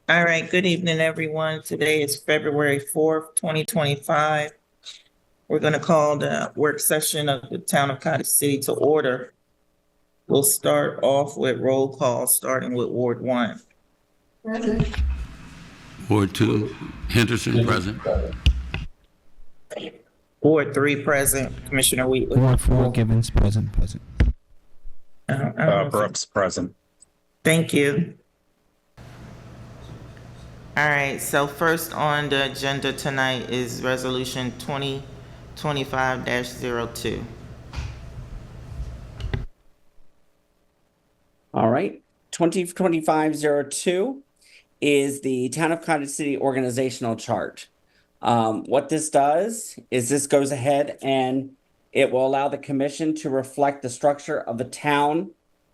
All right, good evening, everyone. Today is February 4th, 2025. We're going to call the work session of the Town of Cottage City to order. We'll start off with roll call, starting with Ward 1. Present. Ward 2, Henderson, present. Ward 3 present, Commissioner Wheatley. Ward 4, Givens, present. Brooks, present. Thank you. All right, so first on the agenda tonight is Resolution 2025-02. All right, 2025-02 is the Town of Cottage City organizational chart. What this does is this goes ahead and it will allow the commission to reflect the structure of the town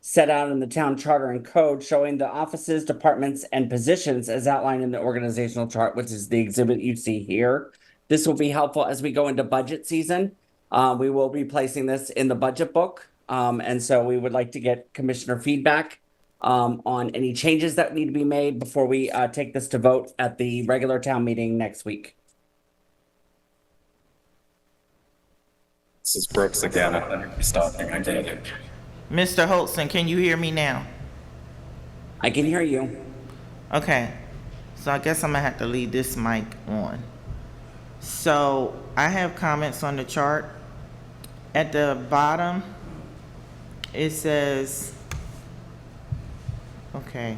set out in the town charter and code, showing the offices, departments, and positions as outlined in the organizational chart, which is the exhibit you see here. This will be helpful as we go into budget season. We will be placing this in the budget book. And so we would like to get commissioner feedback on any changes that need to be made before we take this to vote at the regular town meeting next week. This is Brooks again. Stopping. I did it. Mr. Holtzen, can you hear me now? I can hear you. Okay, so I guess I'm gonna have to leave this mic on. So I have comments on the chart. At the bottom, it says, okay.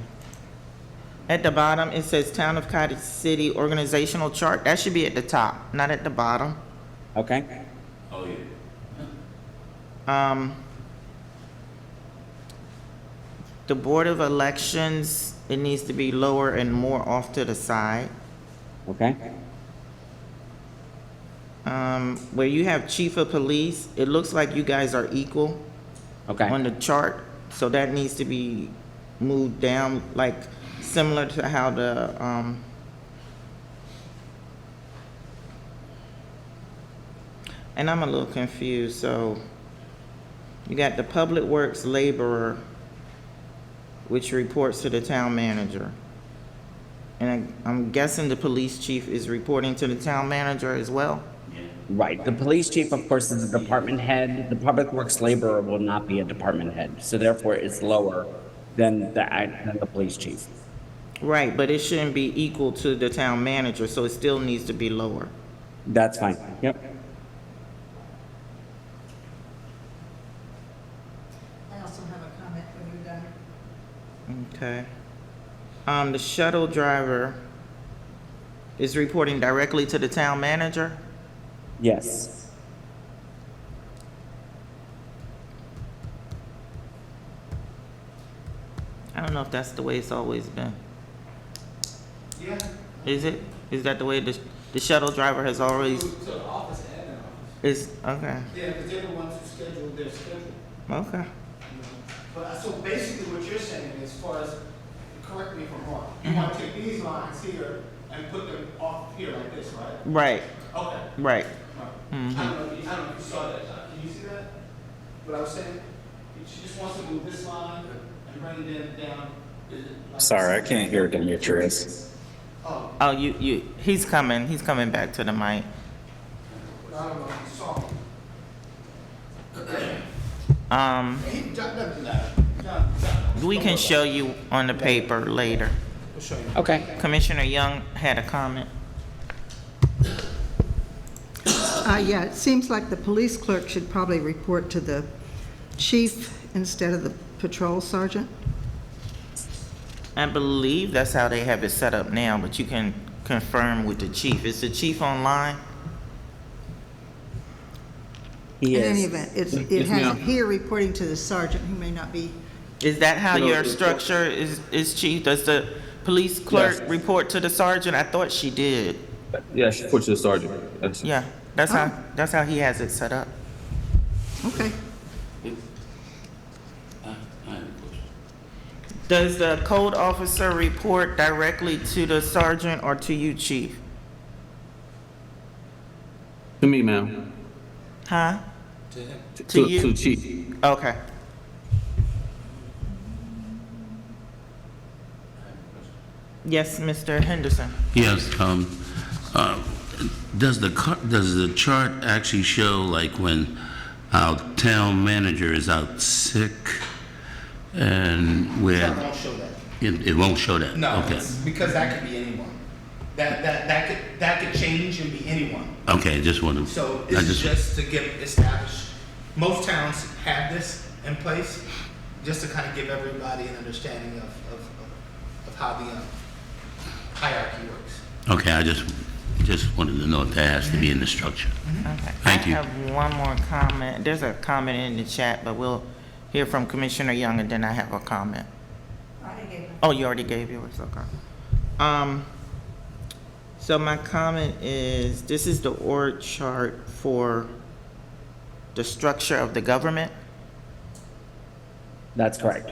At the bottom, it says Town of Cottage City organizational chart. That should be at the top, not at the bottom. Okay. The Board of Elections, it needs to be lower and more off to the side. Okay. Where you have Chief of Police, it looks like you guys are equal Okay. on the chart, so that needs to be moved down, like similar to how the, and I'm a little confused, so you got the Public Works laborer, which reports to the town manager. And I'm guessing the police chief is reporting to the town manager as well? Right. The police chief, of course, is a department head. The public works laborer will not be a department head. So therefore, it's lower than the police chief. Right, but it shouldn't be equal to the town manager, so it still needs to be lower. That's fine. Yep. I also have a comment when you're done. Okay. The shuttle driver is reporting directly to the town manager? Yes. I don't know if that's the way it's always been. Yeah. Is it? Is that the way the shuttle driver has always, To the office and an office. is, okay, Yeah, because they're the ones who schedule their schedule. okay. But so basically what you're saying, as far as, correct me if I'm wrong, you want to take these lines here and put them off here like this, right? Right, Okay. right. Right. I don't know if you saw that. Can you see that? What I was saying? She just wants to move this line and bring it down. Is it like- Sorry, I can't hear Demetrius. Oh, he's coming back to the mic. I don't know if you saw. He doesn't matter. We can show you on the paper later. We'll show you. Okay. Commissioner Young had a comment. Yeah, it seems like the police clerk should probably report to the chief instead of the patrol sergeant. I believe that's how they have it set up now, but you can confirm with the chief. Is the chief online? He In any is. event, it has it here reporting to the sergeant who may not be. Is that how your structure is, chief? Does the police clerk report to the sergeant? I thought she did. Yeah, she reports to the sergeant. That's, Yeah, that's how he has it set up. Okay. Does the code officer report directly to the sergeant or to you, chief? to me, ma'am. Huh? To you? chief. Okay. Yes, Mr. Henderson. Yes, does the chart actually show like when our town manager is out sick and where? That won't show that. It won't show that? No, Okay. it's because that could be anyone. That could change and be anyone. Okay, just want to. So this is just to get established. Most towns have this in place, just to kind of give everybody an understanding of how the hierarchy works. Okay, I just wanted to know if that has to be in the structure. Okay. Thank you. I have one more comment. There's a comment in the chat, but we'll hear from Commissioner Young, and then I have a comment. Oh, you already gave yours, okay. So my comment is, this is the org chart for the structure of the government. That's correct.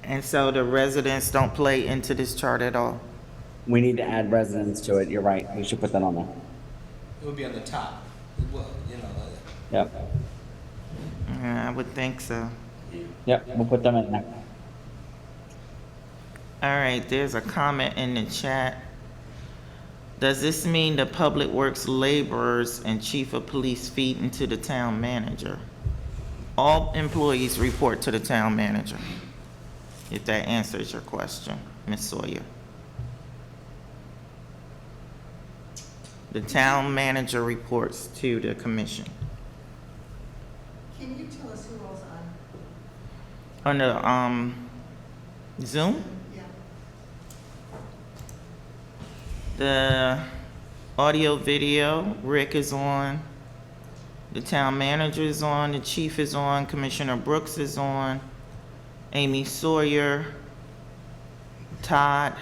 And so the residents don't play into this chart at all. We need to add residents to it. You're right. We should put that on there. It would be on the top. Well, you know. Yep. Yeah, I would think so. Yep, we'll put them in there. All right, there's a comment in the chat. Does this mean the public works laborers and chief of police feed into the town manager? All employees report to the town manager. If that answers your question, Ms. Sawyer. The town manager reports to the commission. Can you tell us who all's on? On the, Zoom? Yeah. The audio, video, Rick is on. The town manager is on, the chief is on, Commissioner Brooks is on, Amy Sawyer, Todd,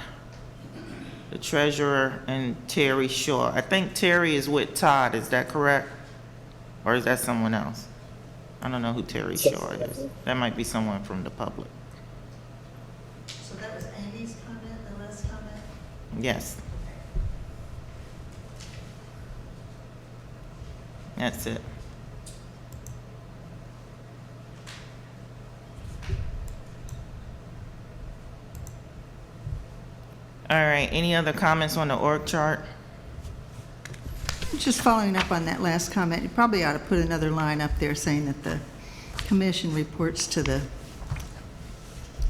the treasurer, and Terry Shaw. I think Terry is with Todd, is that correct? Or is that someone else? I don't know who Terry Shaw is. That might be someone from the public. So that was Amy's comment, the last comment? Yes. That's it. All right, any other comments on the org chart? Just following up on that last comment, you probably ought to put another line up there saying that the commission reports to the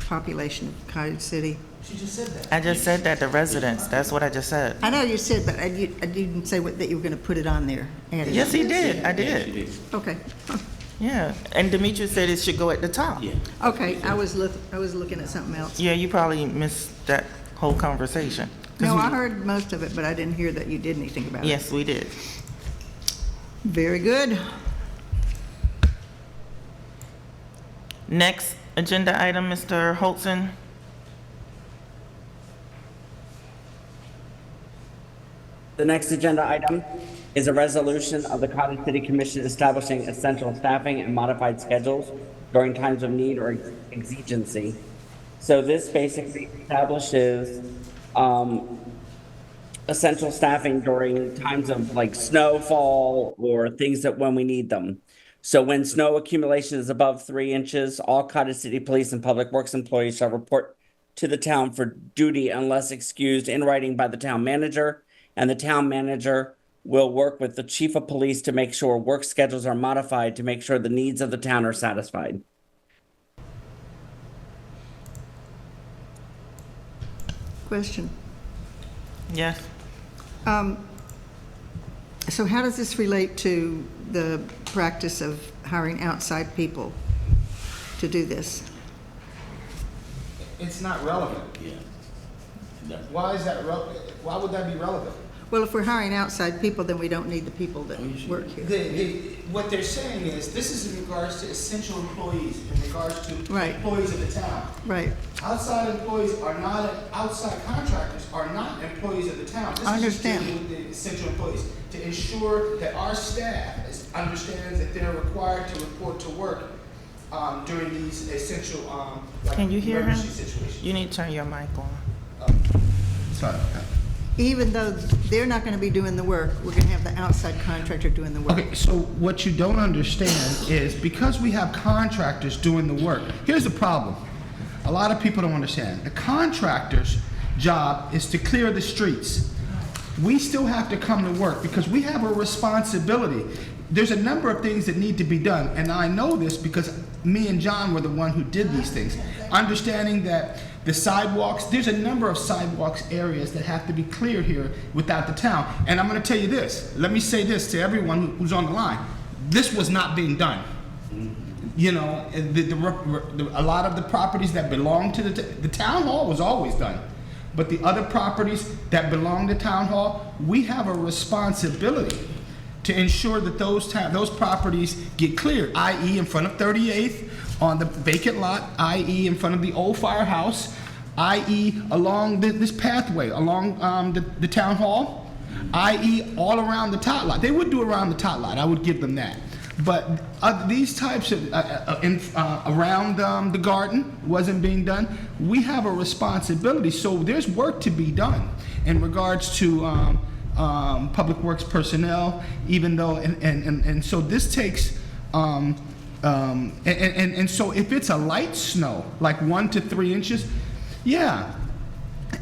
population of Cottage City. She just said that. I just said that, the residents, that's what I just said. I know you said, but I didn't say that you were going to put it on there. add it. Yes, he did, I did. Okay, Yeah, and Demetrius said it should go at the top. Yeah. okay, I was looking at something else. Yeah, you probably missed that whole conversation. 'Cause No, we- I heard most of it, but I didn't hear that you did anything about it. Yes, we did. Very good. Next agenda item, Mr. Holtzen. The next agenda item is a resolution of the Cottage City Commission establishing essential staffing and modified schedules during times of need or exigency. So this basically establishes essential staffing during times of like snowfall or things that when we need them. So when snow accumulation is above 3 inches, all Cottage City Police and Public Works employees shall report to the town for duty unless excused in writing by the town manager. And the town manager will work with the chief of police to make sure work schedules are modified to make sure the needs of the town are satisfied. Question. Yes. So how does this relate to the practice of hiring outside people to do this? It's not relevant. Yeah. Why is that why would that be relevant? Well, if we're hiring outside people, then we don't need the people that work here. What they're saying is, this is in regards to essential employees, in regards to Right. employees of the town. Right. Outside employees are not, outside contractors are not employees of the town. I This is just understand. dealing with the essential employees, to ensure that our staff understands that they're required to report to work during these essential, like Can you hear him? emergency situations. You need to turn your mic on. Sorry. Even though they're not going to be doing the work, we're going to have the outside contractor doing the work. Okay, so what you don't understand is because we have contractors doing the work, here's the problem. a lot of people don't understand. The contractor's job is to clear the streets. We still have to come to work because we have a responsibility. There's a number of things that need to be done, and I know this because me and John were the one who did these things. Understanding that the sidewalks, there's a number of sidewalks areas that have to be cleared here without the town. And I'm gonna tell you this, let me say this to everyone who's on the line. This was not being done. You know, a lot of the properties that belong to the town hall was always done. But the other properties that belong to town hall, we have a responsibility to ensure that those properties get cleared, i.e. in front of 38th on the vacant lot, i.e. in front of the old firehouse, i.e. along this pathway, along the town hall, i.e. all around the tot lot. They would do around the tot lot, I would give them that. But these types of, around the garden wasn't being done. We have a responsibility, so there's work to be done in regards to public works personnel, even though, and so this takes, and so if it's a light snow, like 1 to 3 inches, yeah,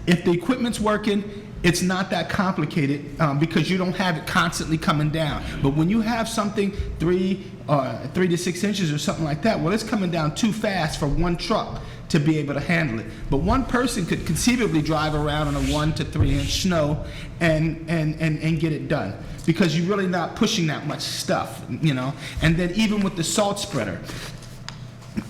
if the equipment's working, it's not that complicated because you don't have it constantly coming down. But when you have something 3 to 6 inches or something like that, well, it's coming down too fast for one truck to be able to handle it. But one person could conceivably drive around on a 1 to 3 inch snow and get it done because you're really not pushing that much stuff, you know. And then even with the salt spreader,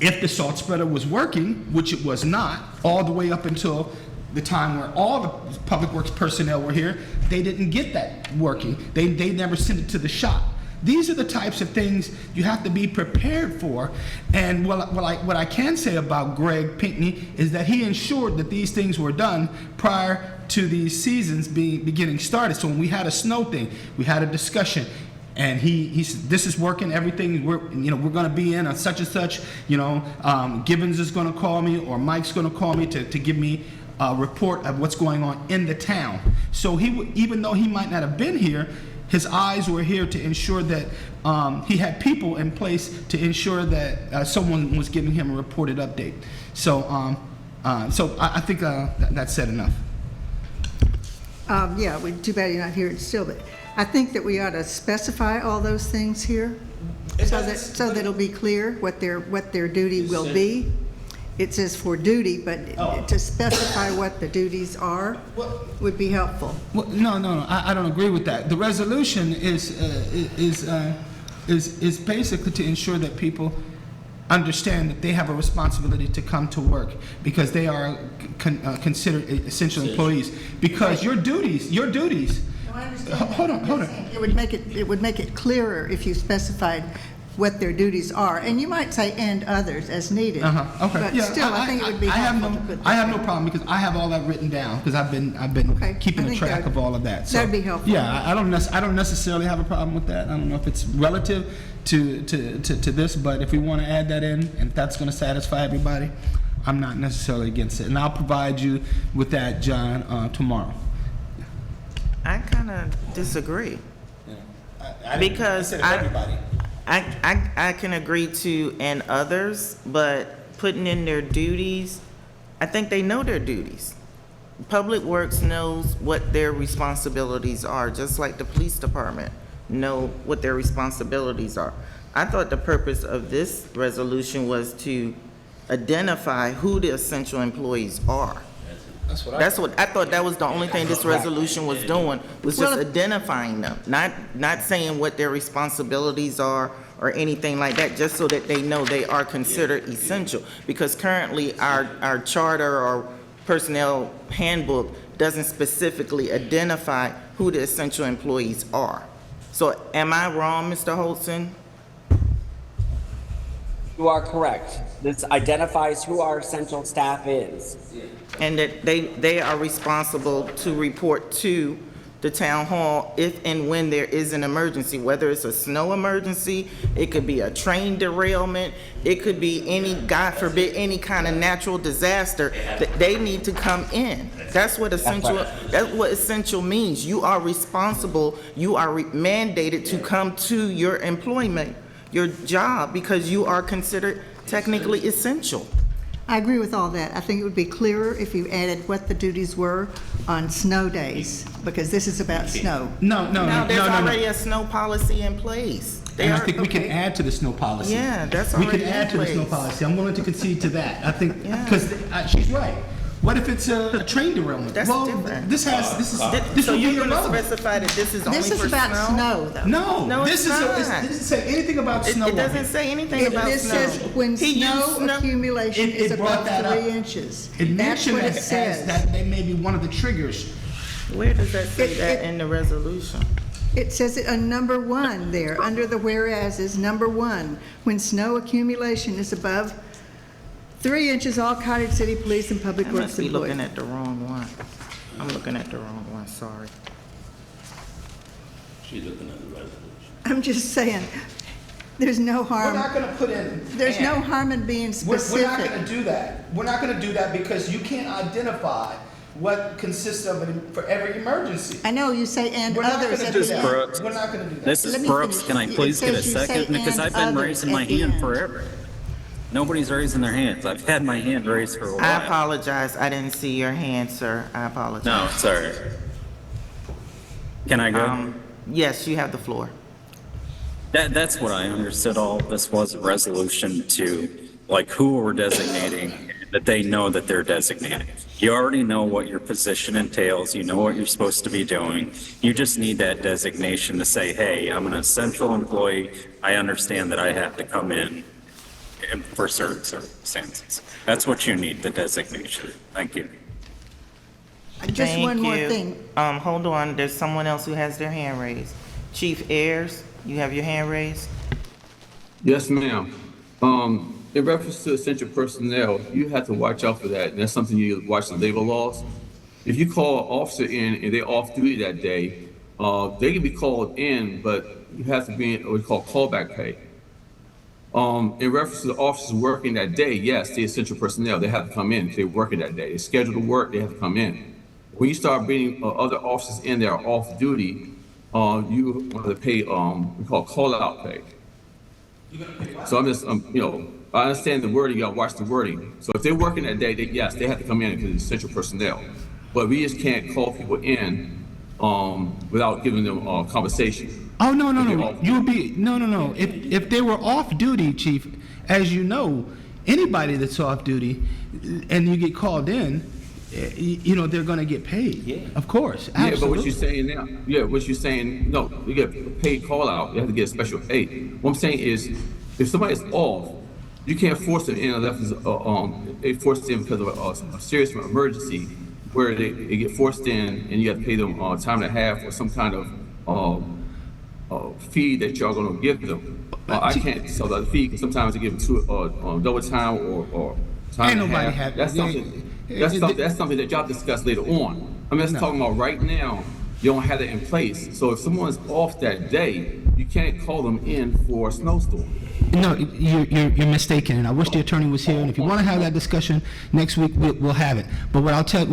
if the salt spreader was working, which it was not, all the way up until the time where all the public works personnel were here, they didn't get that working. They never sent it to the shop. These are the types of things you have to be prepared for. And what I can say about Greg Pinckney is that he ensured that these things were done prior to these seasons beginning started. So when we had a snow thing, we had a discussion. And he said, this is working, everything, we're going to be in on such and such, Gibbons is going to call me or Mike's going to call me to give me a report of what's going on in the town. So even though he might not have been here, his eyes were here to ensure that he had people in place to ensure that someone was giving him a reported update. So I think that's said enough. Yeah, too bad you're not here still, but I think that we ought to specify all those things here so that it'll be clear what their duty will be. It says for duty, but to specify what the duties are would be helpful. Well, no, I don't agree with that. The resolution is basically to ensure that people understand that they have a responsibility to come to work because they are considered essential employees. Because your duties. No, I understand. Hold on. It would make it clearer if you specified what their duties are, and you might say "and others" as needed. Okay. But Yeah, still, I think it would be helpful to put that I have no there. problem because I have all that written down because I've been Okay, keeping I a think track of all of that. So, that'd be helpful. Yeah, I don't necessarily have a problem with that. I don't know if it's relative to this, but if we want to add that in, and if that's going to satisfy everybody, I'm not necessarily against it. And I'll provide you with that, John, tomorrow. I kind of disagree. Because I can agree to and others, but putting in their duties, I think they know their duties. Public Works knows what their responsibilities are, just like the police department know what their responsibilities are. I thought the purpose of this resolution was to identify who the essential employees are. That's what I thought. That was the only thing this resolution was doing, was just identifying them, not saying what their responsibilities are or anything like that, just so that they know they are considered essential. Because currently our charter or personnel handbook doesn't specifically identify who the essential employees are. So am I wrong, Mr. Holson? You are correct. This identifies who our essential staff is. And that they are responsible to report to the town hall if and when there is an emergency, whether it's a snow emergency, it could be a train derailment, it could be any, God forbid, any kind of natural disaster, that they need to come in. That's what essential means. You are responsible, you are mandated to come to your employment, your job, because you are considered technically essential. I agree with all that. I think it would be clearer if you added what the duties were on snow days, because this is about snow. No, No, there's already a snow policy in place. They And I are- think we can okay. add to the snow policy. Yeah, that's We already can add in to the snow place. policy. I'm willing to concede to that. I think, Yeah. because she's right. What if it's a train derailment? That's Well, different. this is, So this will be you're gonna irrelevant. specify that this is only for This snow? is about snow, though. No, No, this it's is, not. it doesn't say anything about It snow. it on doesn't here. say anything about This snow. says when He used snow accumulation It- is it brought above that up. 3 inches. It That's mentioned what that it as says. that they may be one of the triggers. Where does that say It- that it- in the resolution? It says it on number 1 there, under the whereas is number 1. When snow accumulation is above 3 inches, all Cottage City Police and Public I Works must be looking employees. at the wrong one. I'm looking at the wrong one, sorry. She's looking at the resolution. I'm just saying, there's no We're harm, not gonna put in. there's no and. harm in being We're not specific. gonna do that. We're not gonna do that because you can't identify what consists of it for every emergency. I know you say and We're not others gonna at do the This that. end. Brooks. We're not gonna do that. This is Let me Brooks. finish. Can I It please get a says you say second? Because and I've been others raising my at the hand end. forever. Nobody's raising their hands. I've had my hand raised for a I while. apologize, I didn't see your hand, sir, I apologize. No, sorry. Can I go? Yes, you have the floor. That's what I understood all this was, a resolution to, like, who we're designating, that they know that they're designated. You already know what your position entails, you know what you're supposed to be doing. You just need that designation to say, hey, I'm an essential employee, I understand that I have to come in for certain circumstances. That's what you need, the designation. Thank you. Just one Thank more you. thing. Hold on, there's someone else who has their hand raised. Chief Ayers, you have your hand raised? Yes, ma'am. In reference to essential personnel, you have to watch out for that, and that's something you watch the labor laws. If you call an officer in and they're off duty that day, they can be called in, but you have to be in what we call callback pay. In reference to the officers working that day, yes, they're essential personnel. They have to come in if they're working that day. They're scheduled to work, they have to come in. When you start bringing other officers in that are off duty, you want to pay, we call call-out pay. So I'm just, I understand the wording, you gotta watch the wording. So if they're working that day, yes, they have to come in because it's essential personnel. But we just can't call people in, without giving them, compensation. Oh, no, no, If they're no. off You would be, no. If they were off duty, chief, as you know, anybody that's off duty and you get called in, they're gonna get paid. Yeah. Of course, Yeah, but what absolutely. you're saying now, what you're saying, no, you get paid call out, you have to get special pay. What I'm saying is, if somebody's off, you can't force them in unless they force them because of a serious emergency where they get forced in and you have to pay them time and a half or some kind of fee that y'all gonna give them. I can't sell that fee because sometimes they give them double time or time Ain't and a nobody half. happy. That's something. That's something that y'all discuss later on. I'm just talking about right now. You don't have that in place. So if someone's off that day, you can't call them in for a snowstorm. No, you're mistaken, and I wish the attorney was here, and if you want to have that discussion next week, we'll have it. But what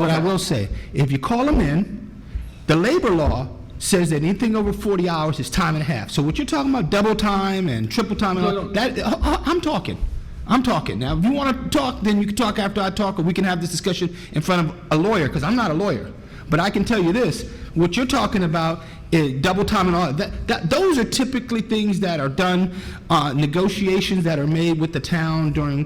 I will say, if you call them in, the labor law says that anything over 40 hours is time and a half. So what you're talking about, double time and triple time and all, that, I'm talking. Now, if you want to talk, then you can talk after I talk, or we can have this discussion in front of a lawyer, because I'm not a lawyer. But I can tell you this, what you're talking about is double time and all that. Those are typically things that are done, negotiations that are made with the town during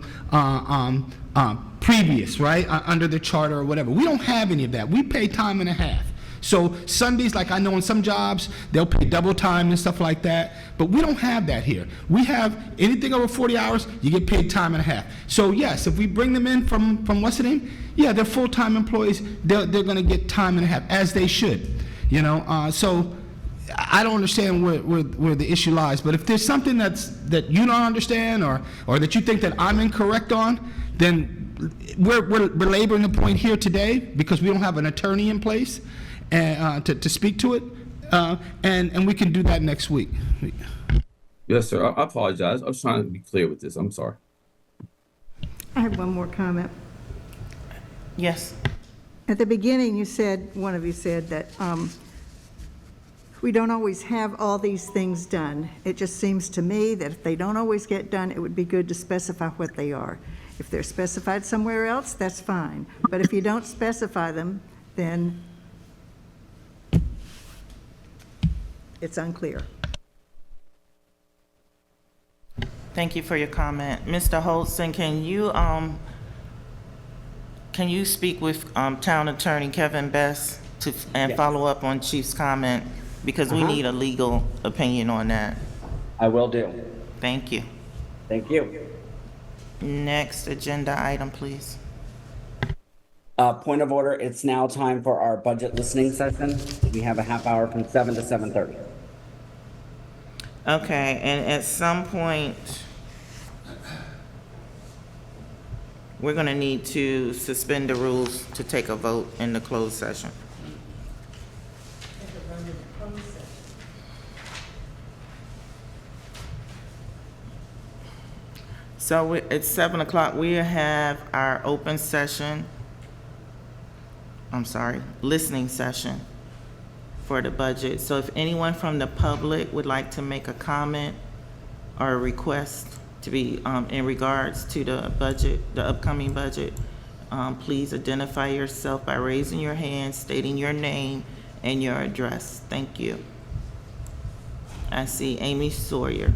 previous, right, under the charter or whatever. We don't have any of that. We pay time and a half. So Sundays, like I know in some jobs, they'll pay double time and stuff like that, but we don't have that here. We have anything over 40 hours, you get paid time and a half. So yes, if we bring them in from what's the name? Yeah, they're full-time employees, they're gonna get time and a half, as they should, so I don't understand where the issue lies, but if there's something that you don't understand or that you think that I'm incorrect on, then we're laboring the point here today because we don't have an attorney in place and to speak to it, and we can do that next week. Yes, sir. I apologize. I was trying to be clear with this. I'm sorry. I have one more comment. Yes. At the beginning, one of you said that we don't always have all these things done. It just seems to me that if they don't always get done, it would be good to specify what they are. If they're specified somewhere else, that's fine. But if you don't specify them, then it's unclear. Thank you for your comment. Mr. Holston, can you speak with Town Attorney Kevin Best and Yes. follow up on Chief's comment? Because we need a legal opinion on that. I will do. Thank you. Thank you. Next agenda item, please. Point of order, it's now time for our budget listening session. We have a half hour from 7 to 7:30. Okay, and at some point, we're gonna need to suspend the rules to take a vote in the closed session. So it's 7 o'clock. We have our open session, listening session for the budget. So if anyone from the public would like to make a comment or a request to be, in regards to the budget, the upcoming budget, please identify yourself by raising your hand, stating your name and your address. Thank you. I see Amy Sawyer.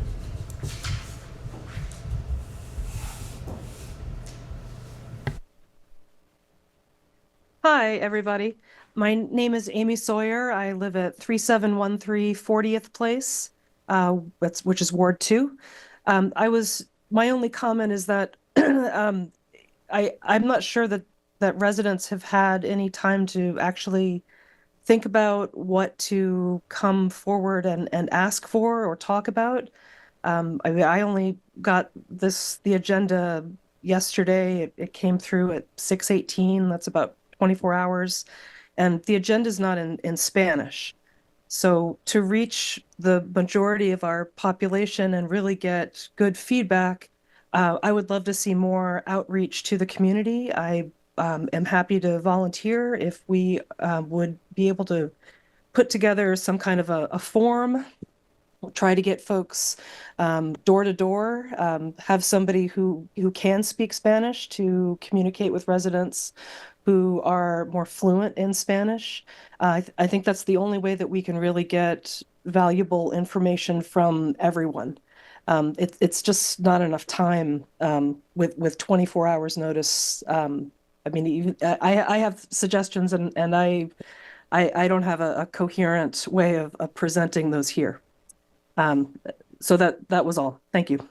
Hi, everybody. My name is Amy Sawyer. I live at 3713 40th Place, which is Ward 2. My only comment is that I'm not sure that residents have had any time to actually think about what to come forward and ask for or talk about. I only got the agenda yesterday. It came through at 6:18. That's about 24 hours. And the agenda is not in Spanish. So to reach the majority of our population and really get good feedback, I would love to see more outreach to the community. I am happy to volunteer if we would be able to put together some kind of a form. We'll try to get folks door to door, have somebody who can speak Spanish to communicate with residents who are more fluent in Spanish. I think that's the only way that we can really get valuable information from everyone. It's just not enough time with 24 hours notice. I mean, I have suggestions, and I don't have a coherent way of presenting those here. So that was all. Thank you.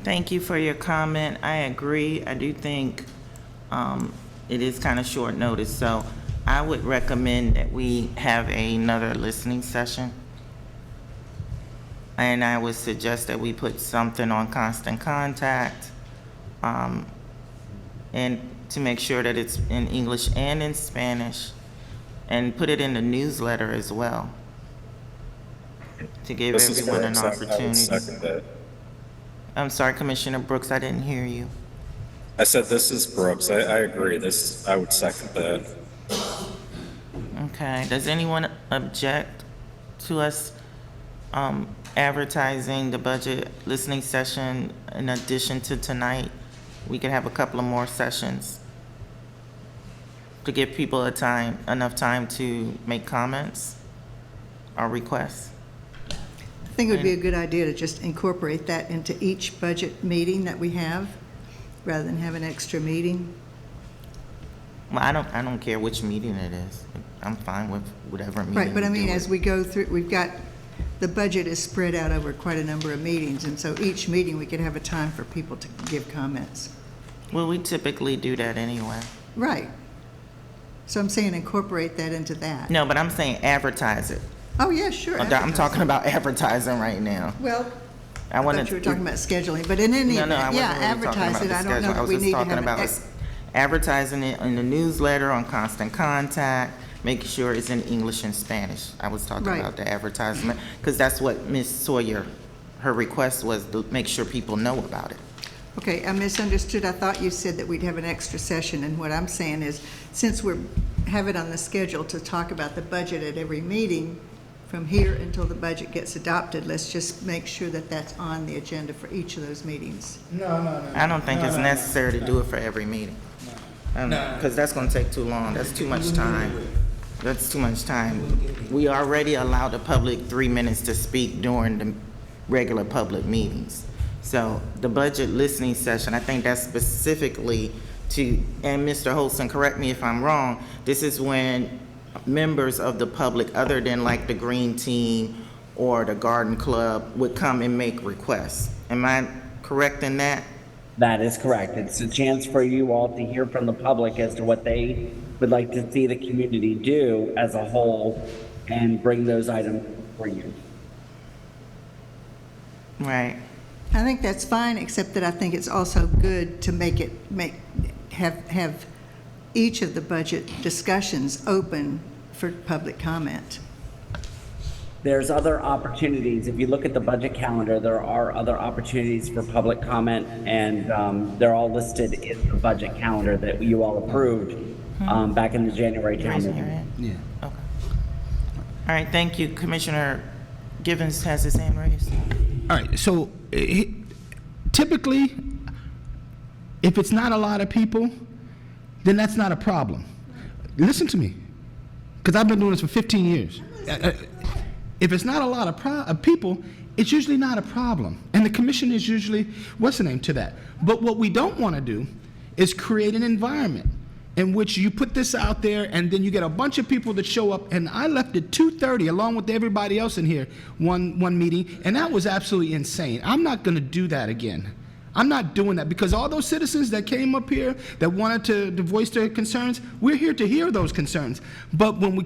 Thank you for your comment. I agree. I do think it is kind of short notice, so I would recommend that we have another listening session. And I would suggest that we put something on Constant Contact, and to make sure that it's in English and in Spanish, and put it in the newsletter as well, to give This is everyone an Brooks. I would opportunity. second that. I'm sorry, Commissioner Brooks, I didn't hear you. I said this is Brooks. I agree. I would second that. Okay, does anyone object to us advertising the budget listening session in addition to tonight? We could have a couple of more sessions to give people enough time to make comments or requests. I think it would be a good idea to just incorporate that into each budget meeting that we have, rather than have an extra meeting. Well, I don't care which meeting it is. I'm fine with whatever meeting. Right, but I we mean, do as it. we go through, the budget is spread out over quite a number of meetings, and so each meeting, we could have a time for people to give comments. Well, we typically do that anyway. Right. So I'm saying incorporate that into that. No, but I'm saying advertise it. Oh, yeah, sure. I'm advertise talking it. about advertising right now. Well, I I wanted thought you were talking about scheduling, but in any No, event, I wasn't yeah, really talking advertise about it. the I don't schedule. know that we need to have an us advertising it in the newsletter, on Constant Contact, making sure it's in English and Spanish. I was talking Right. about the advertisement, because that's what Ms. Sawyer, her request was, to make sure people know about it. Okay, I misunderstood. I thought you said that we'd have an extra session, and what I'm saying is, since have it on the schedule to talk about the budget at every meeting, from here until the budget gets adopted. Let's just make sure that that's on the agenda for each of those meetings. No. I don't think No, it's no, necessary to no. do it for every meeting. No. Because that's gonna take too long. That's too much time. That's too much time. We already allow the public 3 minutes to speak during the regular public meetings. So the budget listening session, I think that's specifically to, and Mr. Holston, correct me if I'm wrong, this is when members of the public, other than like the Green Team or the Garden Club, would come and make requests. Am I correct in that? That is correct. It's a chance for you all to hear from the public as to what they would like to see the community do as a whole and bring those items for you. Right. I think that's fine, except that I think it's also good to have each of the budget discussions open for public comment. There's other opportunities. If you look at the budget calendar, there are other opportunities for public comment, and they're all listed in the budget calendar that you all approved back in the January town Raising your meeting. hand? Yeah. Okay. All right, thank you. Commissioner Givens has his hand raised. All right, so typically, if it's not a lot of people, then that's not a problem. Listen to me, because I've been doing this for 15 years. If it's not a lot of people, it's usually not a problem. And the commission is usually, what's the name to that? But what we don't want to do is create an environment in which you put this out there and then you get a bunch of people that show up. And I left at 2:30 along with everybody else in here, one meeting, and that was absolutely insane. I'm not going to do that again. I'm not doing that, because all those citizens that came up here that wanted to voice their concerns, we're here to hear those concerns. But when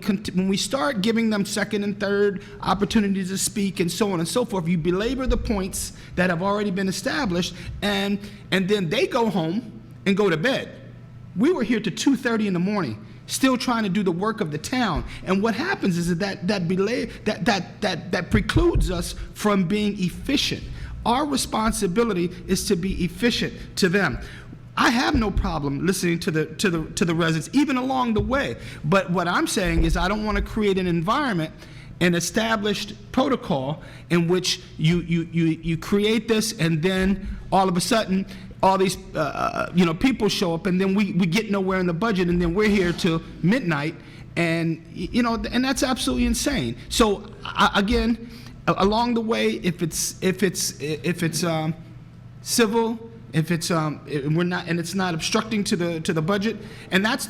we start giving them second and third opportunities to speak and so on and so forth, you belabor the points that have already been established, and then they go home and go to bed. We were here to 2:30 in the morning, still trying to do the work of the town. And what happens is that precludes us from being efficient. Our responsibility is to be efficient to them. I have no problem listening to the residents, even along the way. But what I'm saying is I don't want to create an environment, an established protocol in which you create this, and then all of a sudden all these people show up, and then we get nowhere in the budget, and then we're here till midnight, and and that's absolutely insane. So again, along the way, if it's civil, if it's we're not, and it's not obstructing to the budget, and that's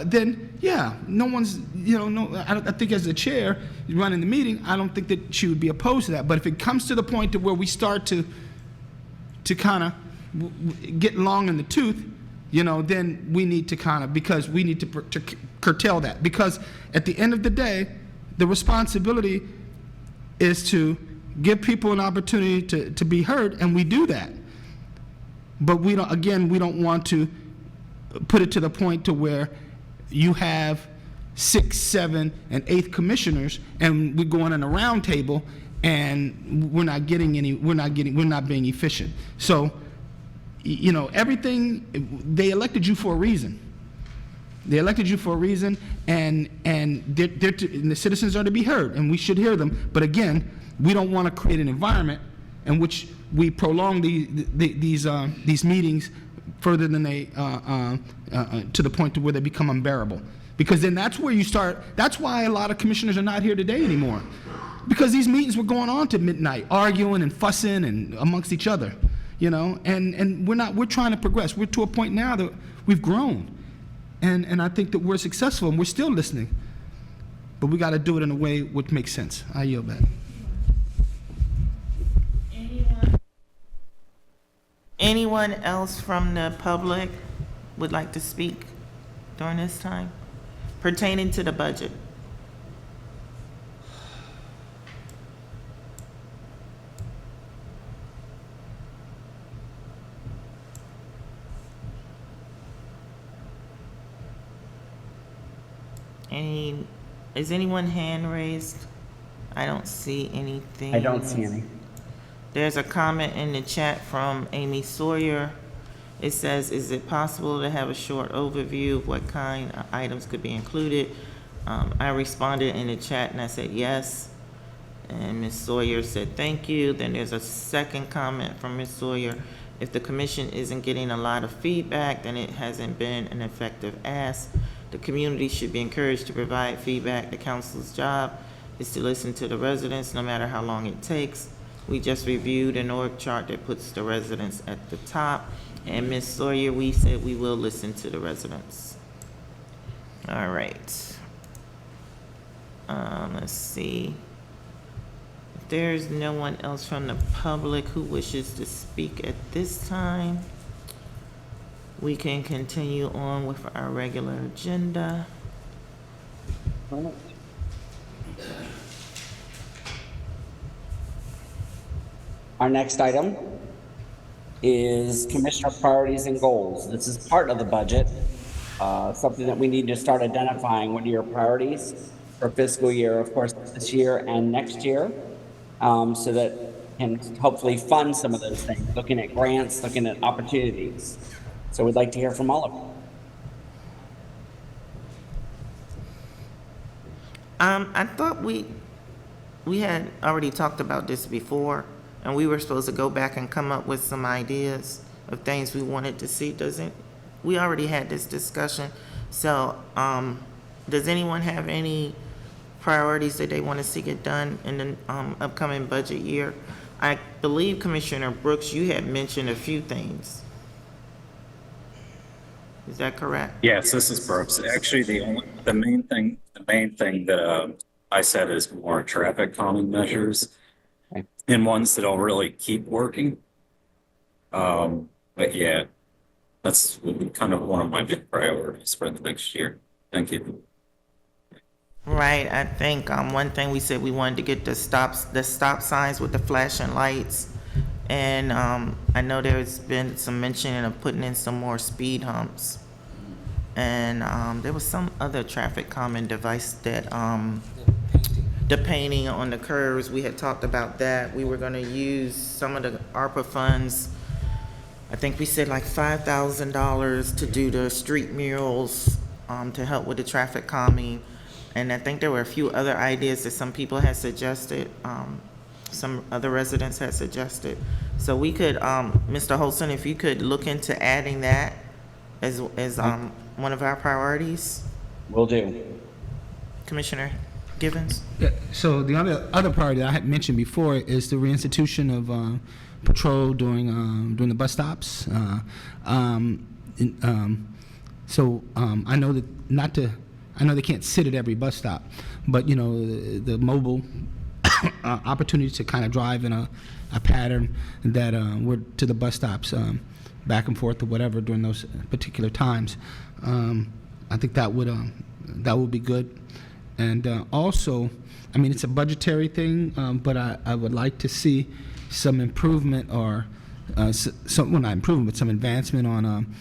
then yeah, no one's I think as the chair running the meeting, I don't think that she would be opposed to that. But if it comes to the point to where we start to kind of get long in the tooth, then we need to because we need to curtail that, because at the end of the day, the responsibility is to give people an opportunity to be heard, and we do that. But we don't want to put it to the point to where you have 6th, 7th, and 8th commissioners, and we're going on a round table, and we're not being efficient. So, everything, they elected you for a reason. They elected you for a reason, and the citizens are to be heard, and we should hear them. But again, we don't want to create an environment in which we prolong these meetings further than they to the point to where they become unbearable. Because then that's where you start. That's why a lot of commissioners are not here today anymore, because these meetings were going on to midnight, arguing and fussing and amongst each other, And we're trying to progress. We're to a point now that we've grown. And I think that we're successful, and we're still listening. But we got to do it in a way which makes sense. I yield back. Anyone else from the public would like to speak during this time pertaining to the budget? Is anyone hand raised? I don't see anything. I don't see any. There's a comment in the chat from Amy Sawyer. It says, is it possible to have a short overview of what kind of items could be included? I responded in the chat and I said yes. And Ms. Sawyer said thank you. Then there's a second comment from Ms. Sawyer. If the commission isn't getting a lot of feedback, then it hasn't been an effective ask. The community should be encouraged to provide feedback. The council's job is to listen to the residents, no matter how long it takes. We just reviewed an org chart that puts the residents at the top. And Ms. Sawyer, we said we will listen to the residents. All right. Let's see. If there's no one else from the public who wishes to speak at this time, we can continue on with our regular agenda. Our next item is Commissioner Priorities and Goals. This is part of the budget, something that we need to start identifying. What are your priorities for fiscal year, of course, this year and next year, so that can hopefully fund some of those things, looking at grants, looking at opportunities. So we'd like to hear from all of you. I thought we had already talked about this before, and we were supposed to go back and come up with some ideas of things we wanted to see. We already had this discussion. So, does anyone have any priorities that they want to see get done in the upcoming budget year? I believe Commissioner Brooks, you had mentioned a few things. Is that correct? Yes, this is Brooks. Actually, the main thing that I said is more traffic calming measures and ones that'll really keep working. But yeah, that's kind of one of my big priorities for the next year. Thank you. Right, I think one thing we said we wanted to get the stop signs with the flashing lights, and I know there's been some mentioning of putting in some more speed humps, and there was some other traffic calming device that the painting on the curves. We had talked about that. We were going to use some of the ARPA funds. I think we said like $5,000 to do the street murals to help with the traffic calming. And I think there were a few other ideas that some people had suggested, some other residents had suggested. So we could, Mr. Holson, if you could look into adding that as one of our priorities. Will do. Commissioner Givens? Yeah, so the other priority that I had mentioned before is the reinstitution of patrol during the bus stops. I know they can't sit at every bus stop, but the mobile opportunity to kind of drive in a pattern that we're to the bus stops back and forth or whatever during those particular times. I think that would be good. And also, I mean, it's a budgetary thing, but I would like to see some improvement or some advancement on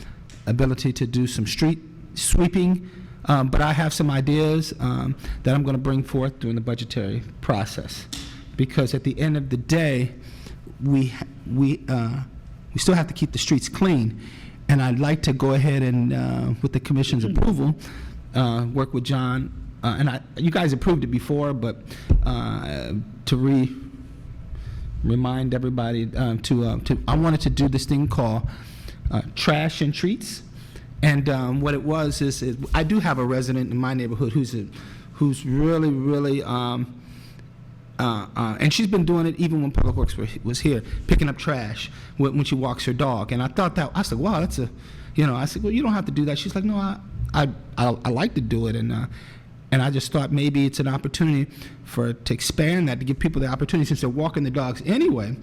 ability to do some street sweeping. But I have some ideas that I'm going to bring forth during the budgetary process, because at the end of the day, we still have to keep the streets clean, and I'd like to go ahead and, with the commission's approval, work with John. And you guys approved it before, but to remind everybody, I wanted to do this thing called trash and treats. And what it was is I do have a resident in my neighborhood who's really and she's been doing it even when Public Works was here, picking up trash when she walks her dog. And I thought I said, wow, that's I said, well, you don't have to do that. She's like, no, I like to do it. And I just thought maybe it's an opportunity to expand that, to give people the opportunity, since they're walking the dogs anyway.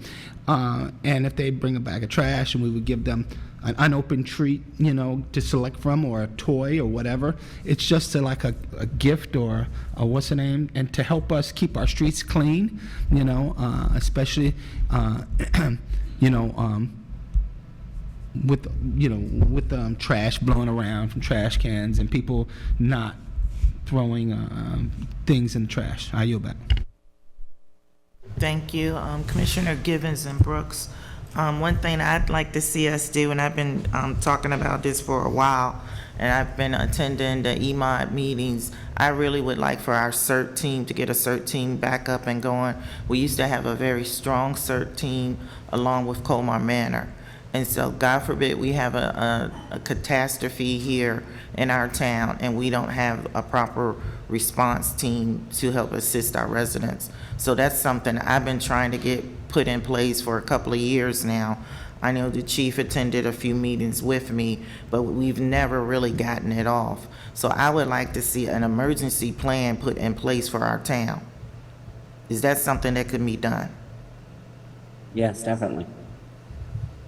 And if they bring a bag of trash, and we would give them an unopened treat, to select from, or a toy or whatever. It's just like a gift or what's the name, and to help us keep our streets clean, especially, with trash blowing around from trash cans and people not throwing things in the trash. I yield back. Thank you, Commissioner Givens and Brooks. One thing I'd like to see us do, and I've been talking about this for a while, and I've been attending the EMOD meetings, I really would like for our CERT team to get a CERT team back up and going. We used to have a very strong CERT team along with Colmar Manor. And so, God forbid, we have a catastrophe here in our town, and we don't have a proper response team to help assist our residents. So that's something I've been trying to get put in place for a couple of years now. I know the chief attended a few meetings with me, but we've never really gotten it off. So I would like to see an emergency plan put in place for our town. Is that something that could be done? Yes, definitely.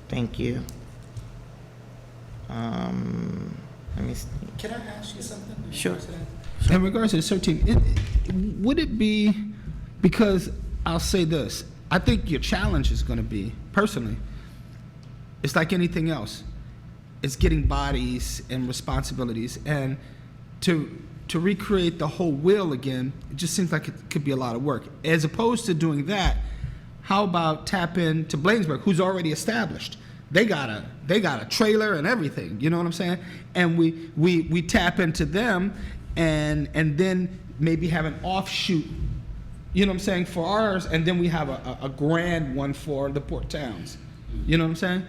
Thank you. Let me see. Can I ask you something? Sure. In regards to the CERT team, would it be, because I'll say this, I think your challenge is going to be, personally, it's like anything else. It's getting bodies and responsibilities, and to recreate the whole wheel again, it just seems like it could be a lot of work. As opposed to doing that, how about tap into Bladensburg, who's already established? They got a trailer and everything, you know what I'm saying? And we tap into them, and then maybe have an offshoot, you know what I'm saying, for ours, and then we have a grand one for the port towns. You know what I'm saying?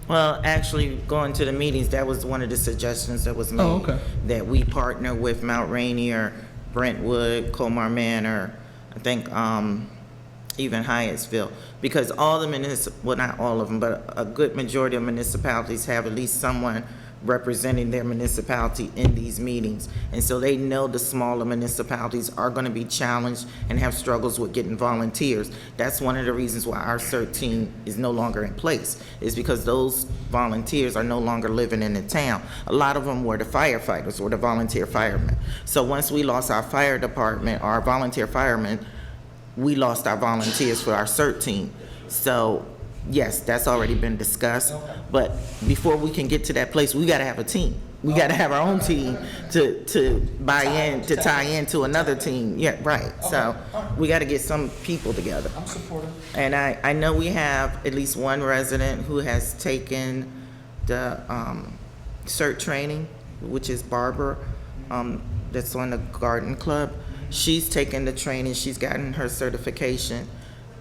Well, actually, going to the meetings, that was one of the suggestions that was made. Oh, okay. That we partner with Mount Rainier, Brentwood, Colmar Manor, I think even Hyattsville, because all the well, not all of them, but a good majority of municipalities have at least someone representing their municipality in these meetings. And so they know the smaller municipalities are going to be challenged and have struggles with getting volunteers. That's one of the reasons why our CERT team is no longer in place, is because those volunteers are no longer living in the town. A lot of them were the firefighters or the volunteer firemen. So once we lost our fire department, our volunteer firemen, we lost our volunteers for our CERT team. So yes, that's already been discussed, but before we can get to that place, we gotta have a team. We gotta have our own team to buy in, to tie into another team. Yeah, right. So we gotta get some people together. I'm supportive. And I know we have at least one resident who has taken the CERT training, which is Barbara, that's on the Garden Club. She's taken the training, she's gotten her certification.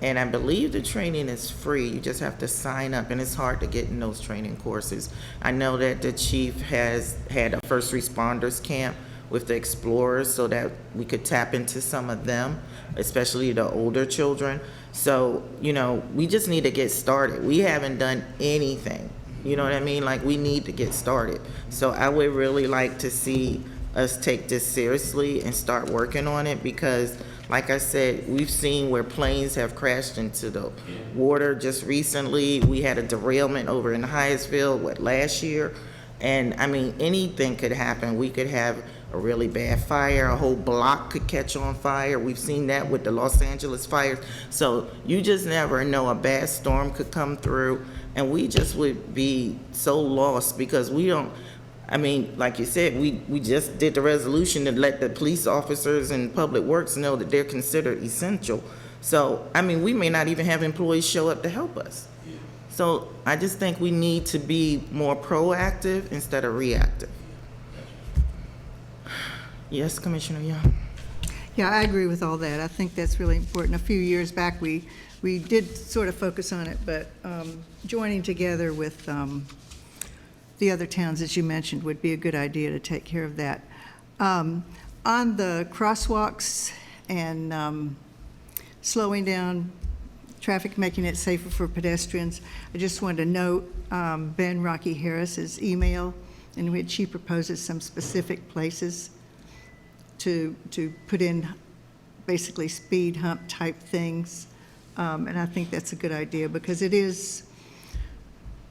And I believe the training is free. You just have to sign up, and it's hard to get in those training courses. I know that the chief has had a first responders camp with the explorers so that we could tap into some of them, especially the older children. So, you know, we just need to get started. We haven't done anything. You know what I mean? Like, we need to get started. So I would really like to see us take this seriously and start working on it, because like I said, we've seen where planes have crashed into the water just recently. We had a derailment over in Hyattsville, last year? And I mean, anything could happen. We could have a really bad fire, a whole block could catch on fire. We've seen that with the Los Angeles fires. So you just never know, a bad storm could come through, and we just would be so lost because we don't, I mean, like you said, we just did the resolution to let the police officers and public works know that they're considered essential. So, I mean, we may not even have employees show up to help us. So I just think we need to be more proactive instead of reactive. Yes, Commissioner Young? Yeah, I agree with all that. I think that's really important. A few years back, we did sort of focus on it, but joining together with the other towns, as you mentioned, would be a good idea to take care of that. On the crosswalks and slowing down traffic, making it safer for pedestrians, I just wanted to note Ben Rocky Harris's email in which he proposes some specific places to put in basically speed hump type things. And I think that's a good idea, because it is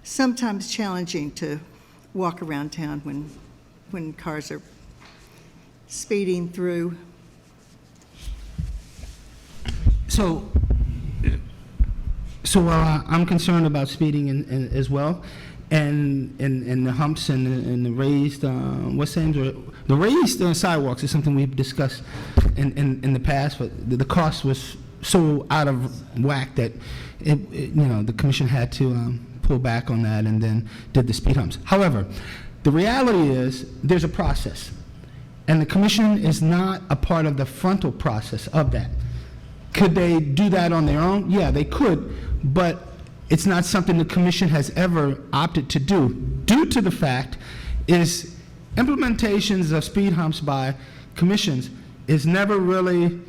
sometimes challenging to walk around town when cars are speeding through. So I'm concerned about speeding as well, and the humps and the raised what's the name? The raised sidewalks is something we've discussed in the past, but the cost was so out of whack that the commission had to pull back on that and then did the speed humps. However, the reality is there's a process, and the commission is not a part of the frontal process of that. Could they do that on their own? Yeah, they could, but it's not something the commission has ever opted to do, due to the fact is implementations of speed humps by commissions is never really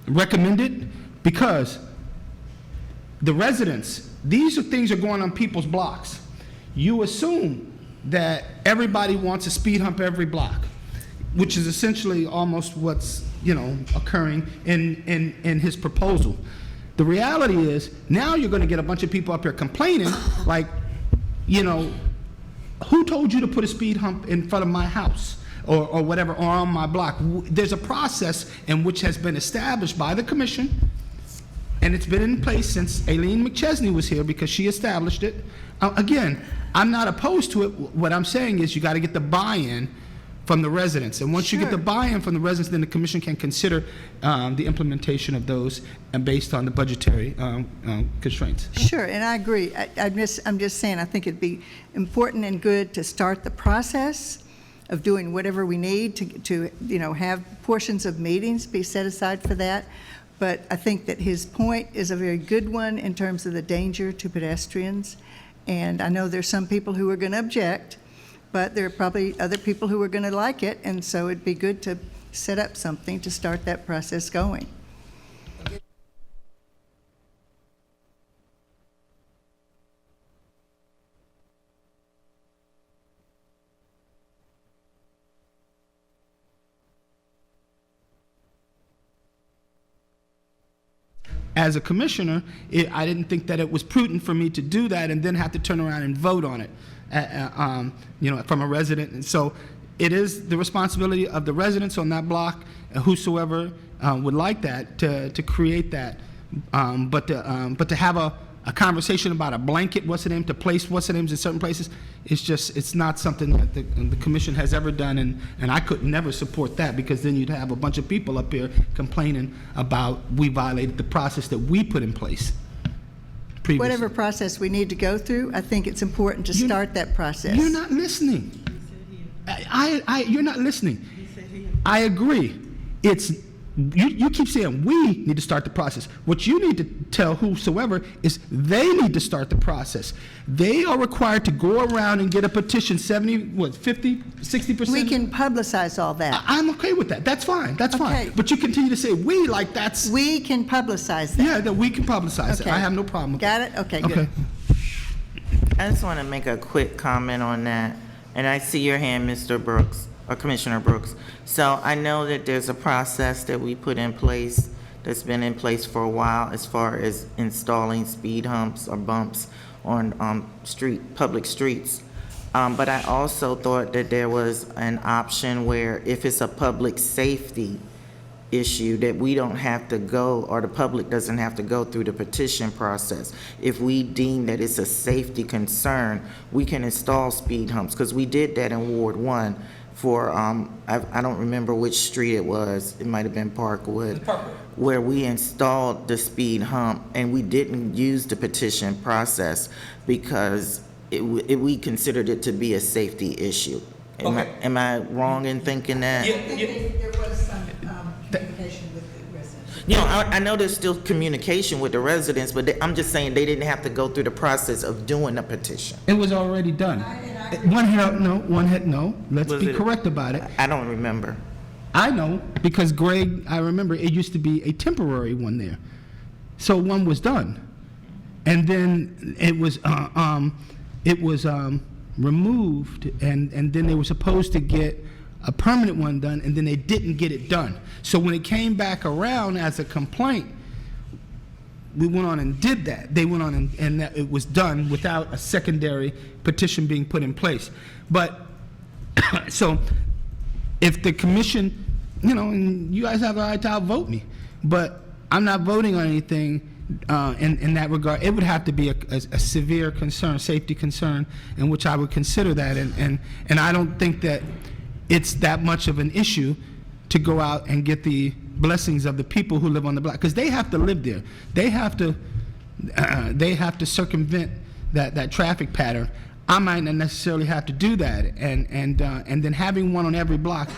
recommended, because the residents, these are things are going on people's blocks. You assume that everybody wants a speed hump every block, which is essentially almost what's occurring in his proposal. The reality is now you're going to get a bunch of people up here complaining, like, who told you to put a speed hump in front of my house or whatever, or on my block? There's a process in which has been established by the commission, and it's been in place since Aileen McChesney was here, because she established it. Again, I'm not opposed to it. What I'm saying is you got to get the buy-in from the residents. And once you get the buy-in from the residents, then the commission can consider the implementation of those and based on the budgetary constraints. Sure, and I agree. I'm just saying, I think it'd be important and good to start the process of doing whatever we need to have portions of meetings be set aside for that. But I think that his point is a very good one in terms of the danger to pedestrians. And I know there's some people who are going to object, but there are probably other people who are going to like it, and so it'd be good to set up something to start that process going. As a commissioner, I didn't think that it was prudent for me to do that and then have to turn around and vote on it, from a resident. And so it is the responsibility of the residents on that block, whosoever would like that, to create that. But to have a conversation about a blanket, to place in certain places, it's not something that the commission has ever done, and I could never support that, because then you'd have a bunch of people up here complaining about we violated the process that we put in place previously. Whatever process we need to go through, I think it's important to start that process. You're not listening. You're not listening. I agree. You keep saying we need to start the process. What you need to tell whosoever is they need to start the process. They are required to go around and get a petition, 50, 60%? We can publicize all that. I'm okay with that. That's fine. That's fine. But you continue to say we, like that's... We can publicize that. Yeah, that we can publicize it. I have no problem with that. Got it? Okay, good. Okay. I just want to make a quick comment on that. And I see your hand, Mr. Brooks, or Commissioner Brooks. So I know that there's a process that we put in place that's been in place for a while as far as installing speed humps or bumps on public streets. But I also thought that there was an option where if it's a public safety issue, that we don't have to go, or the public doesn't have to go through the petition process. If we deem that it's a safety concern, we can install speed humps, because we did that in Ward 1 for, I don't remember which street it was. It might have been Parkwood, where we installed the speed hump, and we didn't use the petition process because we considered it to be a safety issue. Am I wrong in thinking that? There was some communication with the residents. I know there's still communication with the residents, but I'm just saying they didn't have to go through the process of doing a petition. It was already done. Let's be correct about it. I don't remember. I know, because Greg, I remember it used to be a temporary one there. So one was done. And then it was removed, and then they were supposed to get a permanent one done, and then they didn't get it done. So when it came back around as a complaint, we went on and did that. They went on and that it was done without a secondary petition being put in place. But, so, if the commission, and you guys have the right to outvote me, but I'm not voting on anything in that regard. It would have to be a severe concern, safety concern, in which I would consider that. And I don't think that it's that much of an issue to go out and get the blessings of the people who live on the block, because they have to live there. They have to circumvent that traffic pattern. I might not necessarily have to do that, and then having one on every block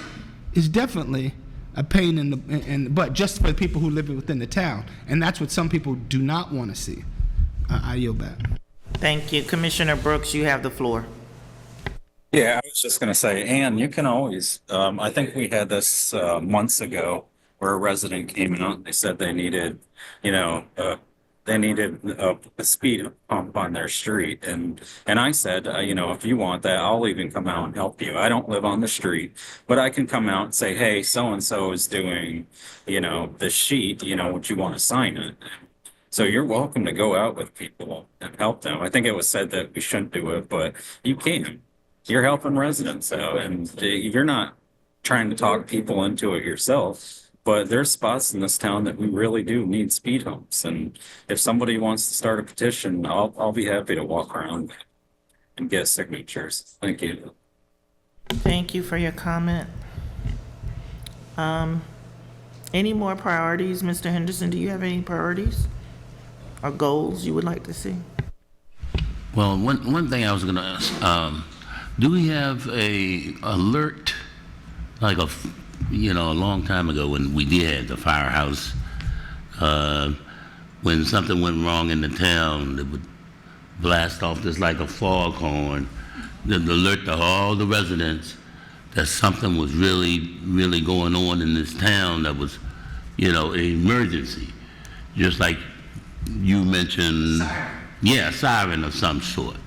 is definitely a pain in the butt, just for the people who live within the town, and that's what some people do not want to see. I yield back. Thank you. Commissioner Brooks, you have the floor. Yeah, I was just gonna say, Ann, you can always, I think we had this, months ago where a resident came in, they said they needed, they needed a speed bump on their street. And I said, if you want that, I'll even come out and help you. I don't live on the street, but I can come out and say, hey, so-and-so is doing, this sheet, would you want to sign it? So you're welcome to go out with people and help them. I think it was said that we shouldn't do it, but you can. You're helping residents though, and you're not trying to talk people into it yourself. But there's spots in this town that we really do need speed humps. And if somebody wants to start a petition, I'll be happy to walk around and get signatures. Thank you. Thank you for your comment. Any more priorities, Mr. Henderson? Do you have any priorities or goals you would like to see? Well, one thing I was going to ask, do we have a alert, like a long time ago when we did the firehouse, when something went wrong in the town, it would blast off just like a foghorn, to alert to all the residents that something was really, really going on in this town that was, an emergency. Just like you mentioned, siren. Yeah, siren of some sort.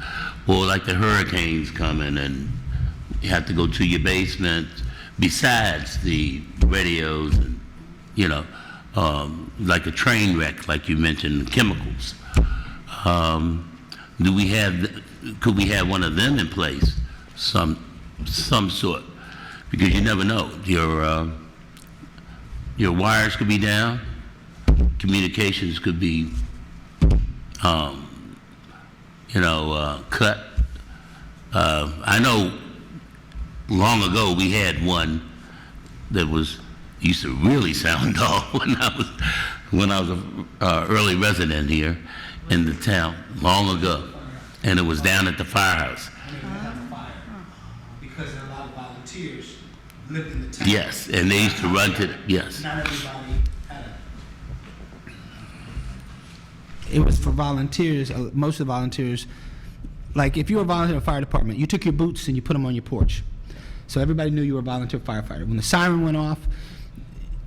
Or like the hurricanes coming and you have to go to your basement, besides the radios and, like a train wreck, like you mentioned, chemicals. Could we have one of them in place, some sort? Because you never know. Your wires could be down, communications could be, cut. I know long ago we had one that used to really sound dull when I was an early resident here in the town long ago, and it was down at the firehouse. Because a lot of volunteers lived in the town. Yes, and they used to run to yes. Not everybody had It was for volunteers. Most of the volunteers, like if you were a volunteer in the fire department, you took your boots and you put them on your porch. So everybody knew you were a volunteer firefighter. When the siren went off,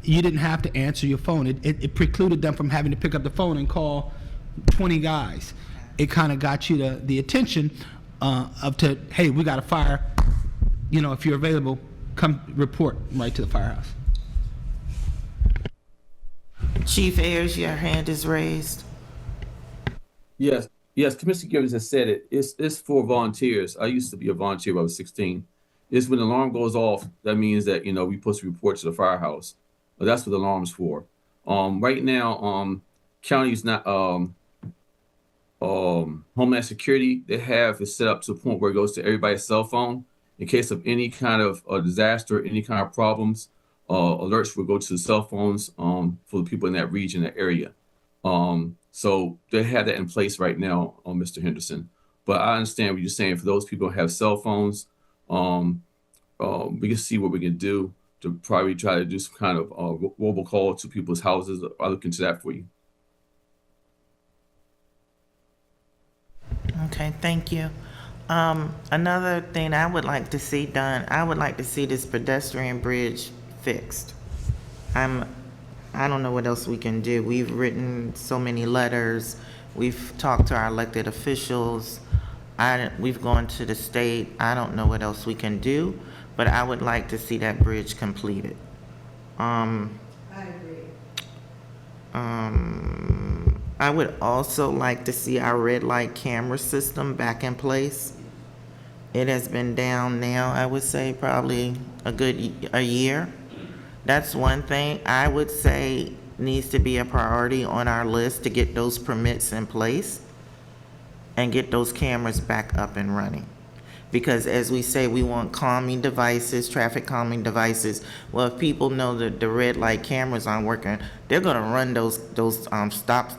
you didn't have to answer your phone. It precluded them from having to pick up the phone and call 20 guys. It kind of got you the attention hey, we got a fire. If you're available, come report right to the firehouse. Chief Ayers, your hand is raised. Yes, Commissioner Givens has said it. It's for volunteers. I used to be a volunteer when I was 16. It's when the alarm goes off, that means that, we're supposed to report to the firehouse. But that's what the alarm's for. Right now, county's not, Homeland Security, they have it set up to the point where it goes to everybody's cell phone. In case of any kind of disaster, any kind of problems, alerts will go to the cell phones for the people in that region, that area. So they have that in place right now, Mr. Henderson. But I understand what you're saying. For those people who have cell phones, we can see what we can do to probably try to do some kind of robocall to people's houses. I'll look into that for you. Okay, thank you. Another thing I would like to see done, I would like to see this pedestrian bridge fixed. I don't know what else we can do. We've written so many letters. We've talked to our elected officials. We've gone to the state. I don't know what else we can do, but I would like to see that bridge completed. I agree. I would also like to see our red light camera system back in place. It has been down now, I would say probably a year. That's one thing I would say needs to be a priority on our list, to get those permits in place and get those cameras back up and running. Because as we say, we want calming devices, traffic calming devices. Well, if people know that the red light cameras aren't working, they're gonna run those stop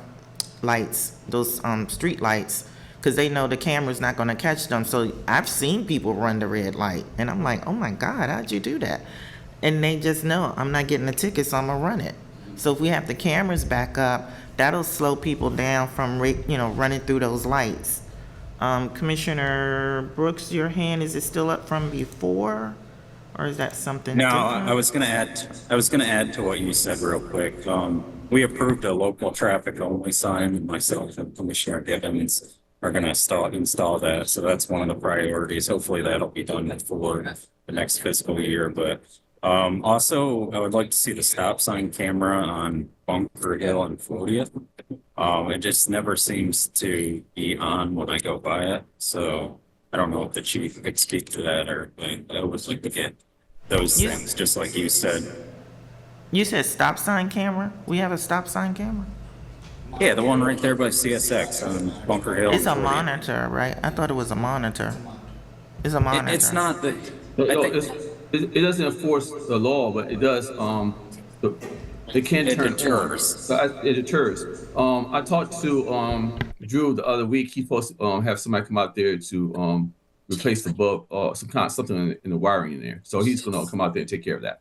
lights, those street lights, because they know the camera's not gonna catch them. So I've seen people run the red light, and I'm like, oh my God, how'd you do that? And they just know, I'm not getting a ticket, so I'm gonna run it. So if we have the cameras back up, that'll slow people down from, running through those lights. Commissioner Brooks, your hand, is it still up from before? Or is that something No, different? I was gonna add to what you said real quick. We approved a local traffic only sign. Myself and Commissioner Gibbons are gonna install that. So that's one of the priorities. Hopefully that'll be done for the next fiscal year. But also, I would like to see the stop sign camera on Bunker Hill and 40th. It just never seems to be on when I go by it. So I don't know if the chief could speak to that, or I would like to get those You- things, just like you said. You said stop sign camera? We have a stop sign camera? Yeah, the one right there by CSX on Bunker Hill. It's a and 40th. monitor, right? I thought it was a monitor. It's a It- monitor. It's not the, No, I no, think it doesn't enforce the law, but it does, it can it turn. deters. It deters. I talked to, Drew the other week. He's supposed to, have somebody come out there to, replace the bulb, something in the wiring in there. So he's gonna come out there and take care of that.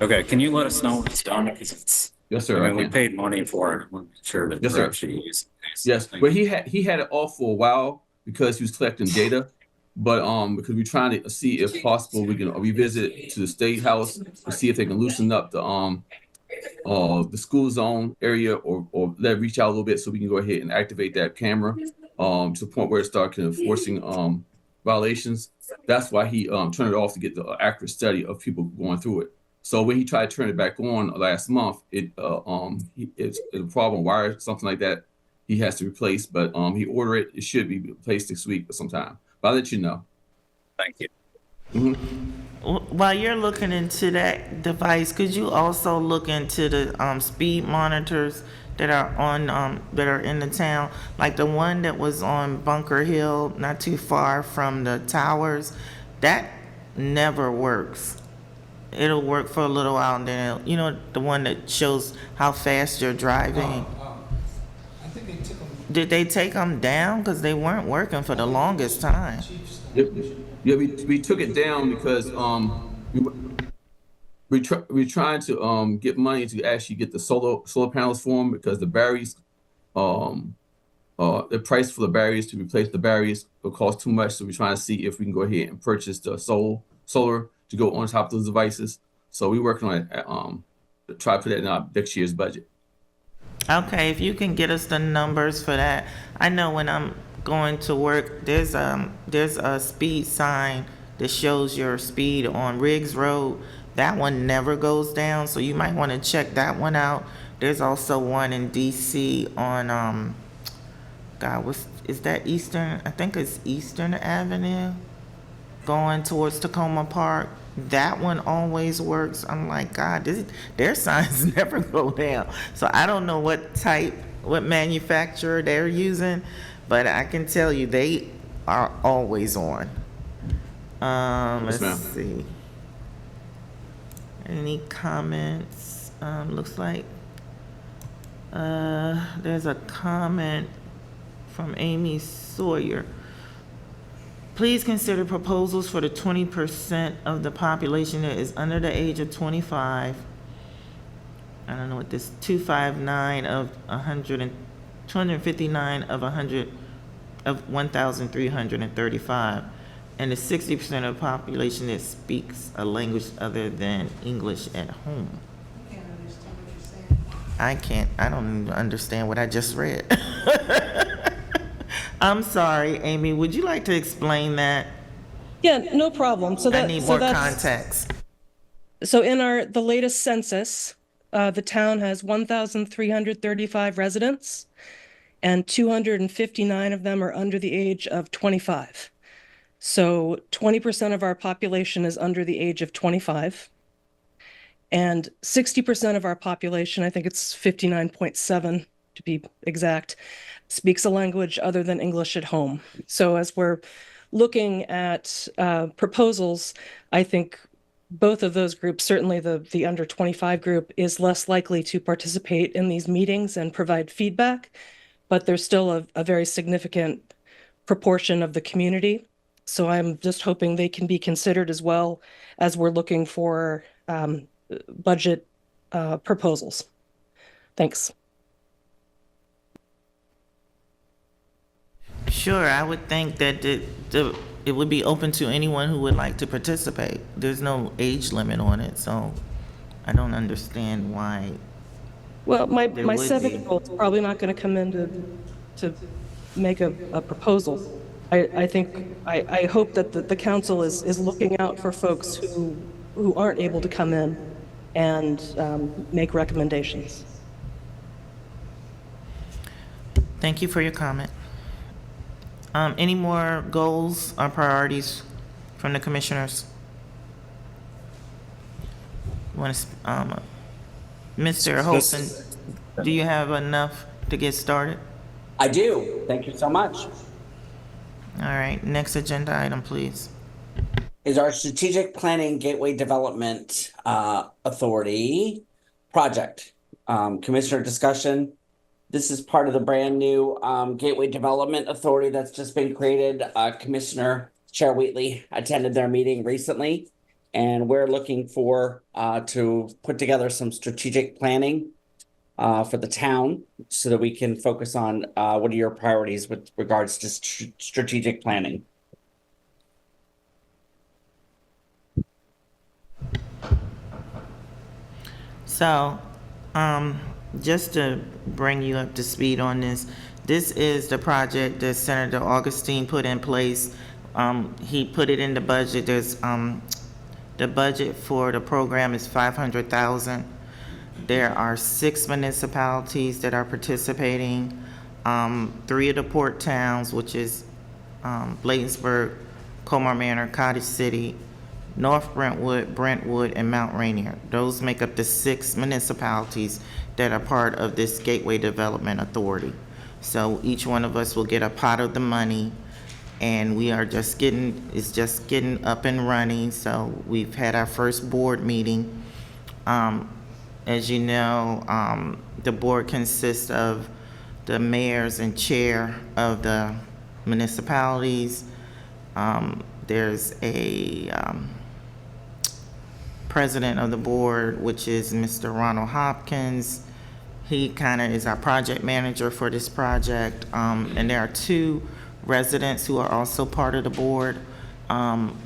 Okay, can you let us know when it's done? Because it's, Yes, sir. I I mean, we can. paid money for it. I want to make sure that Yes, we're sir. actually using these. Yes, but he had it off for a while because he was collecting data. But because we're trying to see if possible we can revisit to the state house to see if they can loosen up the school zone area, or let it reach out a little bit so we can go ahead and activate that camera to the point where it starts enforcing violations. That's why he turned it off, to get the accurate study of people going through it. So when he tried to turn it back on last month, it's a problem wire, something like that. He has to replace, but he ordered it. It should be replaced this week or sometime. But I'll let you know. Thank you. While you're looking into that device, could you also look into the speed monitors that are on that are in the town? Like the one that was on Bunker Hill, not too far from the towers, that never works. It'll work for a little while and then the one that shows how fast you're driving. I think they took them. Did they take them down? Because they weren't working for the longest time. Yep. Yeah, we took it down because we're trying to get money to actually get the solar panels for them, because the batteries, the price for the batteries to replace the batteries will cost too much. So we're trying to see if we can go ahead and purchase the solar to go on top of those devices. So we're working on it, to try to put that in our next year's budget. Okay, if you can get us the numbers for that. I know when I'm going to work, there's a speed sign that shows your speed on Riggs Road. That one never goes down, so you might want to check that one out. There's also one in DC on is that Eastern? I think it's Eastern Avenue, going towards Tacoma Park. That one always works. I'm like, God, their signs never go down. So I don't know what manufacturer they're using, but I can tell you they are always on. Yes, Let's ma'am. see. Any comments? Looks like there's a comment from Amy Sawyer. Please consider proposals for the 20% of the population that is under the age of 25. I don't know what this 259 of 100 and 259 of 100 of 1,335, and the 60% of the population that speaks a language other than English at home. I don't even understand what I just read. I'm sorry, Amy, would you like to explain that? Yeah, no problem. I need more context. So in the latest census, the town has 1,335 residents, and 259 of them are under the age of 25. So 20% of our population is under the age of 25. And 60% of our population, I think it's 59.7 to be exact, speaks a language other than English at home. So as we're looking at proposals, I think both of those groups, certainly the under 25 group, is less likely to participate in these meetings and provide feedback, but there's still a very significant proportion of the community. So I'm just hoping they can be considered as well as we're looking for budget proposals. Thanks. Sure, I would think that it would be open to anyone who would like to participate. There's no age limit on it, so I don't understand why. Well, my There would be. 7-year-old's probably not going to come in to make a proposal. I hope that the council is looking out for folks who aren't able to come in and make recommendations. Thank you for your comment. Any more goals or priorities from the commissioners? Mr. Holton, do you have enough to get started? I do. Thank you so much. All right, next agenda item, please. Is our Strategic Planning Gateway Development Authority project. Commissioner discussion. This is part of the brand new Gateway Development Authority that's just been created. Commissioner Chair Wheatley attended their meeting recently, and we're looking for to put together some strategic planning for the town so that we can focus on what are your priorities with regards to strategic planning. So, just to bring you up to speed on this, this is the project that Senator Augustine put in place. He put it in the budget. There's the budget for the program is $500,000. There are 6 municipalities that are participating. 3 of the port towns, which is Bladensburg, Comar Manor, Cottage City, North Brentwood, and Mount Rainier. Those make up the 6 municipalities that are part of this Gateway Development Authority. So each one of us will get a pot of the money, and we are just getting up and running. So we've had our first board meeting. As you know, the board consists of the mayors and chair of the municipalities. There's a president of the board, which is Mr. Ronald Hopkins. He kind of is our project manager for this project. And there are 2 residents who are also part of the board.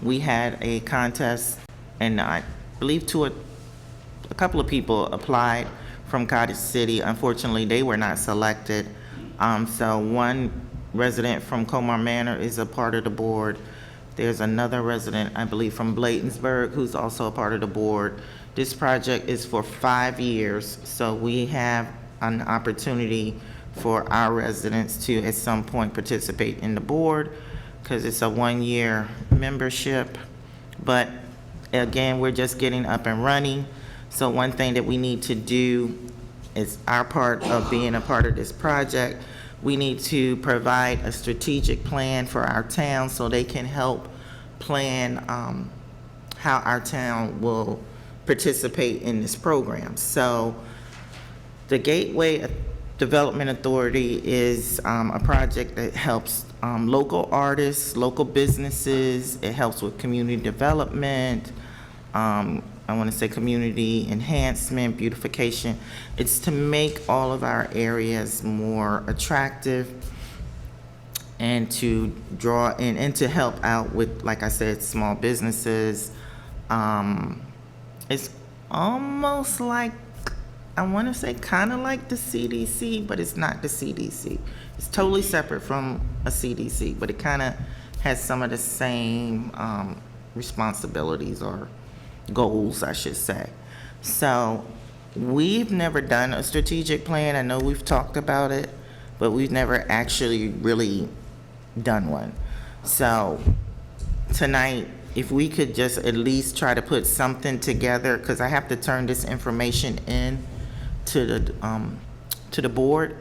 We had a contest, and I believe a couple of people applied from Cottage City. Unfortunately, they were not selected. So one resident from Comar Manor is a part of the board. There's another resident, I believe, from Bladensburg, who's also a part of the board. This project is for 5 years, so we have an opportunity for our residents to, at some point, participate in the board, because it's a 1-year membership. But again, we're just getting up and running. So one thing that we need to do is our part of being a part of this project. We need to provide a strategic plan for our town so they can help plan how our town will participate in this program. So the Gateway Development Authority is a project that helps local artists, local businesses. It helps with community development. I want to say community enhancement, beautification. It's to make all of our areas more attractive and to draw in and to help out with, like I said, small businesses. It's almost like, I want to say kind of like the CDC, but it's not the CDC. It's totally separate from a CDC, but it kind of has some of the same responsibilities or goals, I should say. So we've never done a strategic plan. I know we've talked about it, but we've never actually really done one. So tonight, if we could just at least try to put something together, because I have to turn this information in to the board,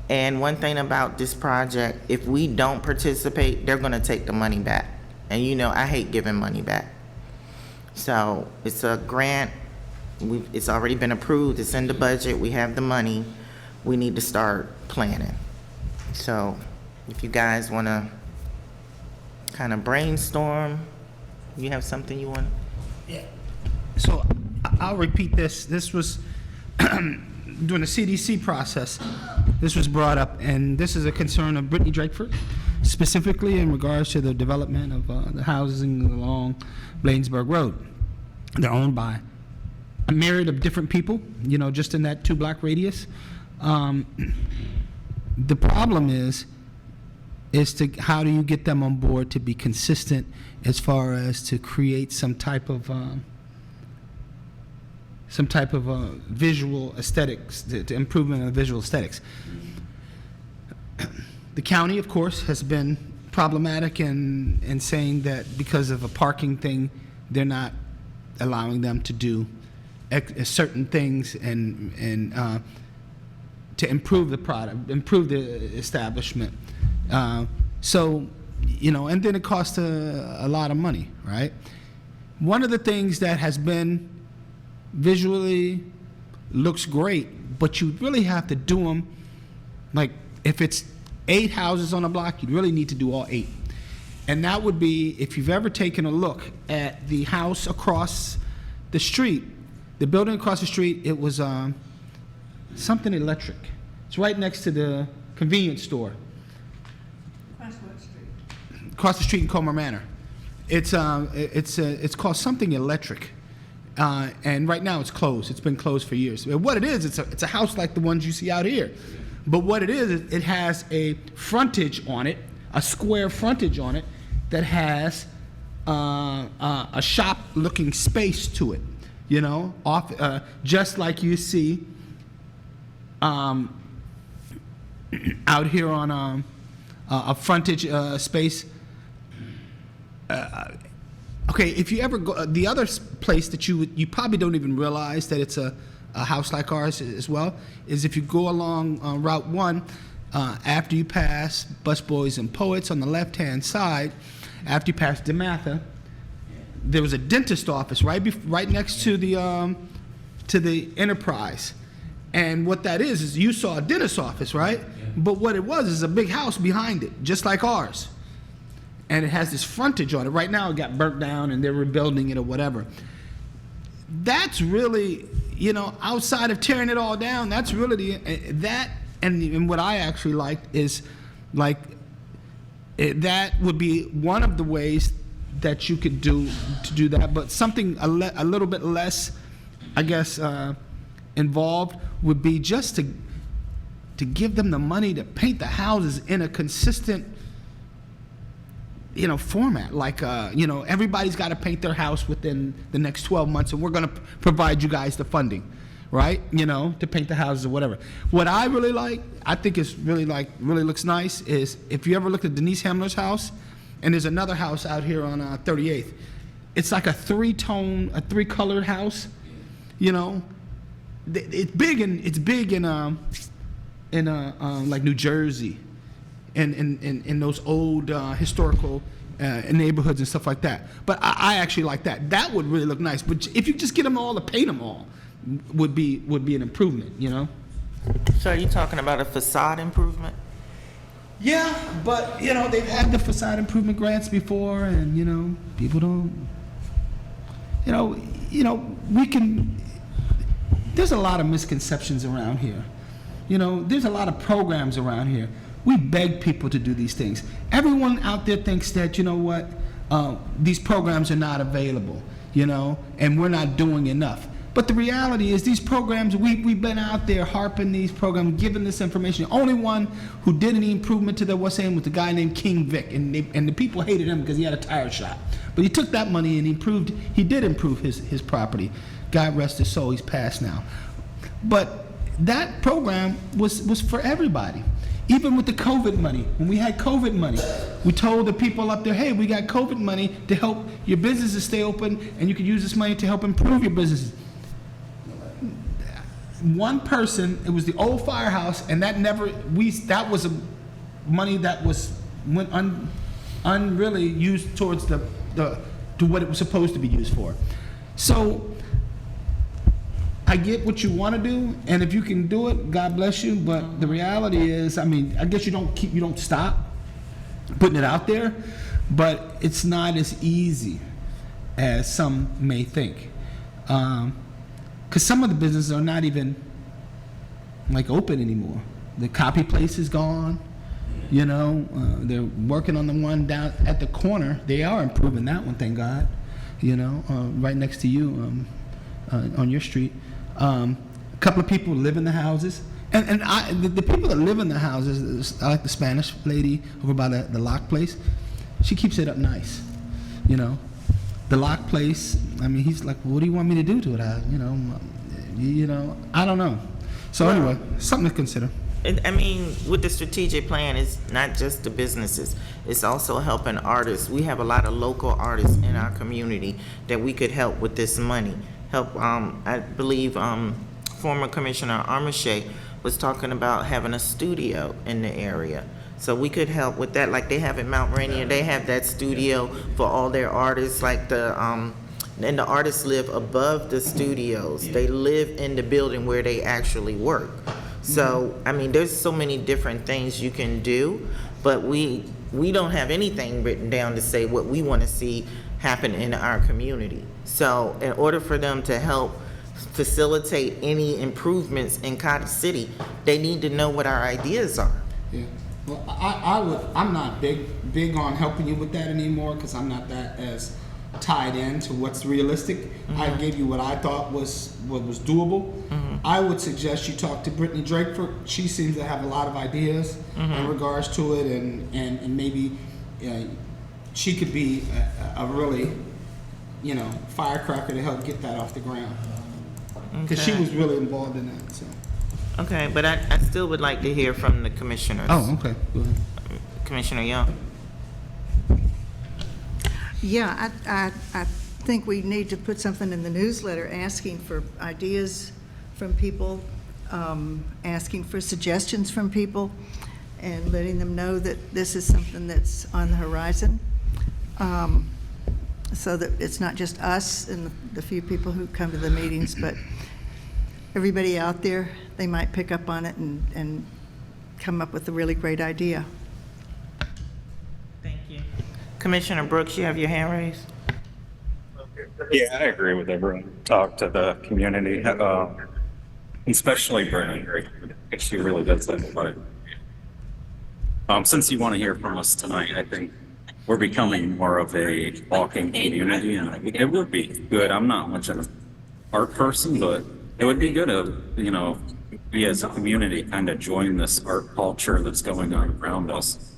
And one thing about this project, if we don't participate, they're gonna take the money back. And you know, I hate giving money back. So it's a grant, it's already been approved, it's in the budget, we have the money, we need to start planning. So if you guys wanna kind of brainstorm, you have something you want? So I'll repeat this. This was during the CDC process. This was brought up, and this is a concern of Brittany Drakeford, specifically in regards to the development of the housing along Bladensburg Road. They're owned by a myriad of different people, you know, just in that 2-block radius. The problem is to how do you get them on board to be consistent as far as to create some type of visual aesthetics, to improvement of visual aesthetics. The county, of course, has been problematic in saying that because of a parking thing, they're not allowing them to do certain things and to improve the product, improve the establishment. So, you know, and then it costs a lot of money, right? One of the things that has been visually looks great, but you really have to do them, like if it's 8 houses on a block, you really need to do all 8. And that would be, if you've ever taken a look at the house across the street, the building across the street, it was something electric. It's right next to the convenience store. Across the street in Comer Manor. It's called something electric. And right now it's closed. It's been closed for years. What it is, it's a house like the ones you see out here. But what it is, it has a frontage on it, a square frontage on it, that has a shop-looking space to it, you know, just like you see out here on a frontage space. Okay, if you ever go, the other place that you probably don't even realize that it's a house like ours as well, is if you go along Route 1, after you pass Busboys and Poets on the left-hand side, after you pass DeMatha, there was a dentist office right next to the Enterprise. And what that is you saw a dentist office, right? Yeah. But what it was is a big house behind it, just like ours. And it has this frontage on it. Right now it got burnt down and they're rebuilding it or whatever. That's really, you know, outside of tearing it all down, that's really that. And what I actually liked is, like, that would be one of the ways that you could do that. But something a little bit less, I guess, involved would be just to give them the money to paint the houses in a consistent, you know, format. Like, you know, everybody's got to paint their house within the next 12 months, and we're going to provide you guys the funding, right? You know, to paint the houses or whatever. What I really like, I think is really looks nice, is if you ever look at Denise Hamler's house, and there's another house out here on 38th. It's like a 3-colored house, you know. It's big in like New Jersey, in those old historical neighborhoods and stuff like that. But I actually like that. That would really look nice. But if you just get them all to paint them all, would be an improvement, you know. So are you talking about a facade improvement? Yeah, but you know they've had the facade improvement grants before, and you know people don't. You know we can. There's a lot of misconceptions around here. You know, there's a lot of programs around here. We beg people to do these things. Everyone out there thinks that, you know what, these programs are not available, you know, and we're not doing enough. But the reality is these programs, we've been out there harping these programs, giving this information. The only one who did any improvement to the West End was the guy named King Vic, and the people hated him because he had a tire shop. But he took that money and he did improve his property. God rest his soul, he's passed now. But that program was for everybody. Even with the COVID money, when we had COVID money, we told the people up there, hey, we got COVID money to help your businesses stay open, and you can use this money to help improve your businesses. one person, it was the old firehouse, and that was a money that went unreally used towards to what it was supposed to be used for. So I get what you want to do, and if you can do it, God bless you. But the reality is, I mean, I guess you don't stop putting it out there, but it's not as easy as some may think. Because some of the businesses are not even like open anymore. The copy place is gone. You know, they're working on the one down at the corner. They are improving that one, thank God. You know, right next to you on your street. A couple of people live in the houses. And the people that live in the houses, I like the Spanish lady over by the lock place. She keeps it up nice, you know. The lock place, I mean, he's like, what do you want me to do to it? You know, I don't know. So anyway, something to consider. I mean, with the strategic plan, it's not just the businesses, it's also helping artists. We have a lot of local artists in our community that we could help with this money. Help, I believe, former Commissioner Armache was talking about having a studio in the area. So we could help with that, like they have in Mount Rainier. They have that studio for all their artists, like and the artists live above the studios. They live in the building where they actually work. So, I mean, there's so many different things you can do, but we don't have anything written down to say what we want to see happen in our community. So in order for them to help facilitate any improvements in Cottage City, they need to know what our ideas are. Yeah. Well, I'm not big on helping you with that anymore because I'm not that as tied in to what's realistic. Mm-hmm. I gave you what I thought was doable. Mm-hmm. I would suggest you talk to Brittany Drakeford. She seems to have a lot of ideas in regards to it, and maybe she could be a really, you know, firecracker to help get that off the ground. Because she was really involved in that. So. Okay, but I still would like to hear from the commissioners. Oh, okay. Go ahead. Commissioner Young. Yeah, I think we need to put something in the newsletter asking for ideas from people, asking for suggestions from people, and letting them know that this is something that's on the horizon, so that it's not just us and the few people who come to the meetings, but everybody out there. They might pick up on it and come up with a really great idea. Thank you. Commissioner Brooks, you have your hand raised? Yeah, I agree with everyone. Talk to the community, especially Brittany. She really does that. But since you want to hear from us tonight, I think we're becoming more of a walking community, and it would be good. I'm not much of an art person, but it would be good to, you know, we as a community kind of join this art culture that's going on around us.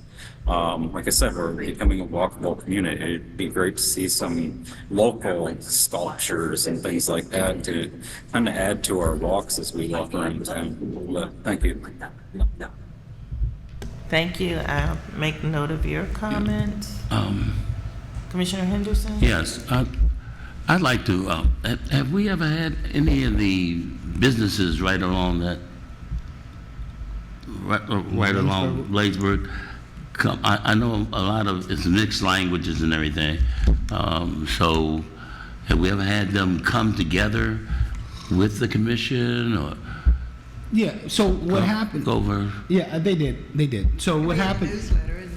Like I said, we're becoming a walkable community. It'd be great to see some local sculptures and things like that to kind of add to our walks as we walk around town. Thank you. Thank you. I'll make note of your comments. Commissioner Henderson? Yes, I'd like to, have we ever had any of the businesses right along that, right along Bladesburg? I know a lot of, it's mixed languages and everything. So have we ever had them come together with the commission or? Yeah, so what happened? Over? Yeah, they did. So what happened?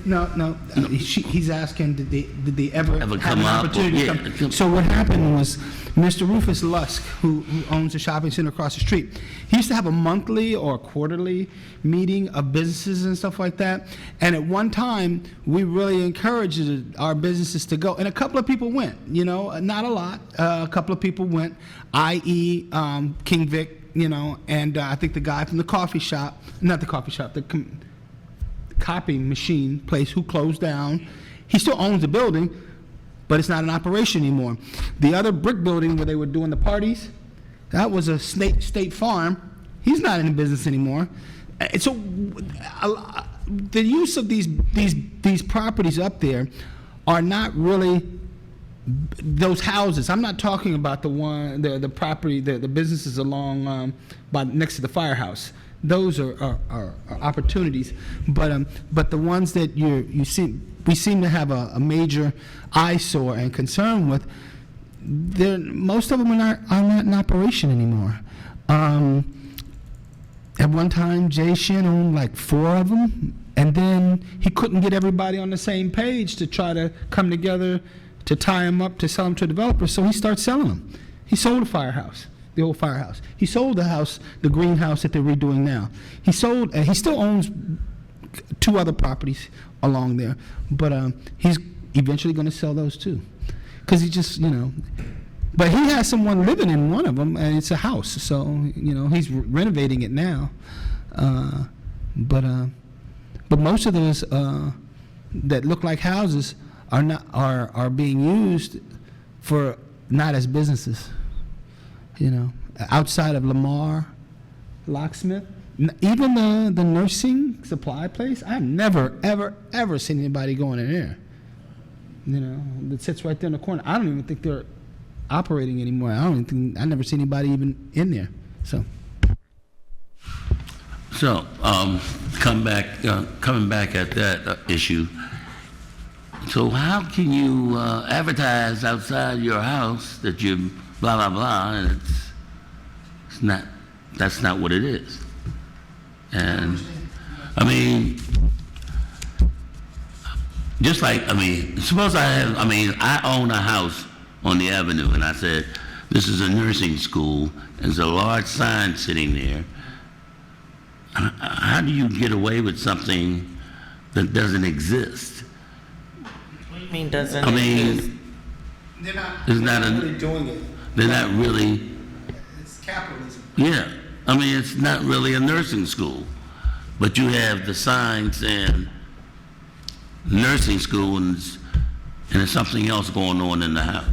No. He's asking, did they ever have come an up? opportunity to come? So what happened was, Mr. Rufus Lusk, who owns a shopping center across the street, he used to have a monthly or quarterly meeting of businesses and stuff like that. And at one time, we really encouraged our businesses to go. And a couple of people went, you know, not a lot. A couple of people went, i.e. King Vic, you know, and I think the guy from the copy machine place who closed down. He still owns the building, but it's not in operation anymore. The other brick building where they were doing the parties, that was a state farm. He's not in business anymore. And so the use of these properties up there are not really those houses. I'm not talking about the property, the businesses along by next to the firehouse. Those are opportunities, but the ones that we seem to have a major eyesore and concern with. Most of them are not in operation anymore. At one time, Jay Shin owned like 4 of them, and then he couldn't get everybody on the same page to try to come together to tie them up to sell them to developers, so he started selling them. He sold the firehouse, the old firehouse. He sold the house, the greenhouse that they're redoing now. He sold, and he still owns 2 other properties along there, but he's eventually going to sell those too. Because he just, but he has someone living in one of them, and it's a house. So, he's renovating it now. But most of those that look like houses are being used for not as businesses. Outside of Lamar, Locksmith, even the nursing supply place. I've never ever seen anybody going in there. That sits right there in the corner. I don't even think they're operating anymore. I never see anybody even in there. So coming back at that issue. So how can you advertise outside your house that you blah blah blah, and that's not what it is. And I mean. Just like, suppose I own a house on the avenue, and I said, this is a nursing school, there's a large sign sitting there. How do you get away with something that doesn't exist? What do you mean doesn't exist? They're not really doing it. They're not really. It's capitalism. Yeah, it's not really a nursing school, but you have the sign saying nursing school, and there's something else going on in the house.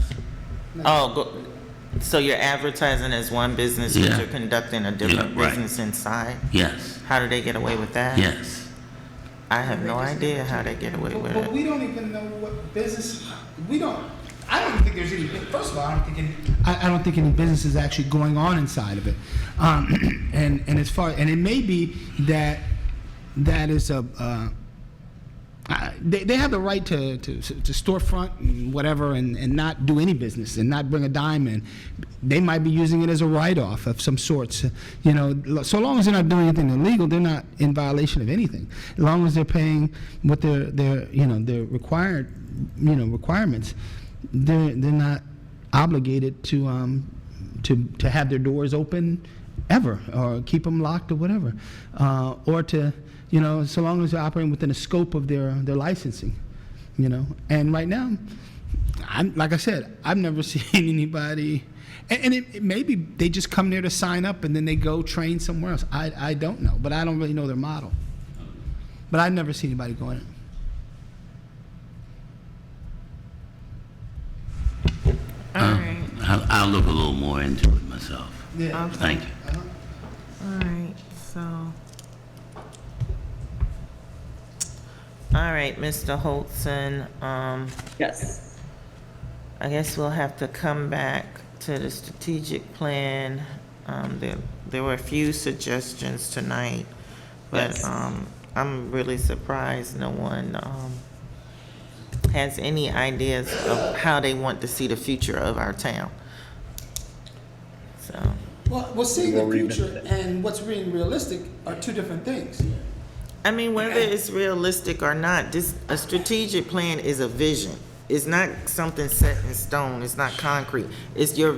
So you're advertising as one business, but you're conducting a different business inside? Yes. How do they get away with that? Yes. I have no idea how they get away with it. But we don't even know what business, I don't think there's any, first of all, I don't think any business is actually going on inside of it. And it may be that is they have the right to storefront and whatever and not do any business and not bring a dime in. They might be using it as a write-off of some sorts. So long as they're not doing anything illegal, they're not in violation of anything. As long as they're paying what their required requirements, they're not obligated to have their doors open ever or keep them locked or whatever, or to. So long as they're operating within the scope of their licensing, And right now, like I said, I've never seen anybody, and it maybe they just come there to sign up and then they go train somewhere else. I don't know, but I don't really know their model. But I've never seen anybody going in. All right. I'll look a little more into it myself. Yeah. Okay. Thank you. All right, all right, Mr. Holtzen, Yes. I guess we'll have to come back to the strategic plan. There were a few suggestions tonight, but Yes. I'm really surprised no one has any ideas of how they want to see the future of our town. So, Well, seeing the future and what's being realistic are two different things. whether it's realistic or not, a strategic plan is a vision. It's not something set in stone. It's not concrete. It's your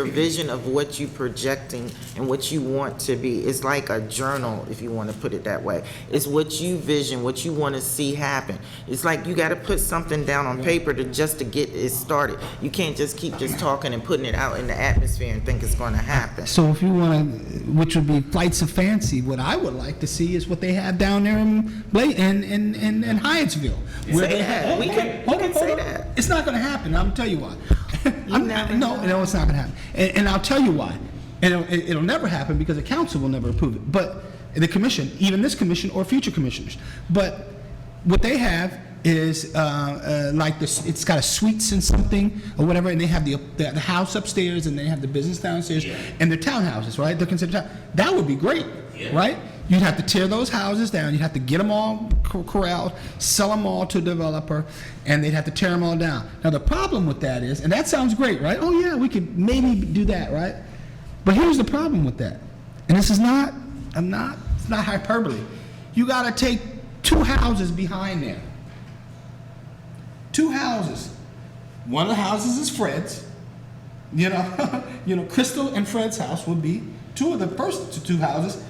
vision of what you're projecting and what you want to be. It's like a journal, if you want to put it that way. It's what you vision, what you want to see happen. It's like you got to put something down on paper to get it started. You can't just keep talking and putting it out in the atmosphere and think it's going to happen. So if you want to, which would be flights of fancy, what I would like to see is what they have down there in Hyattsville. Where Say they that. have, We can say that. It's not going to happen. I'll tell you why. never No, it's not going to happen. And I'll tell you why. And it'll never happen because the council will never approve it. But the commission, even this commission or future commissioners. But what they have is like this. It's got a suites and something or whatever, and they have the house upstairs and they have the business downstairs, and they're townhouses, right? They're considered that would be great, right? You'd have to tear those houses down. You'd have to get them all corralled, sell them all to a developer, and they'd have to tear them all down. Now the problem with that is, and that sounds great, right? Oh yeah, we could maybe do that, right? But here's the problem with that, and this is not, it's not hyperbole. You got to take 2 houses behind there. 2 houses. One of the houses is Fred's. You know, Crystal and Fred's house would be 2 of the first 2 houses.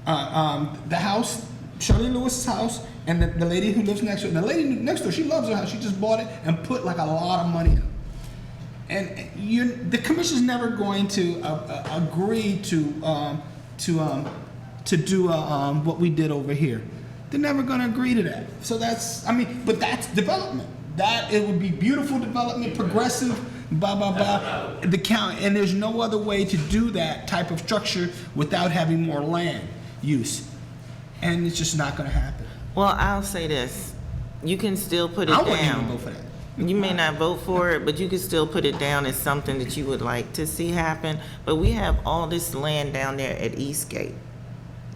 The house, Shirley Lewis's house, and the lady who lives next to her. The lady next to her, she loves her house. She just bought it and put like a lot of money in it. And the commission's never going to agree to do what we did over here. They're never going to agree to that. So but that's development. That it would be beautiful development, progressive, blah blah blah. The county, and there's no other way to do that type of structure without having more land use, and it's just not going to happen. Well, I'll say this: you can still put it I down. wouldn't even vote for that. You may not vote for it, but you can still put it down as something that you would like to see happen. But we have all this land down there at Eastgate.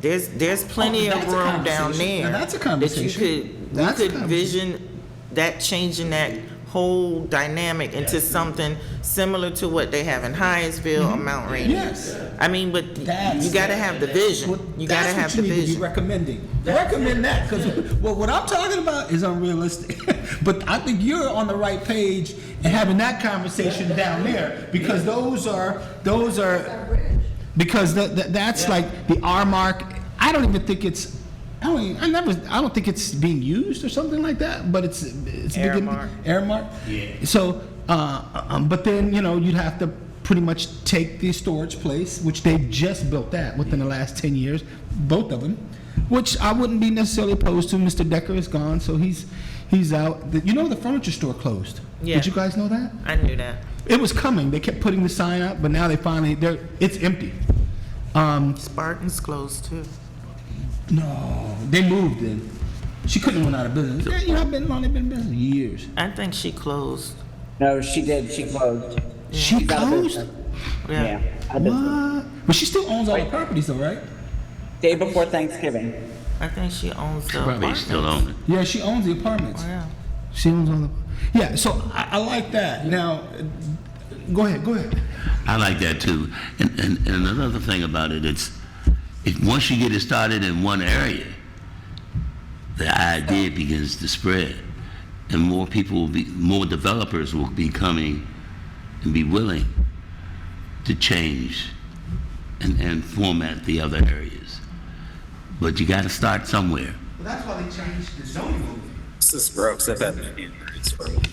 There's plenty of that's a room down conversation. there Now, that's a conversation. That's a we could conversation. vision that changing that whole dynamic into something similar to what they have in Hyattsville or Mount Rainier. Yes. I mean, but you got to have the vision. You got to have the That's what you need to be vision. recommending. Recommend that, because what I'm talking about is unrealistic. But I think you're on the right page and having that conversation down there, because those are because that's like the R mark. I don't even think it's. I don't think it's being used or something like that. But it's Air beginning- mark. Air mark. Yeah. So, but then you'd have to pretty much take the storage place, which they've just built that within the last 10 years, both of them, which I wouldn't be necessarily opposed to. Mr. Decker is gone, so he's out. The furniture store closed. Yeah. Did you guys know that? I knew that. It was coming. They kept putting the sign up, but now it's empty. Spartan's closed too. No, they moved in. She couldn't have went out of business. Yeah, I've been in business years. I think she closed. No, she did. She closed. She She's out of closed? business. Yeah. Yeah. out of business. What? But she still owns all the properties though, right? Day before Thanksgiving. I think she owns the They apartments. still own it. Yeah, she owns the apartments. Oh, yeah. She owns all the. Yeah, so I like that. Now, go ahead. I like that too. And another thing about it, once you get it started in one area, the idea begins to spread, and more developers will be coming and be willing to change and format the other areas. But you got to start somewhere. Well, that's why they changed the zoning ordinance. This is Brooks. I've had many injuries for it.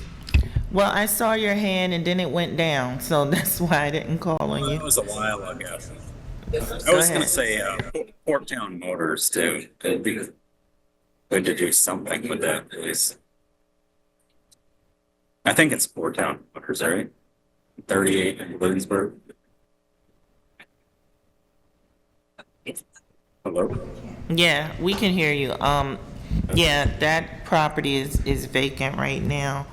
Well, I saw your hand and then it went down, so that's why I didn't call on That you. was a while ago. I Go was going ahead. to say Porktown Motors too. It'd be good to do something with that, at least. I think it's Porktown Motors, right? 38 in Williamsburg. Hello? Yeah, we can hear you. Yeah, that property is vacant right now.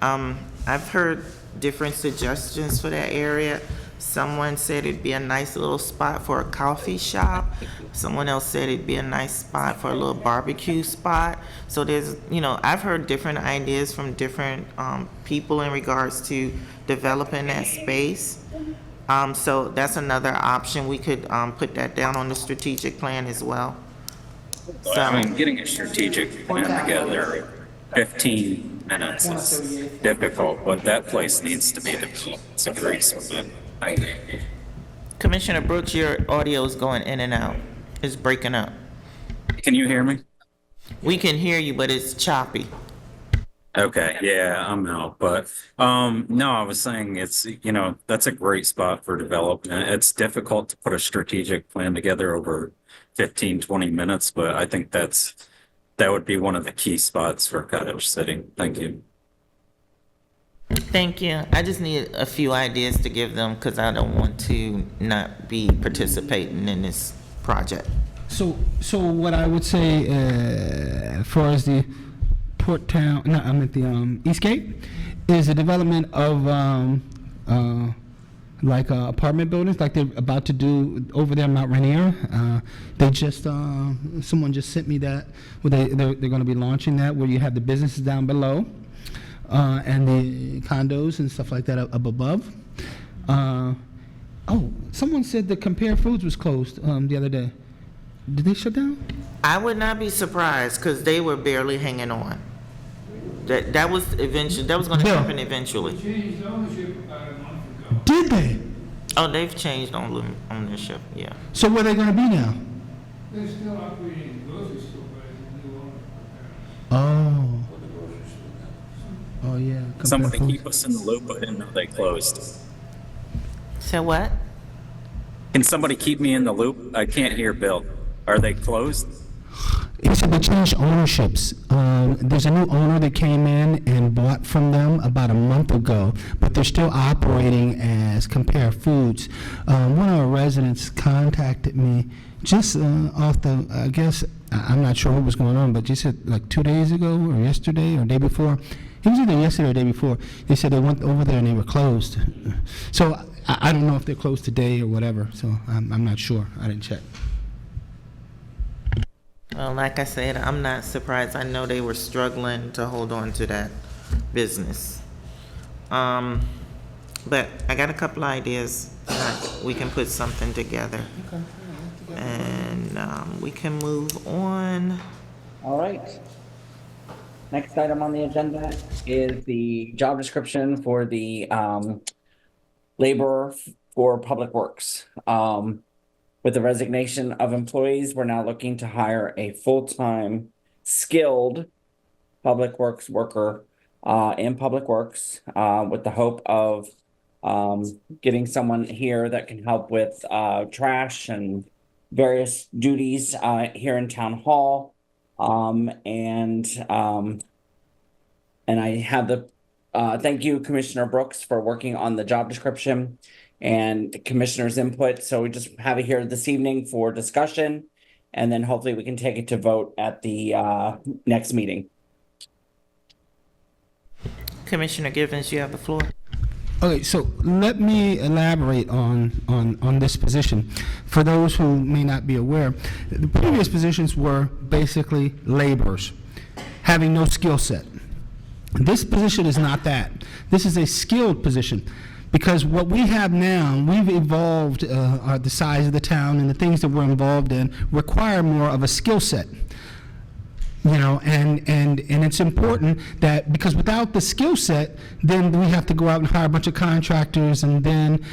I've heard different suggestions for that area. Someone said it'd be a nice little spot for a coffee shop. Someone else said it'd be a nice spot for a little barbecue spot. So there's, I've heard different ideas from different people in regards to developing that space. So that's another option. We could put that down on the strategic plan as well. I mean, getting a strategic plan together, 15 minutes is difficult, but that place needs to be developed. It's a great spot. Commissioner Brooks, your audio is going in and out. It's breaking up. Can you hear me? We can hear you, but it's choppy. Okay, yeah, I'm out, but no, I was saying it's, that's a great spot for development. It's difficult to put a strategic plan together over 15, 20 minutes, but I think that would be one of the key spots for Cottage City. Thank you. Thank you. I just need a few ideas to give them because I don't want to not be participating in this project. So what I would say, as far as the Port Town, no, I'm at the Eastgate, is the development of apartment buildings like they're about to do over there in Mount Rainier. They just, someone just sent me that, where they're going to be launching that, where you have the businesses down below and the condos and stuff like that up above. Someone said the Compare Foods was closed the other day. Did they shut down? I would not be surprised, because they were barely hanging on. That was eventually, that was gonna Bill. happen eventually. Changed ownership about a month ago. Did they? Oh, they've changed ownership, yeah. So where are they going to be now? They're still operating the grocery store, but it's a new owner. Oh, yeah. Compare Somebody Foods. keep us in the loop. I didn't know they closed. So what? Can somebody keep me in the loop? I can't hear Bill. Are they closed? He said they changed ownerships. There's a new owner that came in and bought from them about a month ago, but they're still operating as Compare Foods. One of our residents contacted me just off the, I guess, I'm not sure what was going on, but she said like 2 days ago or yesterday or day before. It was either yesterday or day before. They said they went over there and they were closed. So I don't know if they're closed today or whatever, so I'm not sure. I didn't check. Well, like I said, I'm not surprised. I know they were struggling to hold on to that business. But I got a couple ideas. We can put something together. And we can move on. All right. Next item on the agenda is the job description for the laborer for Public Works. With the resignation of employees, we're now looking to hire a full-time skilled Public Works worker in Public Works with the hope of getting someone here that can help with trash and various duties here in Town Hall. And I have the thank you, Commissioner Brooks, for working on the job description and the commissioner's input. So we just have it here this evening for discussion, and then hopefully we can take it to vote at the next meeting. Commissioner Givens, you have the floor. Okay, so let me elaborate on this position. For those who may not be aware, the previous positions were basically laborers, having no skill set. This position is not that. This is a skilled position, because what we have now, we've evolved the size of the town, and the things that we're involved in require more of a skill set. You know, and it's important that, because without the skill set, then we have to go out and hire a bunch of contractors, and then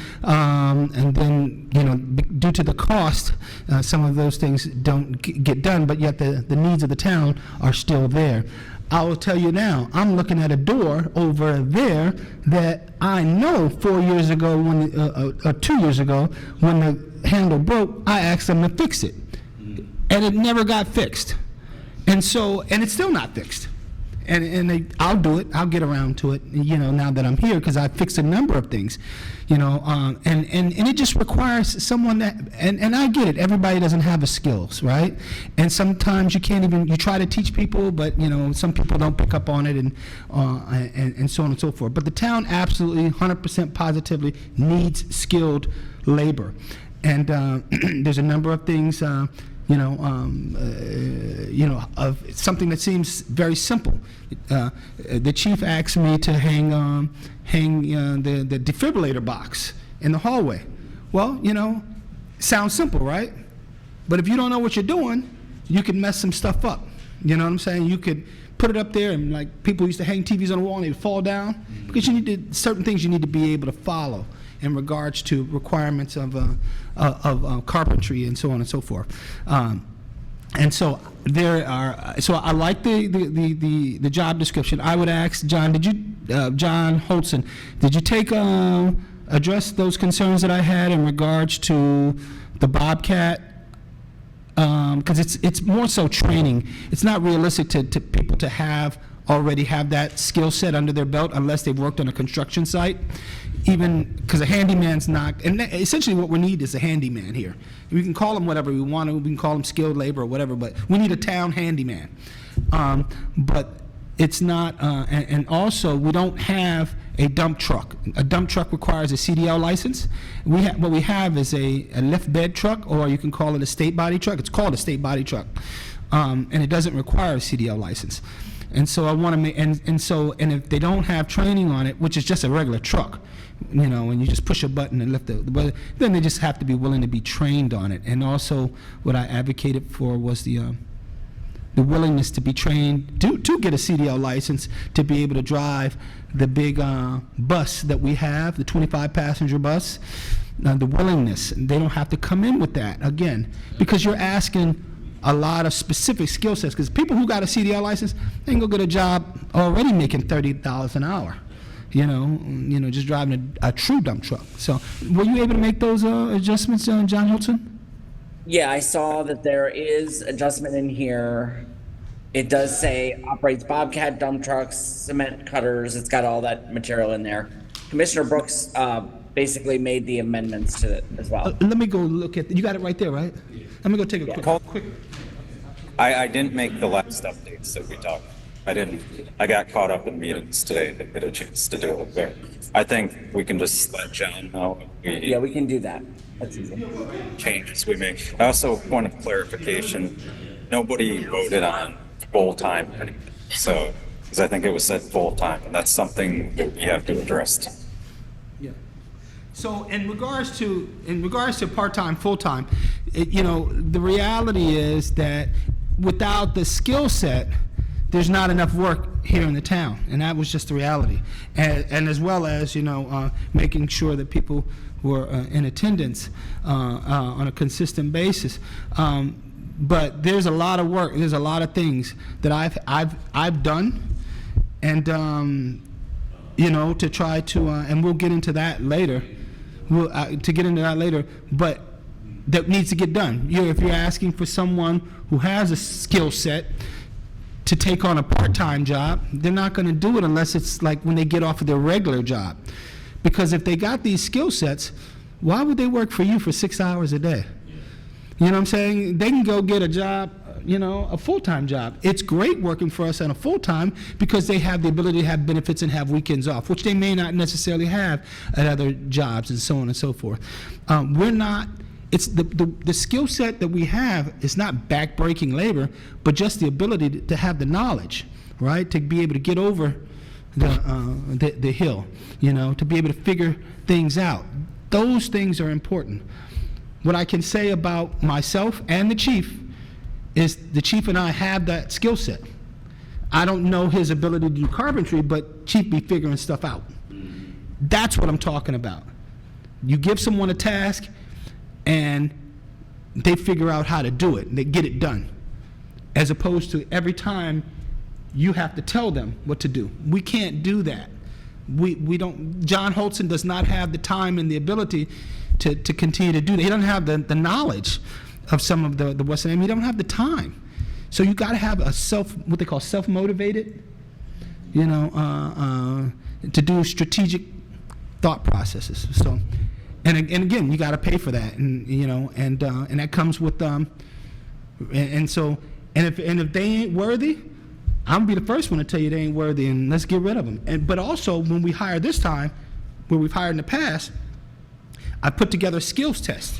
you know, due to the cost, some of those things don't get done, but yet the needs of the town are still there. I will tell you now, I'm looking at a door over there that I know 4 years ago, or 2 years ago, when the handle broke, I asked them to fix it, and it never got fixed. And so, and it's still not fixed. I'll do it. I'll get around to it, you know, now that I'm here, because I fixed a number of things, you know, and it just requires someone that, and I get it, everybody doesn't have the skills, right? And sometimes you can't even, you try to teach people, but, you know, some people don't pick up on it, and so on and so forth. But the town absolutely, 100% positively needs skilled labor. And there's a number of things, you know, of something that seems very simple. The chief asked me to hang the defibrillator box in the hallway. Well, you know, sounds simple, right? But if you don't know what you're doing, you can mess some stuff up. You know what I'm saying? You could put it up there, and like people used to hang TVs on the wall and they would fall down, because you need to, certain things you need to be able to follow in regards to requirements of carpentry and so on and so forth. And so there are. So I like the job description. I would ask John. Did you, John Holtzen? Did you take address those concerns that I had in regards to the Bobcat? Because it's more so training. It's not realistic to people to already have that skill set under their belt unless they've worked on a construction site. Even because a handyman's not, and essentially what we need is a handyman here. We can call them whatever we want to, we can call them skilled labor or whatever, but we need a town handyman. But it's not, and also, we don't have a dump truck. A dump truck requires a CDL license. What we have is a lift bed truck, or you can call it a state body truck. It's called a state body truck, and it doesn't require a CDL license. And so I want to make, and if they don't have training on it, which is just a regular truck, you know, and you just push a button and lift it, but then they just have to be willing to be trained on it. And also, what I advocated for was the willingness to be trained to get a CDL license to be able to drive the big bus that we have, the 25-passenger bus. The willingness, they don't have to come in with that again, because you're asking a lot of specific skill sets. Because people who got a CDL license, they can go get a job already making $30 an hour. You know, just driving a true dump truck. So, were you able to make those adjustments, John Holton? Yeah, I saw that there is adjustment in here. It does say operates Bobcat dump trucks, cement cutters. It's got all that material in there. Commissioner Brooks basically made the amendments to it as well. Let me go look at, you got it right there, right? Let me go take a quick. I didn't make the last updates that we talked. I didn't. I got caught up in meetings today. Didn't get a chance to do it. But I think we can just let John know. Yeah, we can do that. That's easy. Changes we make. I also, point of clarification, nobody voted on full-time anymore. So, because I think it was said full-time, and that's something that we have to address. Yeah. So in regards to part-time, full-time, you know, the reality is that without the skill set, there's not enough work here in the town, and that was just the reality. And as well as, you know, making sure that people were in attendance on a consistent basis. But there's a lot of work. There's a lot of things that I've done, and you know, to try to and we'll get into that later. But that needs to get done. If you're asking for someone who has a skill set to take on a part-time job, they're not going to do it unless it's like when they get off of their regular job. Because if they got these skill sets, why would they work for you for 6 hours a day? You know what I'm saying? They can go get a job, you know, a full-time job. It's great working for us on a full-time because they have the ability to have benefits and have weekends off, which they may not necessarily have at other jobs, and so on and so forth. It's the skill set that we have is not back-breaking labor, but just the ability to have the knowledge, right? To be able to get over the hill, you know, to be able to figure things out. Those things are important. What I can say about myself and the chief is the chief and I have that skill set. I don't know his ability to do carpentry, but chief be figuring stuff out. That's what I'm talking about. You give someone a task, and they figure out how to do it, and they get it done, as opposed to every time you have to tell them what to do. We can't do that. We don't. John Holton does not have the time and the ability to continue to do that. He doesn't have the knowledge of some of the Western End. He don't have the time. So you got to have a what they call self-motivated, you know, to do strategic thought processes. So, and again, you got to pay for that, and you know, and that comes with so if they ain't worthy, I'm gonna be the first one to tell you they ain't worthy, and let's get rid of them. But also, when we hire this time, where we've hired in the past, I put together a skills test.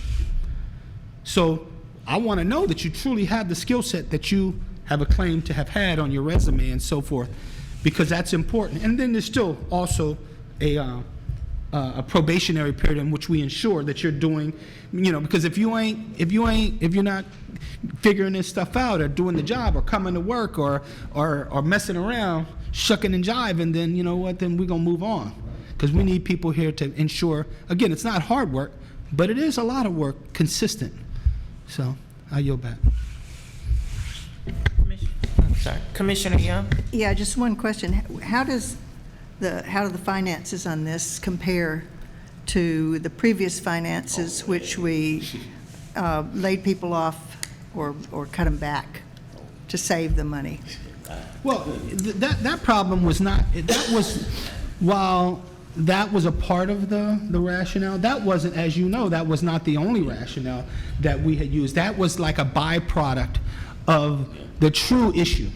So I want to know that you truly have the skill set that you have a claim to have had on your resume and so forth, because that's important. And then there's still also a probationary period in which we ensure that you're doing, you know, because if you're not figuring this stuff out or doing the job or coming to work or messing around, shucking and jiving, then you know what, then we're gonna move on. Because we need people here to ensure, again, it's not hard work, but it is a lot of work, consistent. So I yield back. Commissioner Young? Yeah, just one question. How do the finances on this compare to the previous finances, which we laid people off or cut them back to save the money? Well, that problem was not, that was, while that was a part of the rationale, that wasn't, as you know, that was not the only rationale that we had used. That was like a byproduct of the true issue.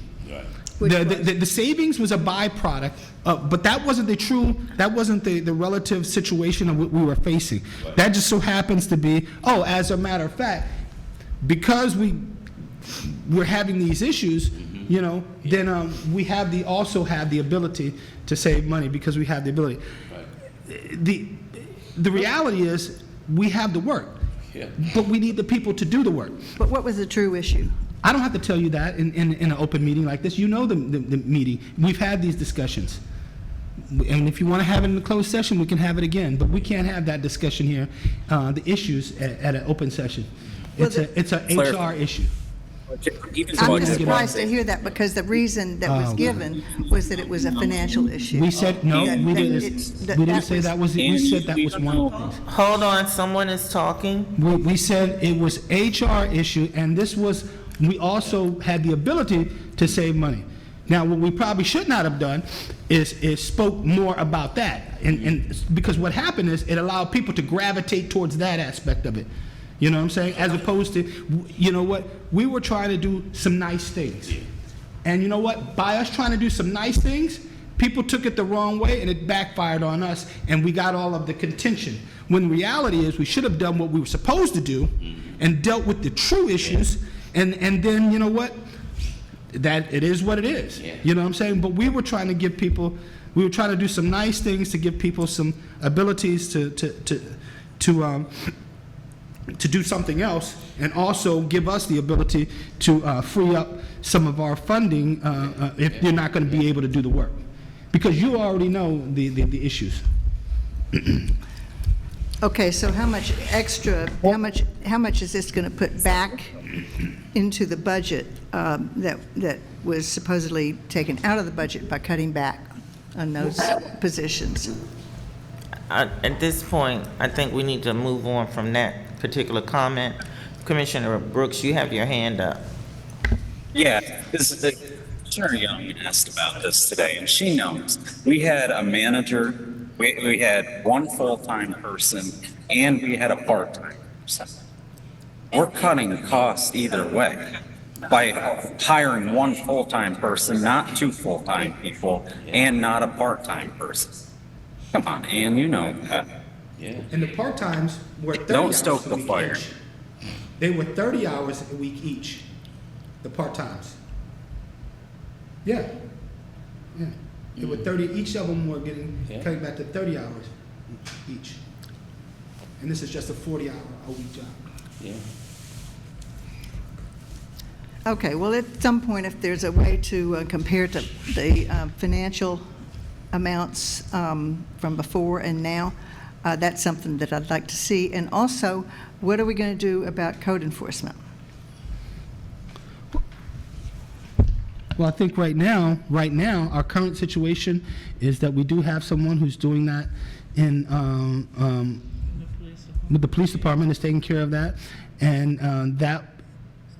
The savings was a byproduct, but that wasn't the relative situation of what we were facing. That just so happens to be, as a matter of fact, because we're having these issues, then we also have the ability to save money because we have the ability. The reality is, we have the work, but we need the people to do the work. But what was the true issue? I don't have to tell you that in an open meeting like this. You know the meeting. We've had these discussions. And if you want to have it in a closed session, we can have it again. But we can't have that discussion here, the issues at an open session. It's a HR issue. I'm just surprised to hear that, because the reason that was given was that it was a financial issue. We said, no, we didn't say that was, we said that was one of the things. Hold on, someone is talking. We said it was HR issue, and we also had the ability to save money. Now, what we probably should not have done is spoke more about that, and because what happened is it allowed people to gravitate towards that aspect of it. You know what I'm saying? As opposed to, you know what, we were trying to do some nice things. And you know what, by us trying to do some nice things, people took it the wrong way and it backfired on us, and we got all of the contention. When the reality is, we should have done what we were supposed to do and dealt with the true issues, and then, you know what, that it is what it is. You know what I'm saying? But we were trying to give people, we were trying to do some nice things to give people some abilities to do something else, and also give us the ability to free up some of our funding if you're not going to be able to do the work, because you already know the issues. Okay, so how much extra, how much is this going to put back into the budget that was supposedly taken out of the budget by cutting back on those positions? At this point, I think we need to move on from that particular comment. Commissioner Brooks, you have your hand up. Yeah, Commissioner Young asked about this today, and she knows. We had a manager, we had one full-time person, and we had a part-time person. We're cutting costs either way by hiring one full-time person, not two full-time people, and not a part-time person. Come on, Ann, you know that. And the part-times were 30 Don't hours stoke a the week fire. each. They were 30 hours a week each, the part-times. Yeah. They were 30, each of them were cutting back to 30 hours each. And this is just a 40-hour-a-week job. Okay, well, at some point, if there's a way to compare the financial amounts from before and now, that's something that I'd like to see. And also, what are we going to do about code enforcement? Well, I think right now, our current situation is that we do have someone who's doing that in, with the police department is taking care of that, and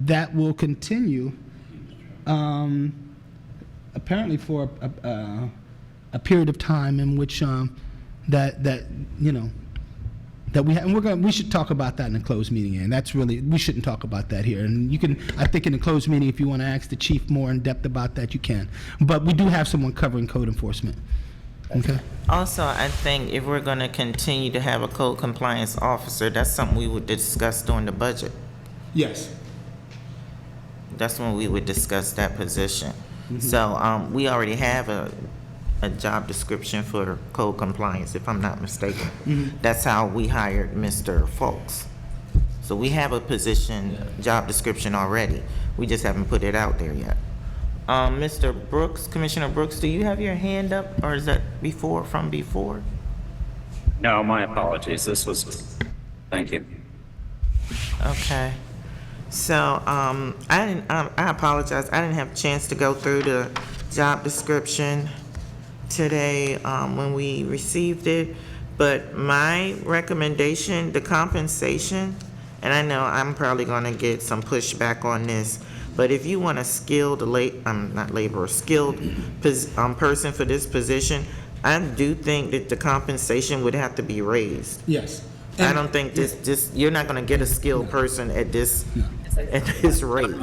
that will continue, apparently for a period of time in which we should talk about that in a closed meeting, and that's really, we shouldn't talk about that here. And you can, I think in a closed meeting, if you want to ask the chief more in depth about that, you can. But we do have someone covering code enforcement. Okay. Also, I think if we're going to continue to have a code compliance officer, that's something we would discuss during the budget. Yes. That's when we would discuss that position. So we already have a job description for code compliance, if I'm not mistaken. That's how we hired Mr. Folks. So we have a position, job description already. We just haven't put it out there yet. Mr. Brooks, Commissioner Brooks, do you have your hand up, or is that from before? No, my apologies. This was, thank you. Okay. So, I apologize. I didn't have a chance to go through the job description today when we received it, but my recommendation, the compensation, and I know I'm probably going to get some pushback on this, but if you want a skilled, skilled person for this position, I do think that the compensation would have to be raised. Yes. I don't think you're not going to get a skilled person at this rate.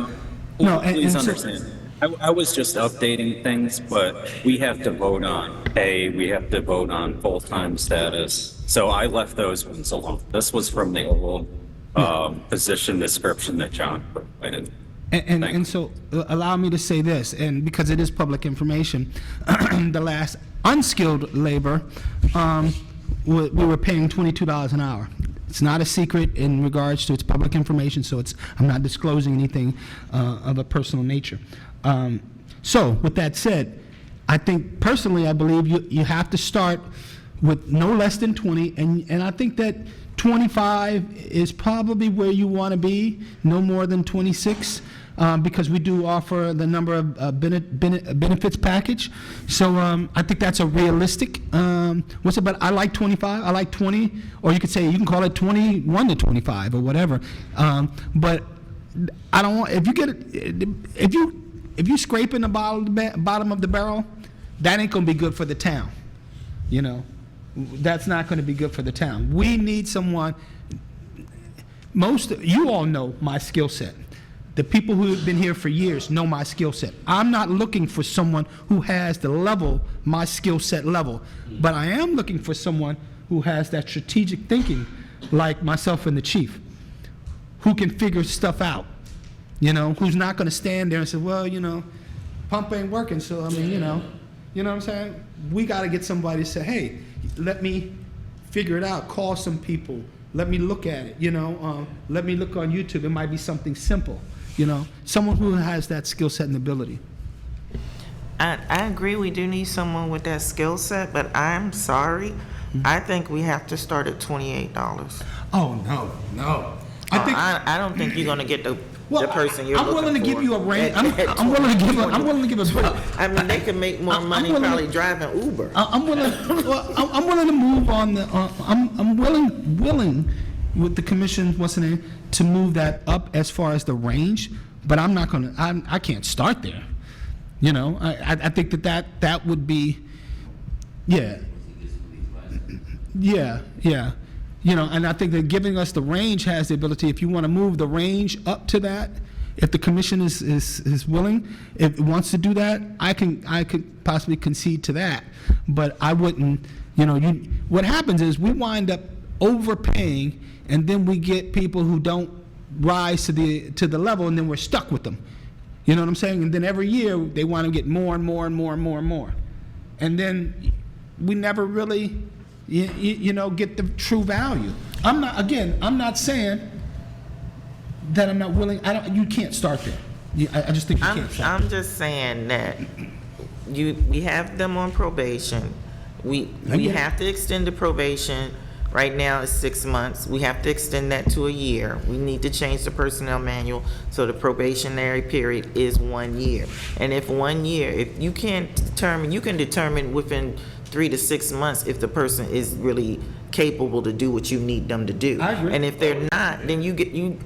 No, Please understand. I was just updating things, but we have to vote on pay, we have to vote on full-time status. So I left those ones alone. This was from the old position description that John provided. And so allow me to say this, and because it is public information, the last unskilled labor, we were paying $22 an hour. It's not a secret in regards to its public information, so I'm not disclosing anything of a personal nature. So with that said, I think personally, I believe you have to start with no less than 20, and I think that 25 is probably where you want to be, no more than 26. Because we do offer the number of benefits package. So I think that's a realistic, but I like 25, I like 20, or you could say, you can call it 21 to 25 or whatever. But I don't want, if you scrape in the bottom of the barrel, that ain't gonna be good for the town. You know, that's not gonna be good for the town. We need someone, you all know my skill set. The people who have been here for years know my skill set. I'm not looking for someone who has the level, my skill set level, but I am looking for someone who has that strategic thinking, like myself and the chief, who can figure stuff out, who's not gonna stand there and say, well, pump ain't working, so I mean, you know what I'm saying? We gotta get somebody to say, hey, let me figure it out, call some people, let me look at it, let me look on YouTube, it might be something simple. Someone who has that skill set and ability. I agree, we do need someone with that skill set, but I'm sorry, I think we have to start at $28. Oh, no. I don't think you're gonna get the person you're looking for. I'm willing to give you a range. I'm willing to give a. I mean, they can make more money probably driving Uber. I'm willing to move on the. I'm willing with the commission, to move that up as far as the range, but I'm not gonna. I can't start there. I think that would be. Yeah. And I think that giving us the range has the ability, if you want to move the range up to that, if the commission is willing, if it wants to do that, I could possibly concede to that. But I wouldn't, what happens is we wind up overpaying, and then we get people who don't rise to the level, and then we're stuck with them. You know what I'm saying? And then every year they want to get more and more and more and more and more. And then we never really get the true value. I'm not saying that I'm not willing. You can't start there. I just think you can't start I'm just saying that we have them on probation. We have to extend the probation. Right now it's 6 months. We have to extend that to a year. We need to change the personnel manual so the probationary period is 1 year. And if 1 year, if you can determine within 3 to 6 months if the person is really capable to do what you need them to do. I agree. And if they're not, then you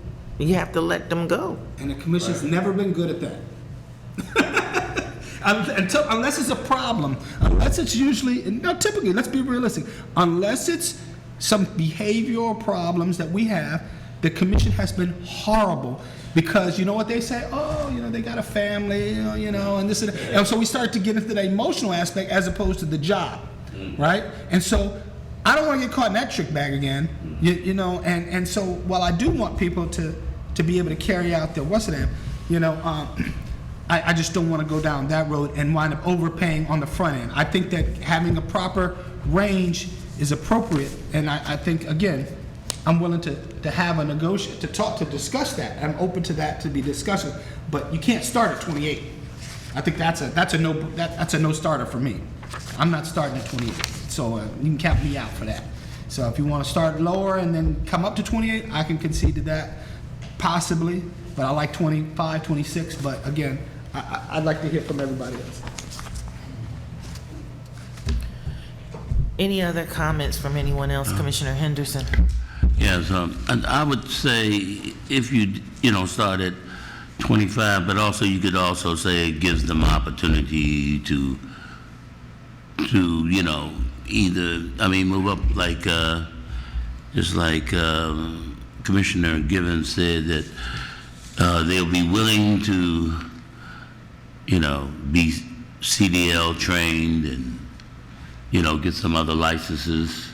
have to let them go. And the commission's never been good at that. Unless it's a problem, unless it's typically, let's be realistic, unless it's some behavioral problems that we have, the commission has been horrible. Because you know what they say? Oh, they got a family, and this and that. And so we start to get into the emotional aspect as opposed to the job, right? And so I don't want to get caught in that trick bag again, and so while I do want people to be able to carry out their I just don't want to go down that road and wind up overpaying on the front end. I think that having a proper range is appropriate, and I think, again, I'm willing to have a negotiate, to discuss that. I'm open to that to be discussed, but you can't start at 28. I think that's a no starter for me. I'm not starting at 28, so you can count me out for that. So if you want to start lower and then come up to 28, I can concede to that, possibly. But I like 25, 26. But again, I'd like to hear from everybody else. Any other comments from anyone else, Commissioner Henderson? Yes, and I would say if you start at 25, but also you could also say it gives them opportunity to either move up like just like Commissioner Givens said that they'll be willing to be CDL trained and, get some other licenses.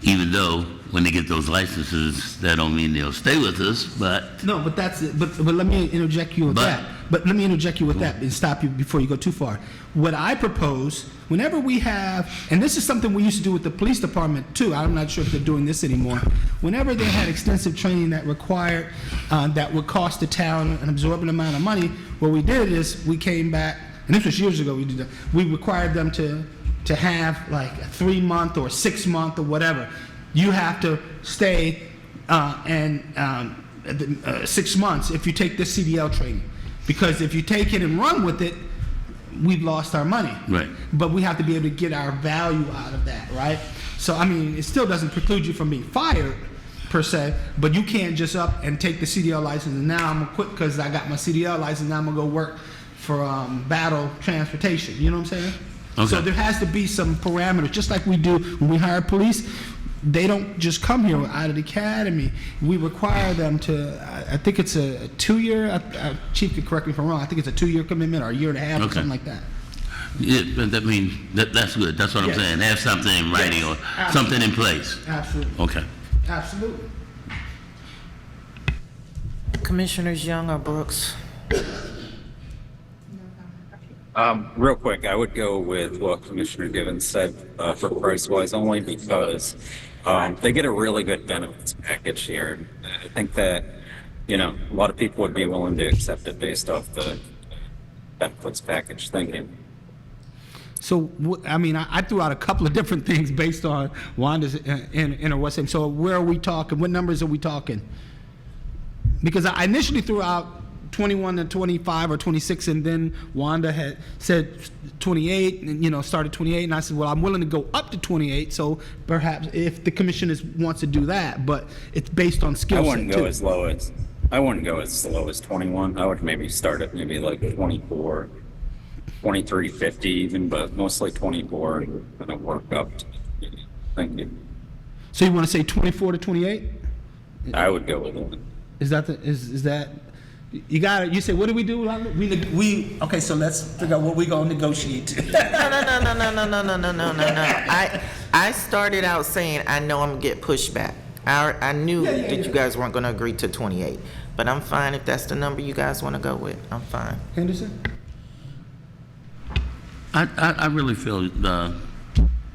Even though when they get those licenses, that don't mean they'll stay with us, but. No, but that's it. But let me interject you with that. But let me interject you with that and stop you before you go too far. What I propose, whenever we have, and this is something we used to do with the police department too. I'm not sure if they're doing this anymore. Whenever they had extensive training that required, that would cost the town an absorbent amount of money, what we did is we came back, and this was years ago. We did that. We required them to have like a 3-month or 6-month or whatever. You have to stay 6 months if you take this CDL training. Because if you take it and run with it, we've lost our money. Right. But we have to be able to get our value out of that, right? So, I mean, it still doesn't preclude you from being fired, per se, but you can't just up and take the CDL license and now I'm going to quit because I got my CDL license, now I'm going to go work for Battle Transportation. You know what I'm saying? Okay. So there has to be some parameters, just like we do when we hire police. They don't just come here out of the academy. We require them to, I think it's a 2-year, Chief could correct me if I'm wrong, I think it's a 2-year commitment or a 1.5 years or something like that. Yeah, but that's good. That's what I'm saying. Have something in writing or something in place. Absolutely. Okay. Absolutely. Commissioners Young or Brooks? Real quick, I would go with what Commissioner Givens said for price-wise, only because they get a really good benefits package here. I think that, a lot of people would be willing to accept it based off the benefits package. Thank you. So, I mean, I threw out a couple of different things based on Wanda's in her what's name. So where are we talking? What numbers are we talking? Because I initially threw out 21 to 25 or 26, and then Wanda had said 28, and started 28, and I said, well, I'm willing to go up to 28. So perhaps if the commission wants to do that, but it's based on skill set. I wouldn't go as low as 21. I would maybe start at maybe like 24, 23.50 even, but mostly 24, and then work up. Thank you. So you want to say 24 to 28? I would go with it. Is that you got it? You say, what do we do? We okay. So let's figure out what we're gonna negotiate. No. I started out saying I know I'm gonna get pushback. I knew that you guys weren't gonna agree to 28, but I'm fine if that's the number you guys want to go with. I'm fine. Henderson? I really feel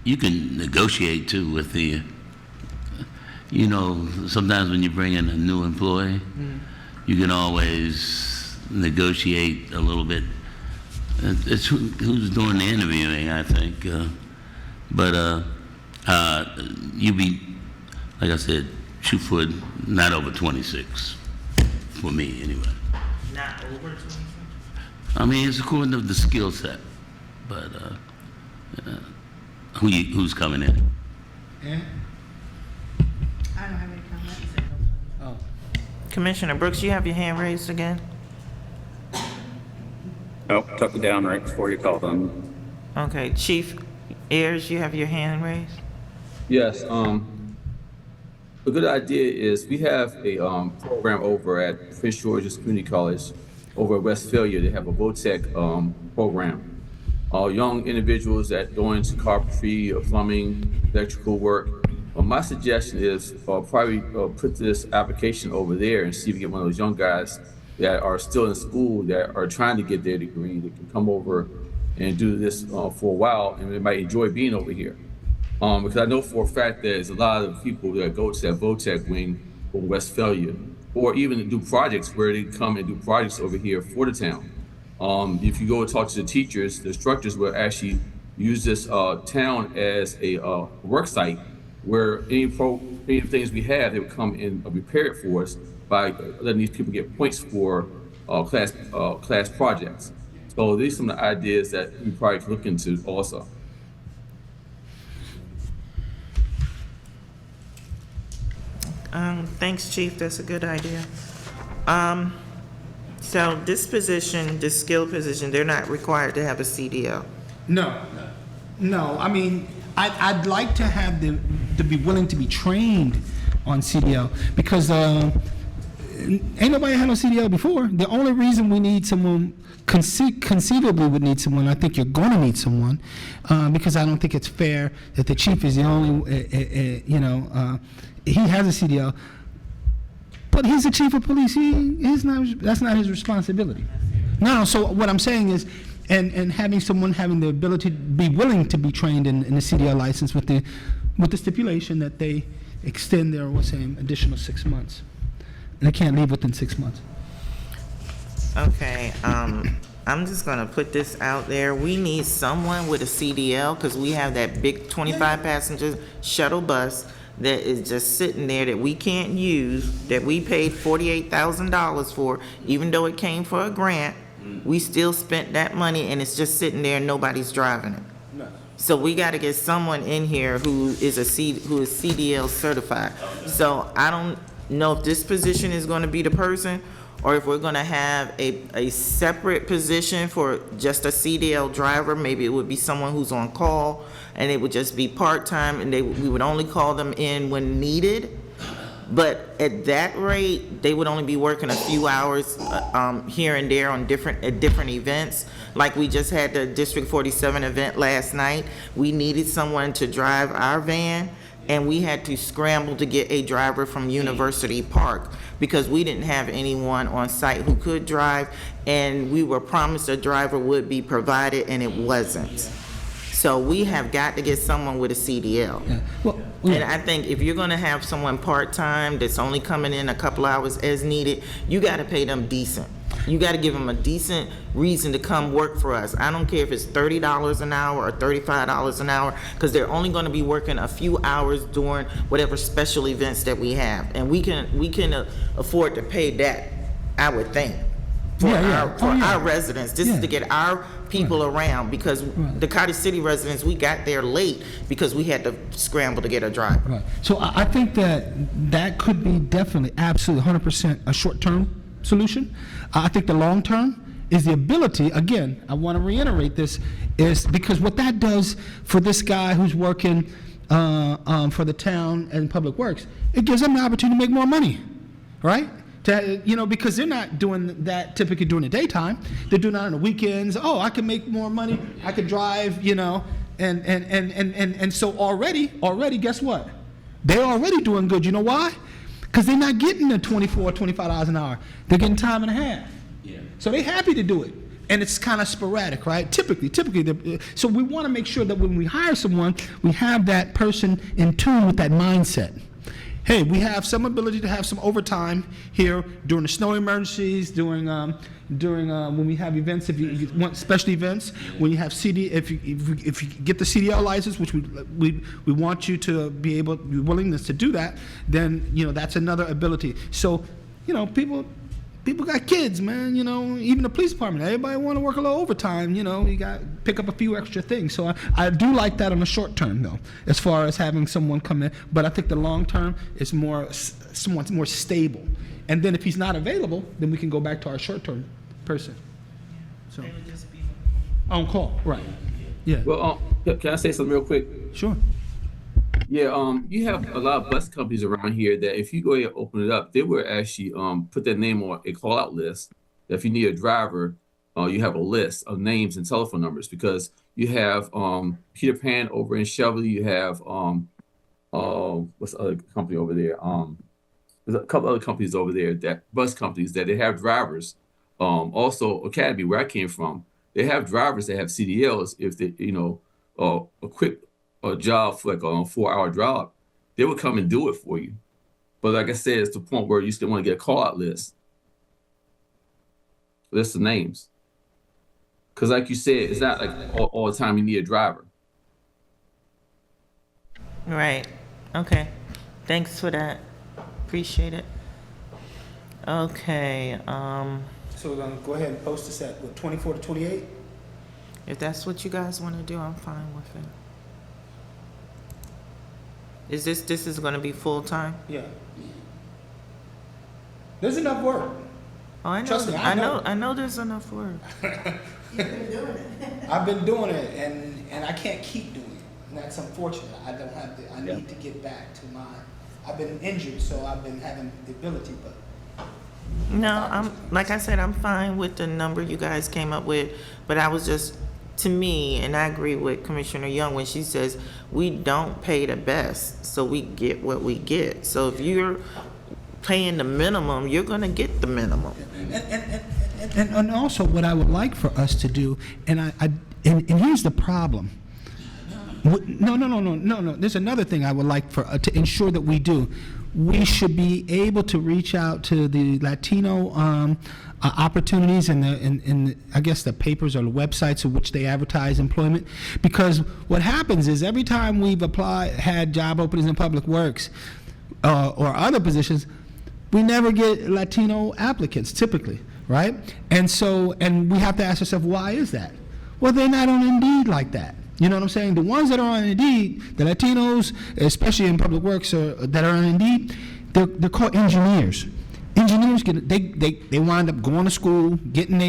you can negotiate too with the, sometimes when you bring in a new employee, you can always negotiate a little bit. It's who's doing the interviewing, I think. You be, like I said, shoot for not over 26, for me anyway. Not over 26? I mean, it's according to the skill set, but who's coming in? Yeah. I don't have any comments. Oh. Commissioner Brooks, you have your hand raised again? Nope, took it down right before you called on. Okay, Chief Ayers, you have your hand raised? Yes, a good idea is we have a program over at Prince George's Community College over at Westphalia. They have a VOTEC program. Young individuals that go into carpentry or plumbing, electrical work. My suggestion is probably put this application over there and see if we get one of those young guys that are still in school that are trying to get their degree that can come over and do this for a while, and they might enjoy being over here. Because I know for a fact there's a lot of people that go to that VOTEC wing over Westphalia, or even to do projects where they come and do projects over here for the town. If you go and talk to the teachers, the instructors will actually use this town as a work site where any things we have, they would come and repair it for us by letting these people get points for class projects. So these are some of the ideas that we probably could look into also. Thanks, Chief. That's a good idea. So this position, this skill position, they're not required to have a CDL. No. I mean, I'd like to have them to be willing to be trained on CDL because ain't nobody had no CDL before. The only reason we need someone, conceivably would need someone, I think you're going to need someone, because I don't think it's fair that the chief is the only, he has a CDL, but he's the chief of police. That's not his responsibility. No, so what I'm saying is, and having someone having the ability to be willing to be trained in the CDL license with the stipulation that they extend their, additional 6 months. And they can't leave within 6 months. Okay, I'm just gonna put this out there. We need someone with a CDL, because we have that big 25 passenger shuttle bus that is just sitting there that we can't use, that we paid $48,000 for, even though it came for a grant. We still spent that money and it's just sitting there and nobody's driving it. So we gotta get someone in here who is CDL certified. So I don't know if this position is gonna be the person, or if we're gonna have a separate position for just a CDL driver. Maybe it would be someone who's on call, and it would just be part-time, and we would only call them in when needed. But at that rate, they would only be working a few hours here and there on different events. Like we just had the District 47 event last night. We needed someone to drive our van, and we had to scramble to get a driver from University Park because we didn't have anyone on site who could drive, and we were promised a driver would be provided, and it wasn't. So we have got to get someone with a CDL. Yeah. Well, And I think if you're gonna have someone part-time that's only coming in a couple hours as needed, you gotta pay them decent. You gotta give them a decent reason to come work for us. I don't care if it's $30 an hour or $35 an hour, because they're only gonna be working a few hours during whatever special events that we have. And we can afford to pay that, I would think, for our residents. This is to get our people around, because the Cottage City residents, we got there late because we had to scramble to get a driver. Right. So I think that could be definitely, absolutely, 100% a short-term solution. I think the long-term is the ability, again, I want to reiterate this, is because what that does for this guy who's working for the town and Public Works, it gives them the opportunity to make more money, right? Because they're not doing that typically during the daytime. They're doing that on the weekends. Oh, I can make more money. I can drive, and so already, guess what? They're already doing good. You know why? Because they're not getting the $24, $25 an hour. They're getting time and a half. Yeah. So they're happy to do it. And it's kind of sporadic, right? Typically, so we want to make sure that when we hire someone, we have that person in tune with that mindset. Hey, we have some ability to have some overtime here during the snow emergencies, during when we have events, if you want special events, when you have if you get the CDL license, which we want you to be willingness to do that, then that's another ability. So people got kids, man, even the police department, everybody want to work a little overtime, you got to pick up a few extra things. So I do like that on the short term, though, as far as having someone come in. But I think the long term is someone's more stable. And then if he's not available, then we can go back to our short term person. So on call, right? Yeah. Well, can I say something real quick? Sure. Yeah, you have a lot of bus companies around here that if you go ahead and open it up, they will actually put their name on a call-out list. If you need a driver, you have a list of names and telephone numbers, because you have Peter Pan over in Cheverly. You have what's the other company over there? There's a couple other companies over there, that bus companies, that they have drivers. Also, Academy, where I came from, they have drivers that have CDLs. If they, a quick job for like a 4-hour job, they would come and do it for you. But like I said, it's the point where you still want to get a call-out list. List of names. Because like you said, it's not like all the time you need a driver. Right. Okay. Thanks for that. Appreciate it. Okay. So we're gonna go ahead and post this at, 24 to 28? If that's what you guys want to do, I'm fine with it. Is this is going to be full-time? Yeah. There's enough work. Oh, I know. Trust me, I know there's enough work. I've been doing it, and I can't keep doing it. And that's unfortunate. I need to get back to I've been injured, so I've been having the ability, but No, like I said, I'm fine with the number you guys came up with, but I was just, to me, and I agree with Commissioner Young when she says, we don't pay the best, so we get what we get. So if you're paying the minimum, you're gonna get the minimum. And also, what I would like for us to do, and here's the problem. No. There's another thing I would like for to ensure that we do. We should be able to reach out to the Latino opportunities in the I guess the papers or the websites in which they advertise employment, because what happens is every time we've had job openings in Public Works or other positions, we never get Latino applicants typically, right? And we have to ask ourselves, why is that? Well, they're not on Indeed like that. You know what I'm saying? The ones that are on Indeed, the Latinos, especially in Public Works, that are on Indeed, they're called engineers. Engineers they wind up going to school, getting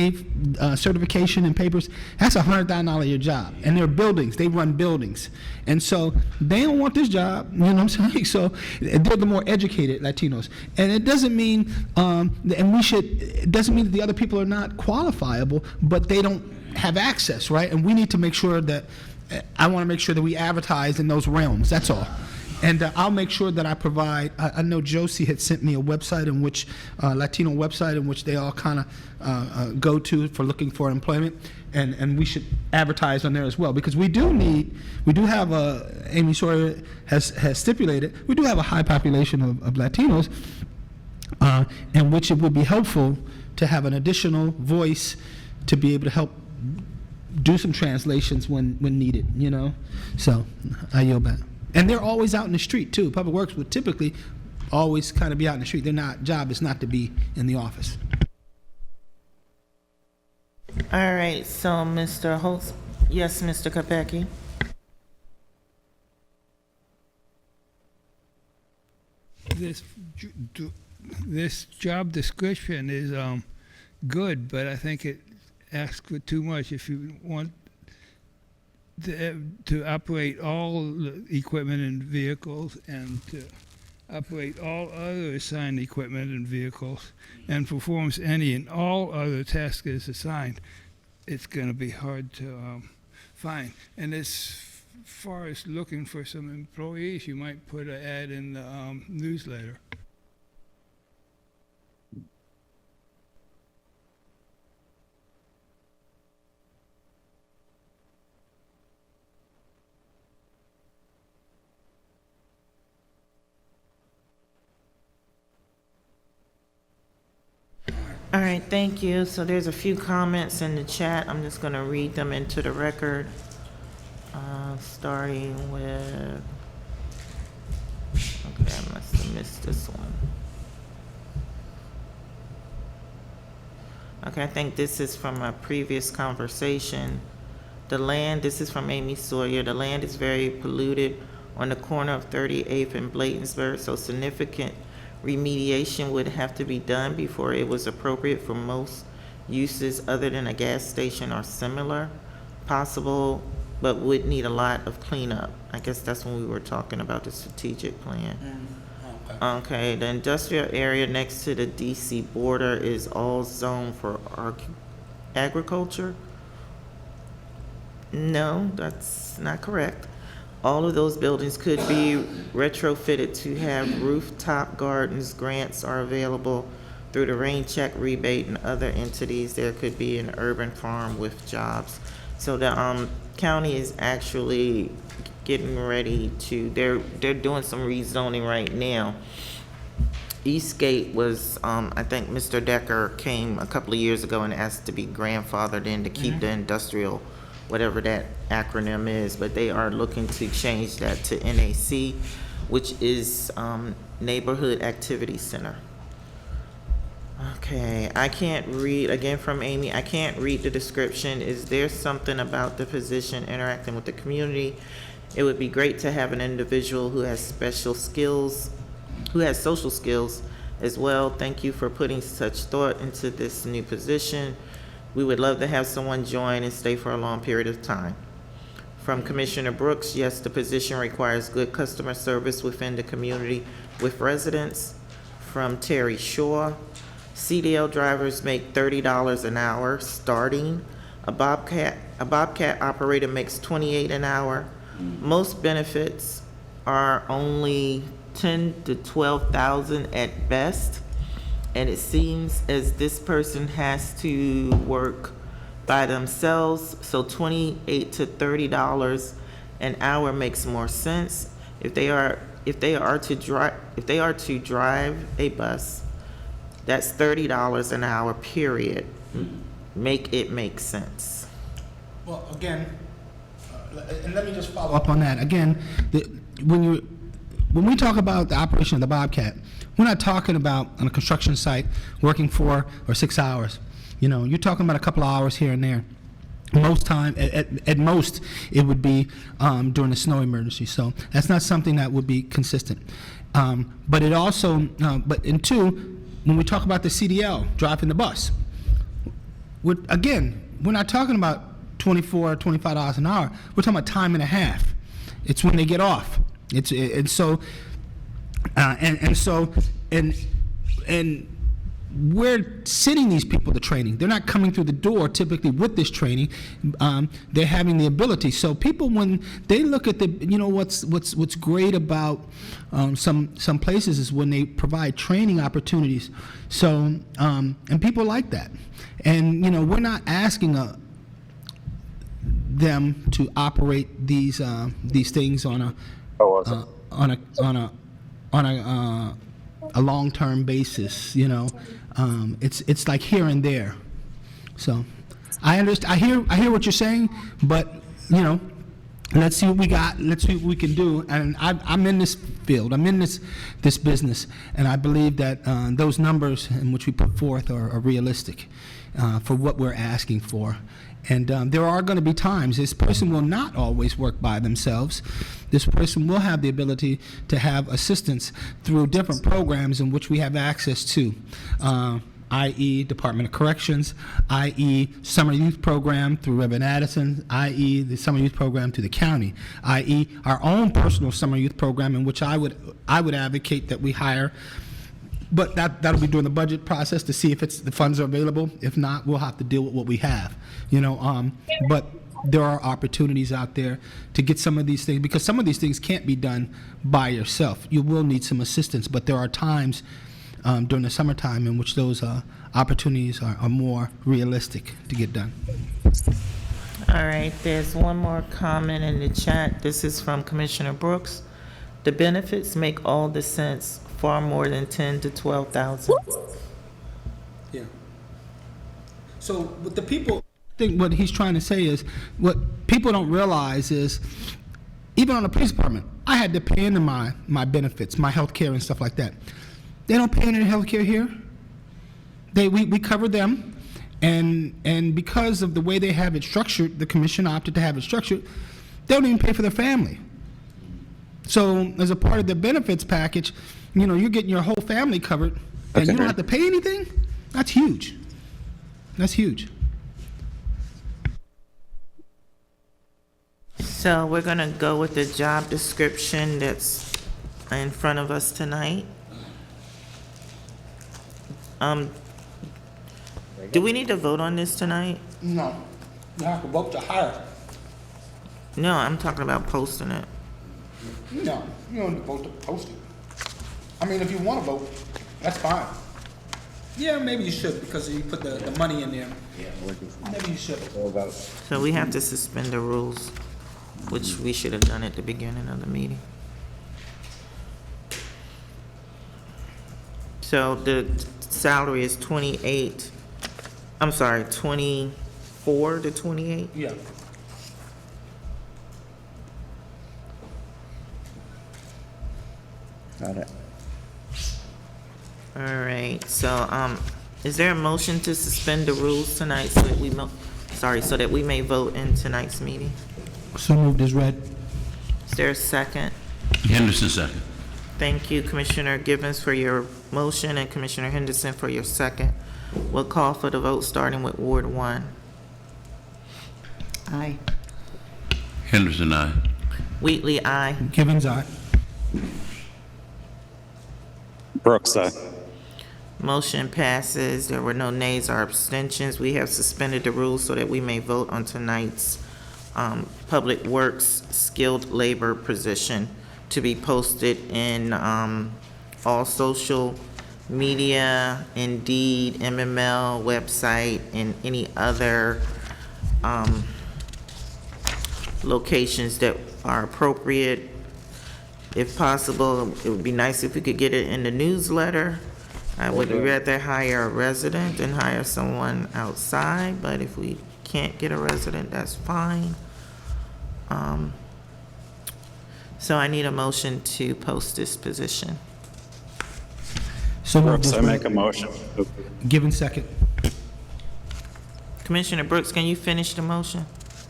a certification and papers. That's $100,000 a year job, and they're buildings. They run buildings, and so they don't want this job. You know what I'm saying? So they're the more educated Latinos, and it doesn't mean it doesn't mean that the other people are not qualifiable, but they don't have access, right? And we need to make sure that. I want to make sure that we advertise in those realms. That's all. And I'll make sure that I provide. I know Josie had sent me a website in which Latino website in which they all kind of go to for looking for employment, and we should advertise on there as well, because we do have Amy Sawyer has stipulated, we do have a high population of Latinos, in which it would be helpful to have an additional voice to be able to help do some translations when needed, you know? So, I yield back. And they're always out in the street, too. Public Works would typically always kind of be out in the street. Job is not to be in the office. All right, so Mr. Holtz, yes, Mr. Kopecki? This job description is good, but I think it asks for too much. If you want to operate all the equipment and vehicles, and to operate all other assigned equipment and vehicles, and performs any and all other tasks as assigned, it's going to be hard to find. And as far as looking for some employees, you might put an ad in the newsletter. All right, thank you. So there's a few comments in the chat. I'm just going to read them into the record, starting with, okay, I must have missed this one. Okay, I think this is from a previous conversation. This is from Amy Sawyer. The land is very polluted on the corner of 38th and Bladensburg, so significant remediation would have to be done before it was appropriate for most uses other than a gas station or similar. Possible, but would need a lot of cleanup. I guess that's when we were talking about the strategic plan. Okay, the industrial area next to the DC border is all zoned for agriculture? No, that's not correct. All of those buildings could be retrofitted to have rooftop gardens. Grants are available through the rain check rebate and other entities. There could be an urban farm with jobs. So the county is actually getting ready to, they're doing some rezoning right now. Eastgate was, I think Mr. Decker came a couple of years ago and asked to be grandfathered in to keep the industrial, whatever that acronym is, but they are looking to change that to NAC, which is Neighborhood Activity Center. Okay, I can't read, again from Amy, I can't read the description. Is there something about the position interacting with the community? It would be great to have an individual who has special skills, who has social skills as well. Thank you for putting such thought into this new position. We would love to have someone join and stay for a long period of time. From Commissioner Brooks, yes, the position requires good customer service within the community with residents. From Terry Shaw, CDL drivers make $30 an hour starting. A Bobcat operator makes $28 an hour. Most benefits are only 10 to 12,000 at best. And it seems as this person has to work by themselves, so $28 to $30 an hour makes more sense. If they are to drive a bus, that's $30 an hour, period. Make it make sense. Well, again, and let me just follow up on that. Again, when we talk about the operation of the Bobcat, we're not talking about on a construction site working 4 or 6 hours. You know, you're talking about a couple of hours here and there. Most time, at most, it would be during a snow emergency. So that's not something that would be consistent. But it also, but in two, when we talk about the CDL driving the bus, we're not talking about $24 or $25 an hour. We're talking about time and a half. It's when they get off. And we're sending these people to training. They're not coming through the door typically with this training. They're having the ability. So people, when they look at what's great about some places is when they provide training opportunities. So and people like that. And we're not asking them to operate these things on a long-term basis. It's like here and there. So I understand. I hear what you're saying, but let's see what we got. Let's see what we can do. And I'm in this field. I'm in this business, and I believe that those numbers in which we put forth are realistic for what we're asking for. And there are going to be times this person will not always work by themselves. This person will have the ability to have assistance through different programs in which we have access to, i.e. Department of Corrections, i.e. Summer Youth Program through Reverend Addison, i.e. the Summer Youth Program through the county, i.e. our own personal Summer Youth Program, in which I would advocate that we hire. But that'll be during the budget process to see if the funds are available. If not, we'll have to deal with what we have. But there are opportunities out there to get some of these things, because some of these things can't be done by yourself. You will need some assistance, but there are times during the summertime in which those opportunities are more realistic to get done. All right, there's one more comment in the chat. This is from Commissioner Brooks. The benefits make all the sense, far more than 10 to 12,000. Yeah. So what the people think, what he's trying to say is, what people don't realize is, even on the police department, I had to pay into my benefits, my health care and stuff like that. They don't pay into health care here. We cover them, and because of the way they have it structured, the commission opted to have it structured, they don't even pay for their family. So as a part of the benefits package, you're getting your whole family covered, and you don't have to pay anything. That's huge. That's huge. So we're going to go with the job description that's in front of us tonight. Do we need to vote on this tonight? No, you have to vote to hire. No, I'm talking about posting it. No, you don't vote to post it. I mean, if you want to vote, that's fine. Yeah, maybe you should, because you put the money in there. Maybe you should. So we have to suspend the rules, which we should have done at the beginning of the meeting. So the salary is 24 to 28? Yeah. Got it. All right, so, is there a motion to suspend the rules tonight so that we may vote in tonight's meeting? So moved as read. Is there a second? Henderson, second. Thank you, Commissioner Givens, for your motion, and Commissioner Henderson for your second. We'll call for the vote, starting with Ward 1. Aye. Henderson, aye. Wheatley, aye. Givens, aye. Brooks, aye. Motion passes. There were no nays or abstentions. We have suspended the rules so that we may vote on tonight's Public Works skilled labor position to be posted in all social media, Indeed, MML, website, and any other locations that are appropriate. If possible, it would be nice if we could get it in the newsletter. I would rather hire a resident than hire someone outside, but if we can't get a resident, that's fine. So I need a motion to post this position. So moved Brooks, as I well. make a motion. Given second. Commissioner Brooks, can you finish the motion?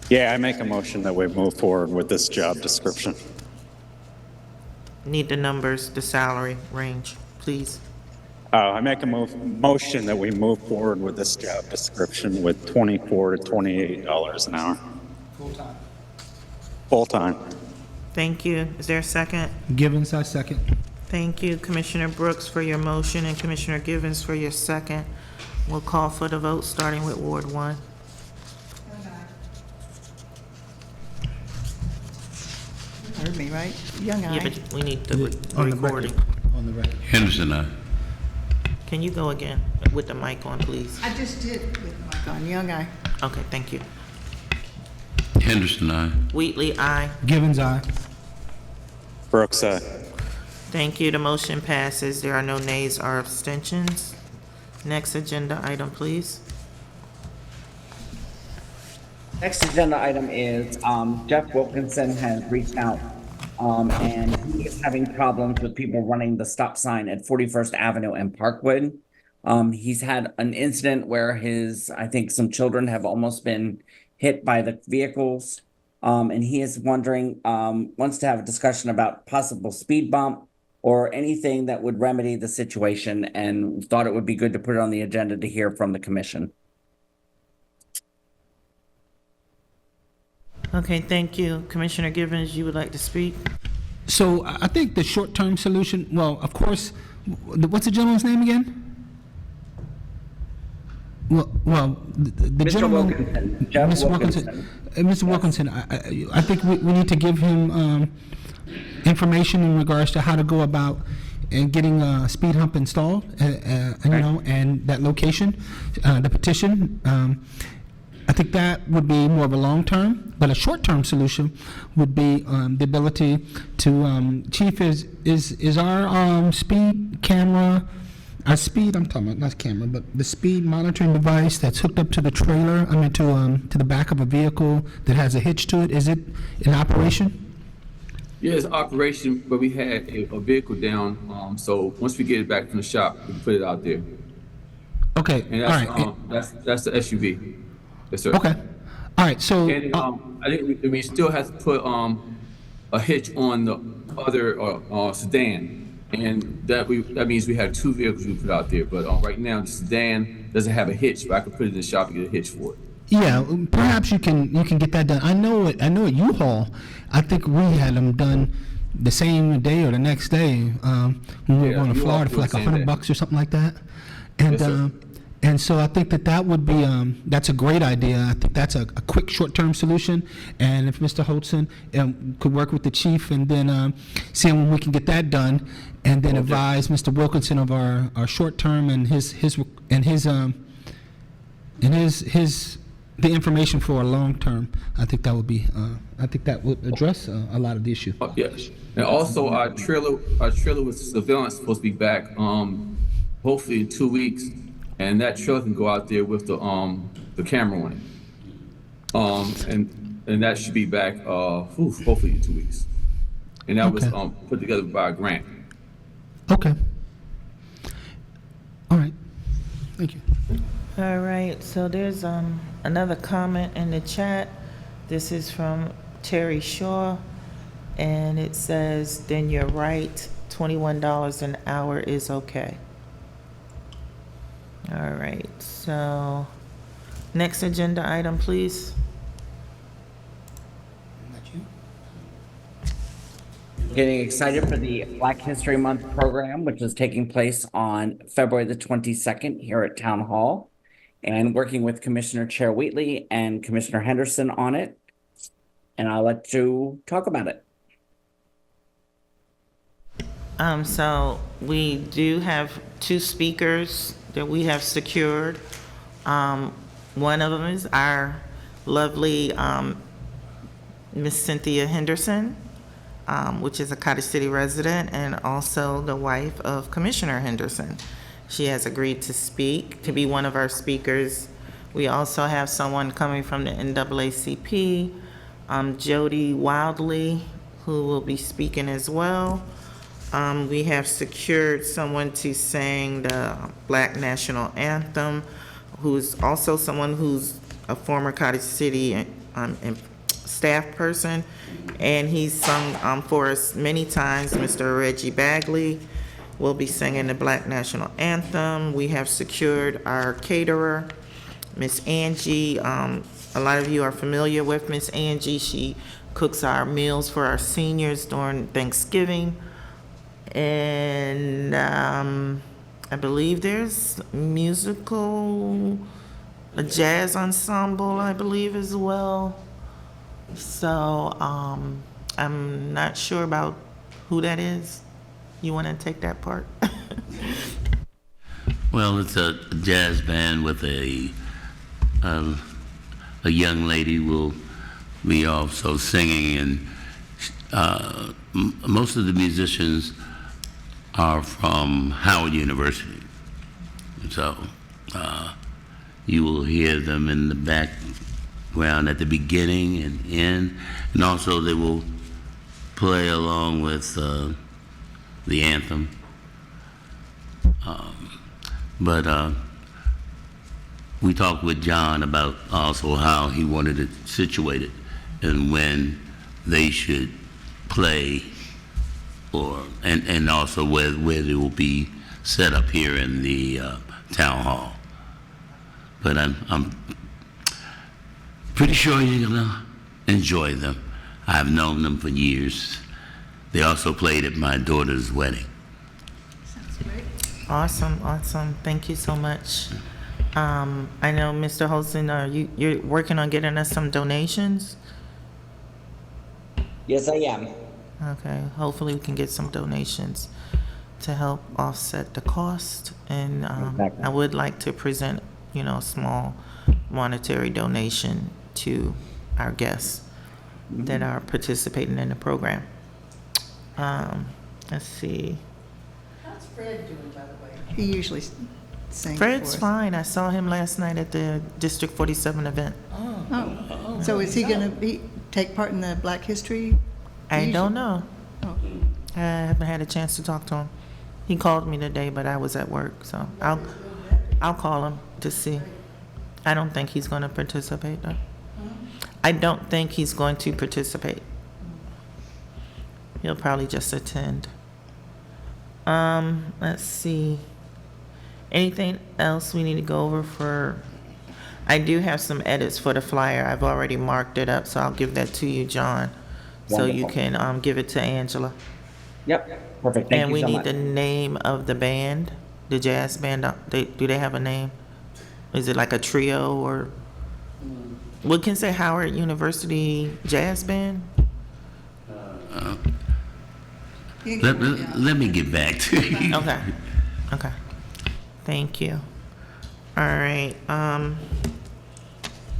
Yeah, I make a motion that we move forward with this job description. Need the numbers, the salary range, please. I make a motion that we move forward with this job description with $24 to $28 an hour. Full-time. Full-time. Thank you. Is there a second? Givens, I second. Thank you, Commissioner Brooks, for your motion, and Commissioner Givens for your second. We'll call for the vote, starting with Ward 1. Heard me, right? Young Yeah, eye. but we need the On the recording. record. On the record. Henderson, aye. Can you go again with the mic on, please? I just did with the mic on, young eye. Okay, thank you. Henderson, aye. Wheatley, aye. Givens, aye. Brooks, Thank you. The motion passes. There are no nays or abstentions. Next agenda item, please. Next agenda item is, Jeff Wilkinson has reached out, and he is having problems with people running the stop sign at 41st Avenue and Parkwood. He's had an incident where I think some children have almost been hit by the vehicles. And he is wondering, wants to have a discussion about possible speed bump or anything that would remedy the situation, and thought it would be good to put it on the agenda to hear from the commission. Okay, thank you. Commissioner Givens, you would like to speak? So I think the short-term solution, well, of course, what's the gentleman's name again? Well, the Mr. gentleman. Wilkinson, Jeff Mr. Wilkinson. Mr. Wilkinson, I think we need to give him information in regards to how to go about getting a speed hump installed, and that location, the petition. I think that would be more of a long-term, but a short-term solution would be the ability to, Chief, is our speed camera, our speed, I'm talking about, not camera, but the speed monitoring device that's hooked up to the trailer, to the back of a vehicle that has a hitch to it, is it in operation? Yeah, it's operation, but we had a vehicle down, so once we get it back from the shop, we can put it out there. Okay, And all right. that's the SUV. Yes, sir. Okay, all right, so. And I think we still have to put a hitch on the other sedan, and that means we have two vehicles we put out there. But right now the sedan doesn't have a hitch, but I could put it in the shop and get a hitch for it. Yeah, perhaps you can get that done. I know at U-Haul, I think we had them done the same day or the next day when we were going to U-Haul Florida for do like the same day. $100 or something like that. And Yes, sir. and so I think that would be that's a great idea. I think that's a quick short-term solution. And if Mr. Holtzen could work with the chief and then see when we can get that done, and then advise Mr. Wilkinson of our short-term and the information for a long-term, I think that would be, I think that would address a lot of the issue. Yes, and also our trailer with surveillance is supposed to be back, hopefully in 2 weeks, and that trailer can go out there with the camera on it, and that should be back, hopefully in 2 weeks, and that was Okay. put together by a grant. Okay. All right. Thank you. All right, so there's another comment in the chat. This is from Terry Shaw, and it says, then you're right, $21 an hour is okay. All right, so next agenda item, please. Getting excited for the Black History Month program, which is taking place on February the 22nd here at Town Hall, and working with Commissioner Chair Wheatley and Commissioner Henderson on it. And I'll let you talk about it. So we do have two speakers that we have secured. One of them is our lovely Miss Cynthia Henderson, which is a Cottage City resident and also the wife of Commissioner Henderson. She has agreed to speak, to be one of our speakers. We also have someone coming from the NAACP, Jody Wildley, who will be speaking as well. We have secured someone to sing the Black National Anthem, who's also someone who's a former Cottage City staff person, and he's sung for us many times. Mr. Reggie Bagley will be singing the Black National Anthem. We have secured our caterer, Miss Angie. A lot of you are familiar with Miss Angie. She cooks our meals for our seniors during Thanksgiving. And I believe there's a jazz ensemble, I believe, as well. So I'm not sure about who that is. You want to take that part? Well, it's a jazz band with a young lady will be also singing, and most of the musicians are from Howard University. So you will hear them in the background at the beginning and end, and also they will play along with the anthem. But we talked with John about also how he wanted it situated and when they should play, and also where they will be set up here in the town hall. But I'm pretty sure you're gonna enjoy them. I've known them for years. They also played at my daughter's wedding. Sounds great. Awesome. Thank you so much. I know, Mr. Holston, you're working on getting us some donations? Yes, I am. Okay, hopefully we can get some donations to help offset the cost. And Exactly. I would like to present, a small monetary donation to our guests that are participating in the program. Let's see. How's Fred doing, by the way? He usually sings for Fred's us. fine. I saw him last night at the District 47 event. Oh, so is he gonna take part in the Black History? I don't know. Oh. I haven't had a chance to talk to him. He called me today, but I was at work, so I'll call him to see. I don't think he's going to participate, though. I don't think he's going to participate. He'll probably just attend. Let's see. Anything else we need to go over for? I do have some edits for the flyer. I've already marked it up, so I'll give that to you, John, so you Wonderful. can give it to Angela. Yep, perfect. Thank And you we so need much. the name of the band, the jazz band. Do they have a name? Is it like a trio or? We can say Howard University Jazz Band. Let me get back to you. Okay. Thank you. All right.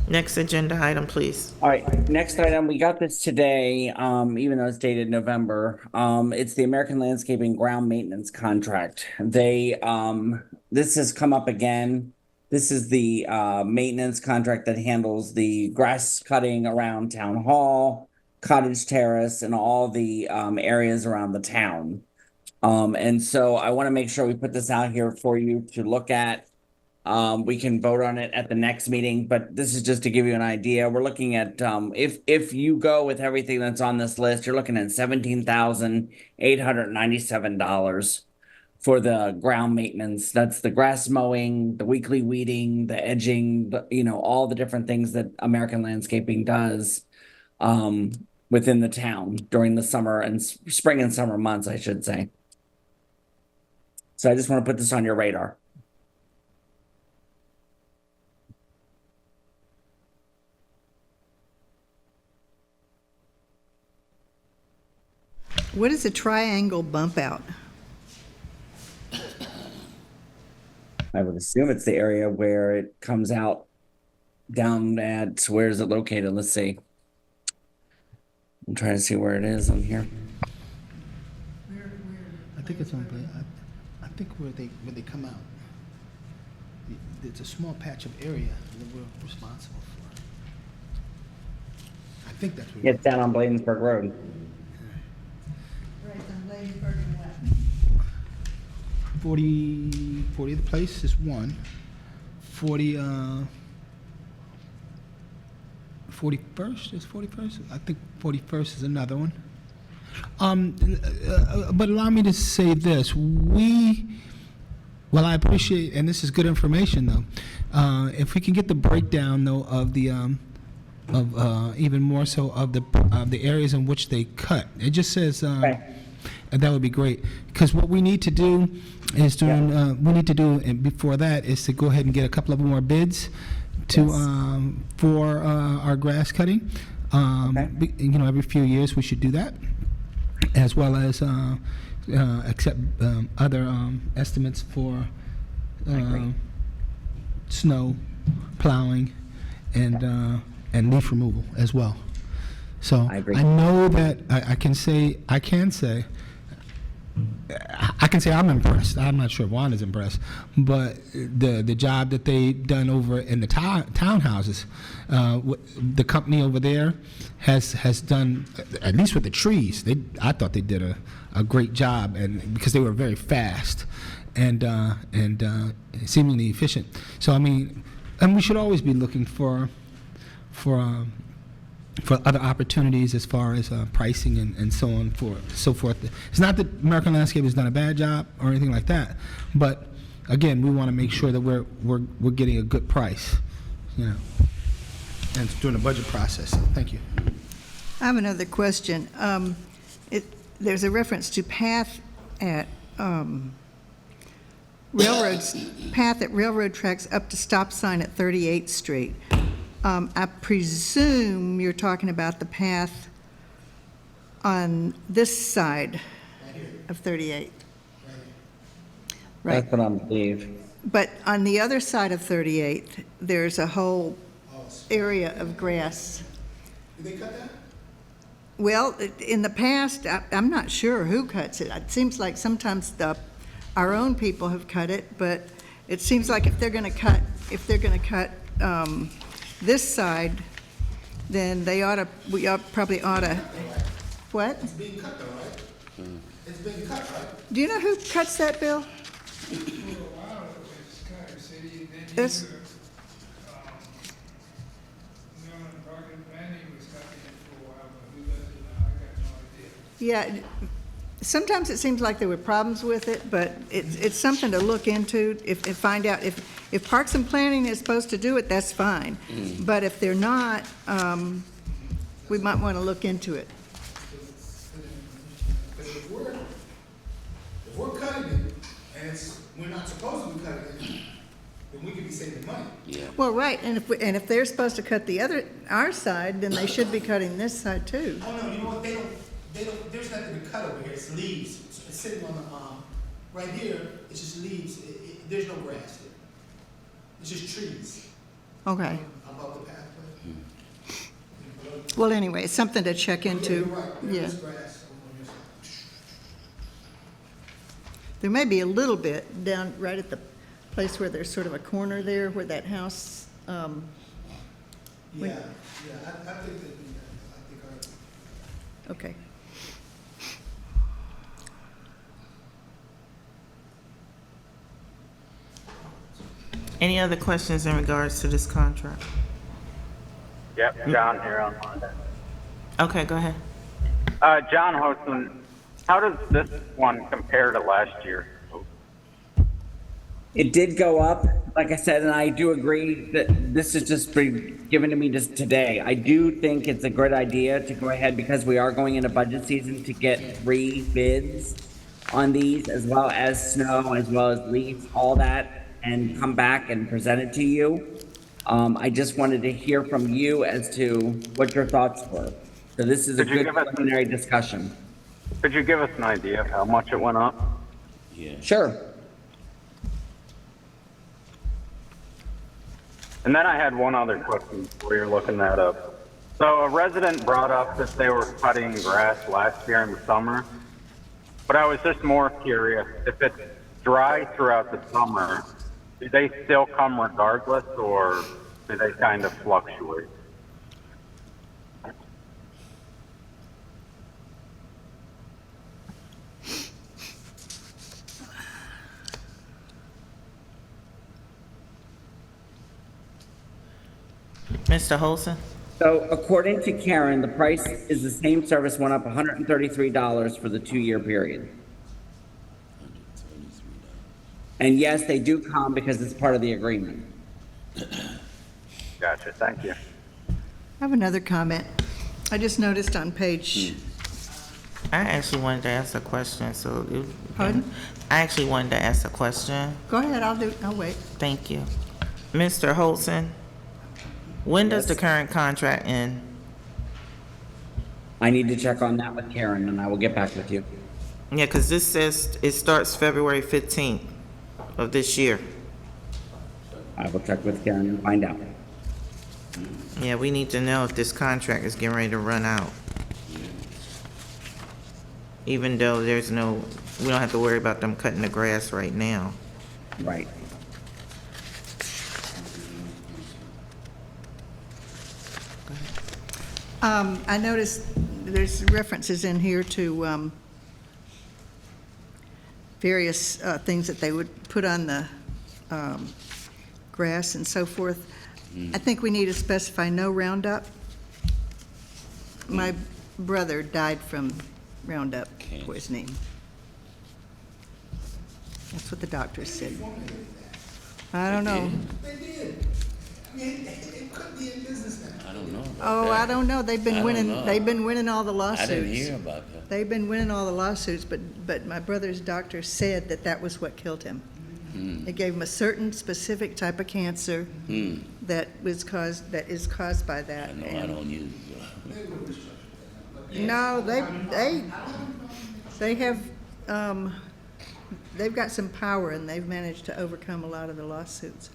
Next agenda item, please. All right, next item, we got this today, even though it's dated November. It's the American Landscaping Ground Maintenance Contract. This has come up again. This is the maintenance contract that handles the grass cutting around Town Hall, Cottage Terrace, and all the areas around the town. And so I want to make sure we put this out here for you to look at. We can vote on it at the next meeting, but this is just to give you an idea. We're looking at, if you go with everything that's on this list, you're looking at $17,897 for the ground maintenance. That's the grass mowing, the weekly weeding, the edging, all the different things that American Landscaping does. within the town during the summer and spring and summer months, I should say. So I just want to put this on your radar. What is a triangle bump out? I would assume it's the area where it comes out down at, where is it located? Let's see. I'm trying to see where it is on here. I think it's on, I think where they come out. It's a small patch of area that we're responsible for. I think that's where. It's down on Bladensburg Road. Right, on Ladysburg and what? 40th place is one. 41st is 41st? I think 41st is another one. But allow me to say this. Well, I appreciate, and this is good information, though. If we can get the breakdown, though, of the, even more so of the areas in which they cut. It just says, that would be great. Because what we need to do is and before that, is to go ahead and get a couple of more bids to, for our grass cutting. Every few years we should do that, as well as accept other estimates for snow plowing and leaf removal as well. So I agree. I know that I can say I'm impressed. I'm not sure if Juan is impressed, but the job that they've done over in the townhouses, the company over there has done, at least with the trees. I thought they did a great job, and because they were very fast and seemingly efficient. So I mean, and we should always be looking for other opportunities as far as pricing and so on so forth. It's not that American Landscape has done a bad job or anything like that, but again, we want to make sure that we're getting a good price, and during the budget process. At you. I have another question. There's a reference to path at railroad tracks up to stop sign at 38th Street. I presume you're talking about the path on this side of 38. Right. That's what I'm believe. But on the other side of 38th, there's a whole area of grass. Did they cut that? Well, in the past, I'm not sure who cuts it. It seems like sometimes our own people have cut it, but it seems like if they're going to cut this side, then we probably ought to. What? It's being cut though, right? It's being cut, right? Do you know who cuts that, Bill? It's, yeah, sometimes it seems like there were problems with it, but it's something to look into and find out. If Parks and Planning is supposed to do it, that's fine. But if they're not, we might want to look into it. If we're cutting it, and we're not supposed to be cutting it, then we could be saving money. Yeah. Well, right, and if they're supposed to cut our side, then they should be cutting this side too. Oh, no, you know what, they don't, there's nothing to cut over here, it's leaves. It's sitting on the, right here, it's just leaves, there's no grass here. It's just trees Okay. above the pathway. Well, anyway, it's something to check Yeah, into. you're right, there Yeah. is grass over on your side. There may be a little bit down right at the place where there's sort of a corner there where that house, Yeah, I think that, I think okay. Any other questions in regards to this contract? Yep, John here on that. Okay, go ahead. John Hosen, how does this one compare to last year? It did go up, like I said, and I do agree that this is just been given to me just today. I do think it's a good idea to go ahead because we are going into budget season to get 3 bids on these, as well as snow, as well as leaf, all that, and come back and present it to you. I just wanted to hear from you as to what your thoughts were. So this is a Could you good give us- preliminary discussion. Could you give us an idea of how much it went up? Sure. And then I had one other question before you're looking that up. So a resident brought up that they were cutting grass last year in the summer, but I was just more curious, if it's dry throughout the summer, do they still come regardless, or do they kind of fluctuate? Mr. Holson? So according to Karen, the price is the same service went up $133 for the 2-year period. And yes, they do come because it's part of the agreement. Gotcha, thank you. I have another comment. I just noticed on page, I actually wanted to ask a question, so. Pardon? I actually wanted to ask a question. go ahead, I'll wait. Thank you. Mr. Holson, when does the current contract end? I need to check on that with Karen and I will get back with you. Yeah, because this says it starts February 15th of this year. I will check with Karen and find out. Yeah, we need to know if this contract is getting ready to run out. Even though there's no, we don't have to worry about them cutting the grass right now. Right. I noticed there's references in here to various things that they would put on the grass and so forth. I think we need to specify no Roundup. My brother died from Roundup poisoning. That's what the doctors said. I don't know. They did. I mean, it could be in business now. I don't know. Oh, I don't know. They've been winning, they've been winning all the lawsuits. I didn't hear about that. They've been winning all the lawsuits, but my brother's doctor said that that was what killed him. It gave him a certain specific type of cancer that is caused by that. I know I And- don't use No, they have, they've got some power and they've managed to overcome a lot of the lawsuits.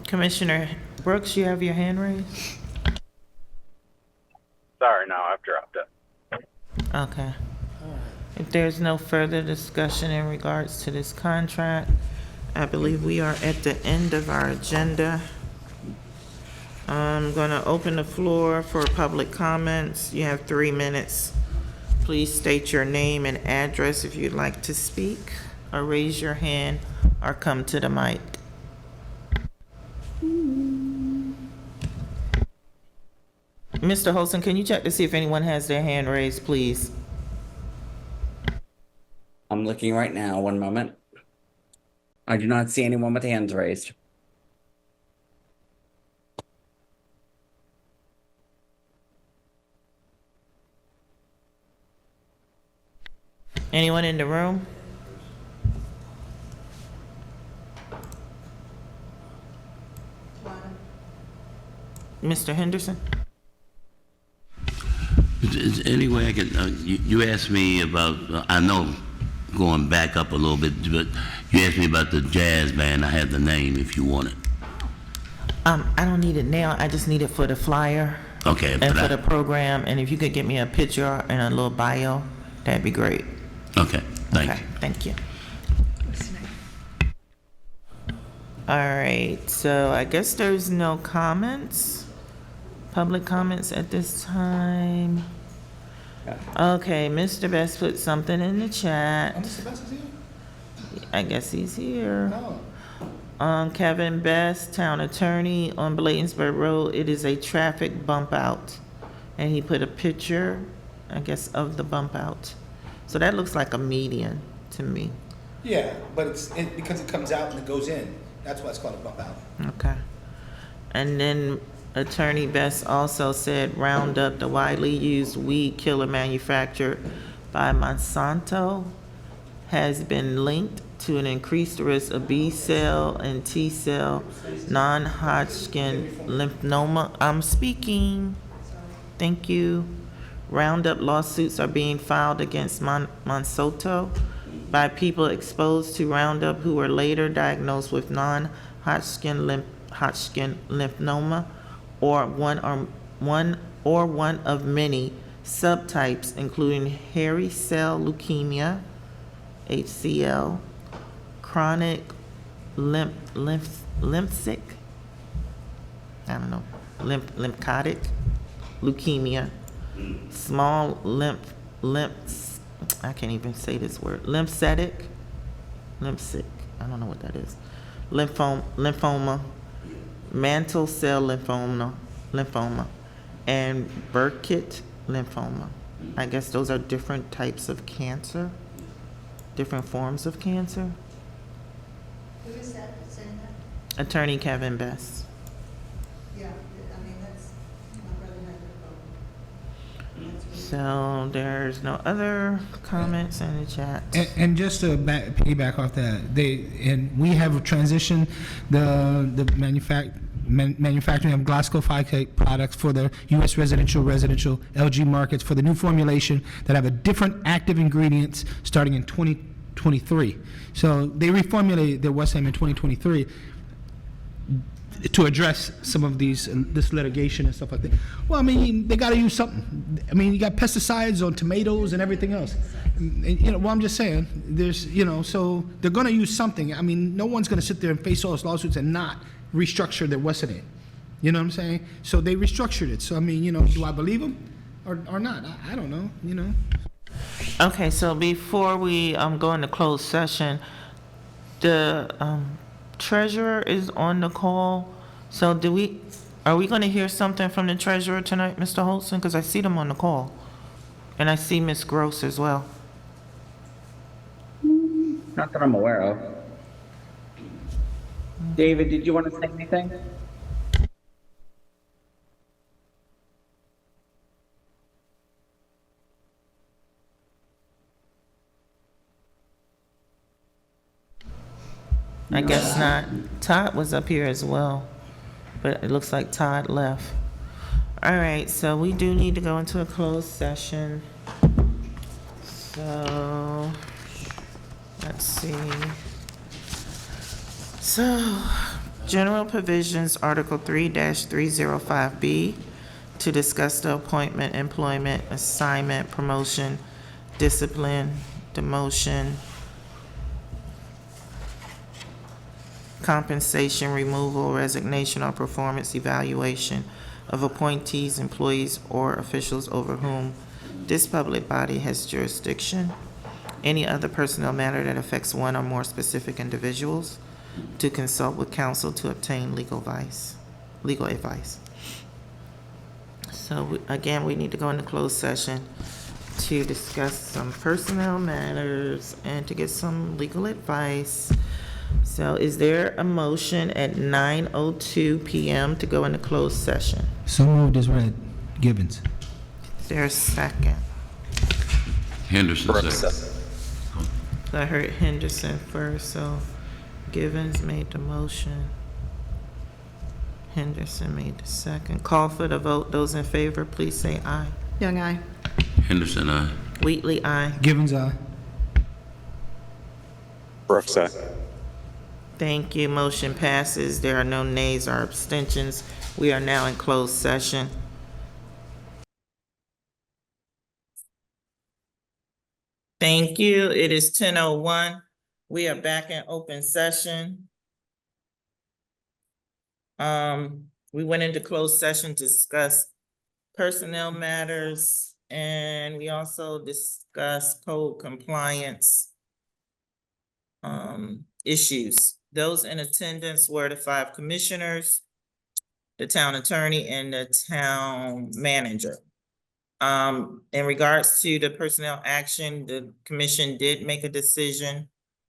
Commissioner Brooks, you have your hand raised? Sorry, no, I've dropped it. Okay. If there's no further discussion in regards to this contract, I believe we are at the end of our agenda. I'm going to open the floor for public comments. You have 3 minutes. Please state your name and address if you'd like to speak, or raise your hand, or come to the mic. Mr. Holson, can you check to see if anyone has their hand raised, please? I'm looking right now, one moment. I do not see anyone with hands raised. Anyone in the room? Mr. Henderson? Is there any way I can, you asked me about, I know going back up a little bit, but you asked me about the jazz band. I have the name if you want it. I don't need it now. I just need it for the flyer. Okay. And but for the program. And if you could get me a picture and a little bio, that'd be great. Okay, thank Okay, you. thank you. All right, so I guess there's no comments, public comments at this time. Okay, Mr. Best put something in the chat. Mr. Best is here? I guess he's here. No. Kevin Best, Town Attorney, on Bladensburg Road, it is a traffic bump out. And he put a picture, I guess, of the bump out. So that looks like a median to me. Yeah, but because it comes out and it goes in. That's why it's called a bump out. Okay. And then Attorney Best also said Roundup, the widely used weed killer manufactured by Monsanto, has been linked to an increased risk of B cell and T cell non-Hodgkin lymphoma. I'm speaking. Thank you. Roundup lawsuits are being filed against Monsanto by people exposed to Roundup who were later diagnosed with non-Hodgkin Hodgkin lymphoma, or one of many subtypes, including hairy cell leukemia, HCL, chronic lymphatic, lymphatic leukemia, small I can't even say this word, lymphatic, I don't know what that is, lymphoma, mantle cell lymphoma, and Burkitt lymphoma. I guess those are different types of cancer, different forms of cancer. Who is that saying that? Attorney Kevin Best. Yeah, I mean, that's, my brother had that problem. So there's no other comments in the chat. And just to piggyback off that, we have transitioned the manufacturing of glyphosate products for the U.S. residential LG markets for the new formulation that have a different active ingredients starting in 2023. So they reformulated their Westham in 2023 to address some of this litigation and stuff like that. Well, I mean, they got to use something. I mean, you got pesticides on tomatoes and everything else. And, well, I'm just saying, there's, so they're going to use something. I mean, no one's going to sit there and face all those lawsuits and not restructure their Weston. You know what I'm saying? So they restructured it. So, I mean, do I believe them or not? I don't know, Okay, so before we go into closed session, the treasurer is on the call. So are we going to hear something from the treasurer tonight, Mr. Holson? Because I see them on the call. And I see Ms. Gross as well. Not that I'm aware of. David, did you want to say anything? I guess not. Todd was up here as well, but it looks like Todd left. All right, so we do need to go into a closed session. So, let's see. So, general provisions, Article 3-305B, to discuss the appointment, employment, assignment, promotion, discipline, demotion, compensation, removal, resignation, or performance evaluation of appointees, employees, or officials over whom this public body has jurisdiction. Any other personnel matter that affects one or more specific individuals, to consult with counsel to obtain legal advice. So again, we need to go into closed session to discuss some personnel matters and to get some legal advice. So is there a motion at 9:02 p.m. to go into closed session? So moved as read. Gibbons. Is there a second? Henderson said. So I heard Henderson first, so Givens made the motion. Henderson made the second. Call for the vote. Those in favor, please say aye. Young, aye. Henderson, aye. Wheatley, aye. Gibbons, aye. Brooks, aye. Thank you. Motion passes. There are no nays or abstentions. We are now in closed session. Thank you. It is 10:01. We are back in open session. We went into closed session to discuss personnel matters, and we also discussed code compliance issues. Those in attendance were the 5 commissioners, the town attorney, and the town manager. In regards to the personnel action, the commission did make a decision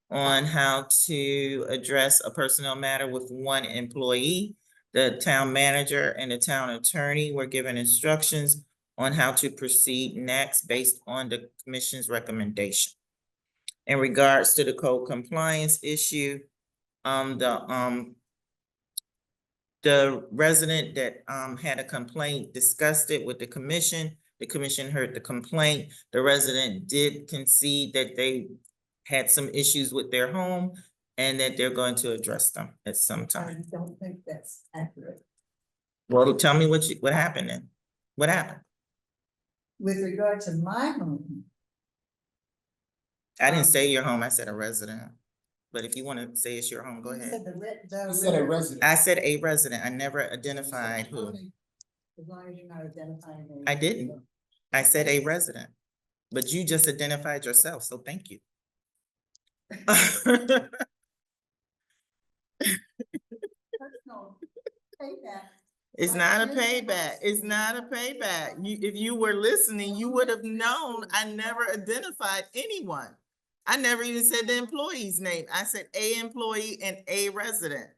on how to address a personnel matter with one employee. The town manager and the town attorney were given instructions on how to proceed next based on the commission's recommendation. In regards to the code compliance issue, the resident that had a complaint discussed it with the commission. The commission heard the complaint. The resident did concede that they had some issues with their home and that they're going to address them at some time. I don't think that's accurate. Well, tell me what happened then. What happened? With regard to my home, I didn't say your home, I said a resident. But if you want to say it's your home, go you ahead. said the You said a resident. I said a resident. I never identified who. As long as you're not identifying. I didn't. I said a resident. But you just identified yourself, so thank you. Personal payback. It's not a payback. It's not a payback. If you were listening, you would have known I never identified anyone. I never even said the employee's name. I said a employee and a resident.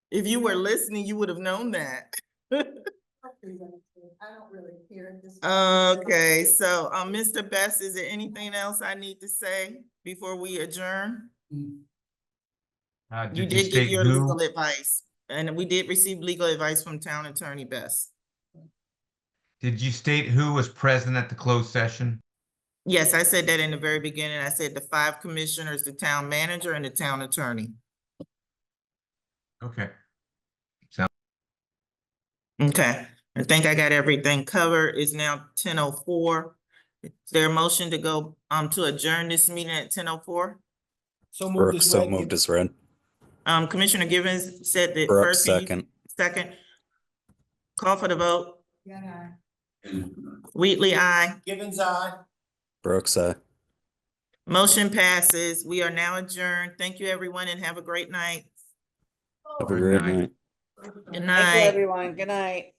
If you were listening, you would have known that. I don't really hear this. Okay, so, Mr. Best, is there anything else I need to say before we adjourn? You did give your legal advice, and we did receive legal advice from Town Attorney Best. Did you state who was present at the closed session? Yes, I said that in the very beginning. I said the 5 commissioners, the town manager, and the town attorney. Okay. Okay, I think I got everything covered. It's now 10:04. Is there a motion to go, to adjourn this meeting at 10:04? So moved as read. as read. Commissioner Givens said that Brooks, first. second. Second. Call for the vote. Yeah. Wheatley, aye. Givens, aye. Brooks, Motion passes. We are now adjourned. Thank you, everyone, and have a great night. have a great night. Good Thank you, night. everyone. Good night.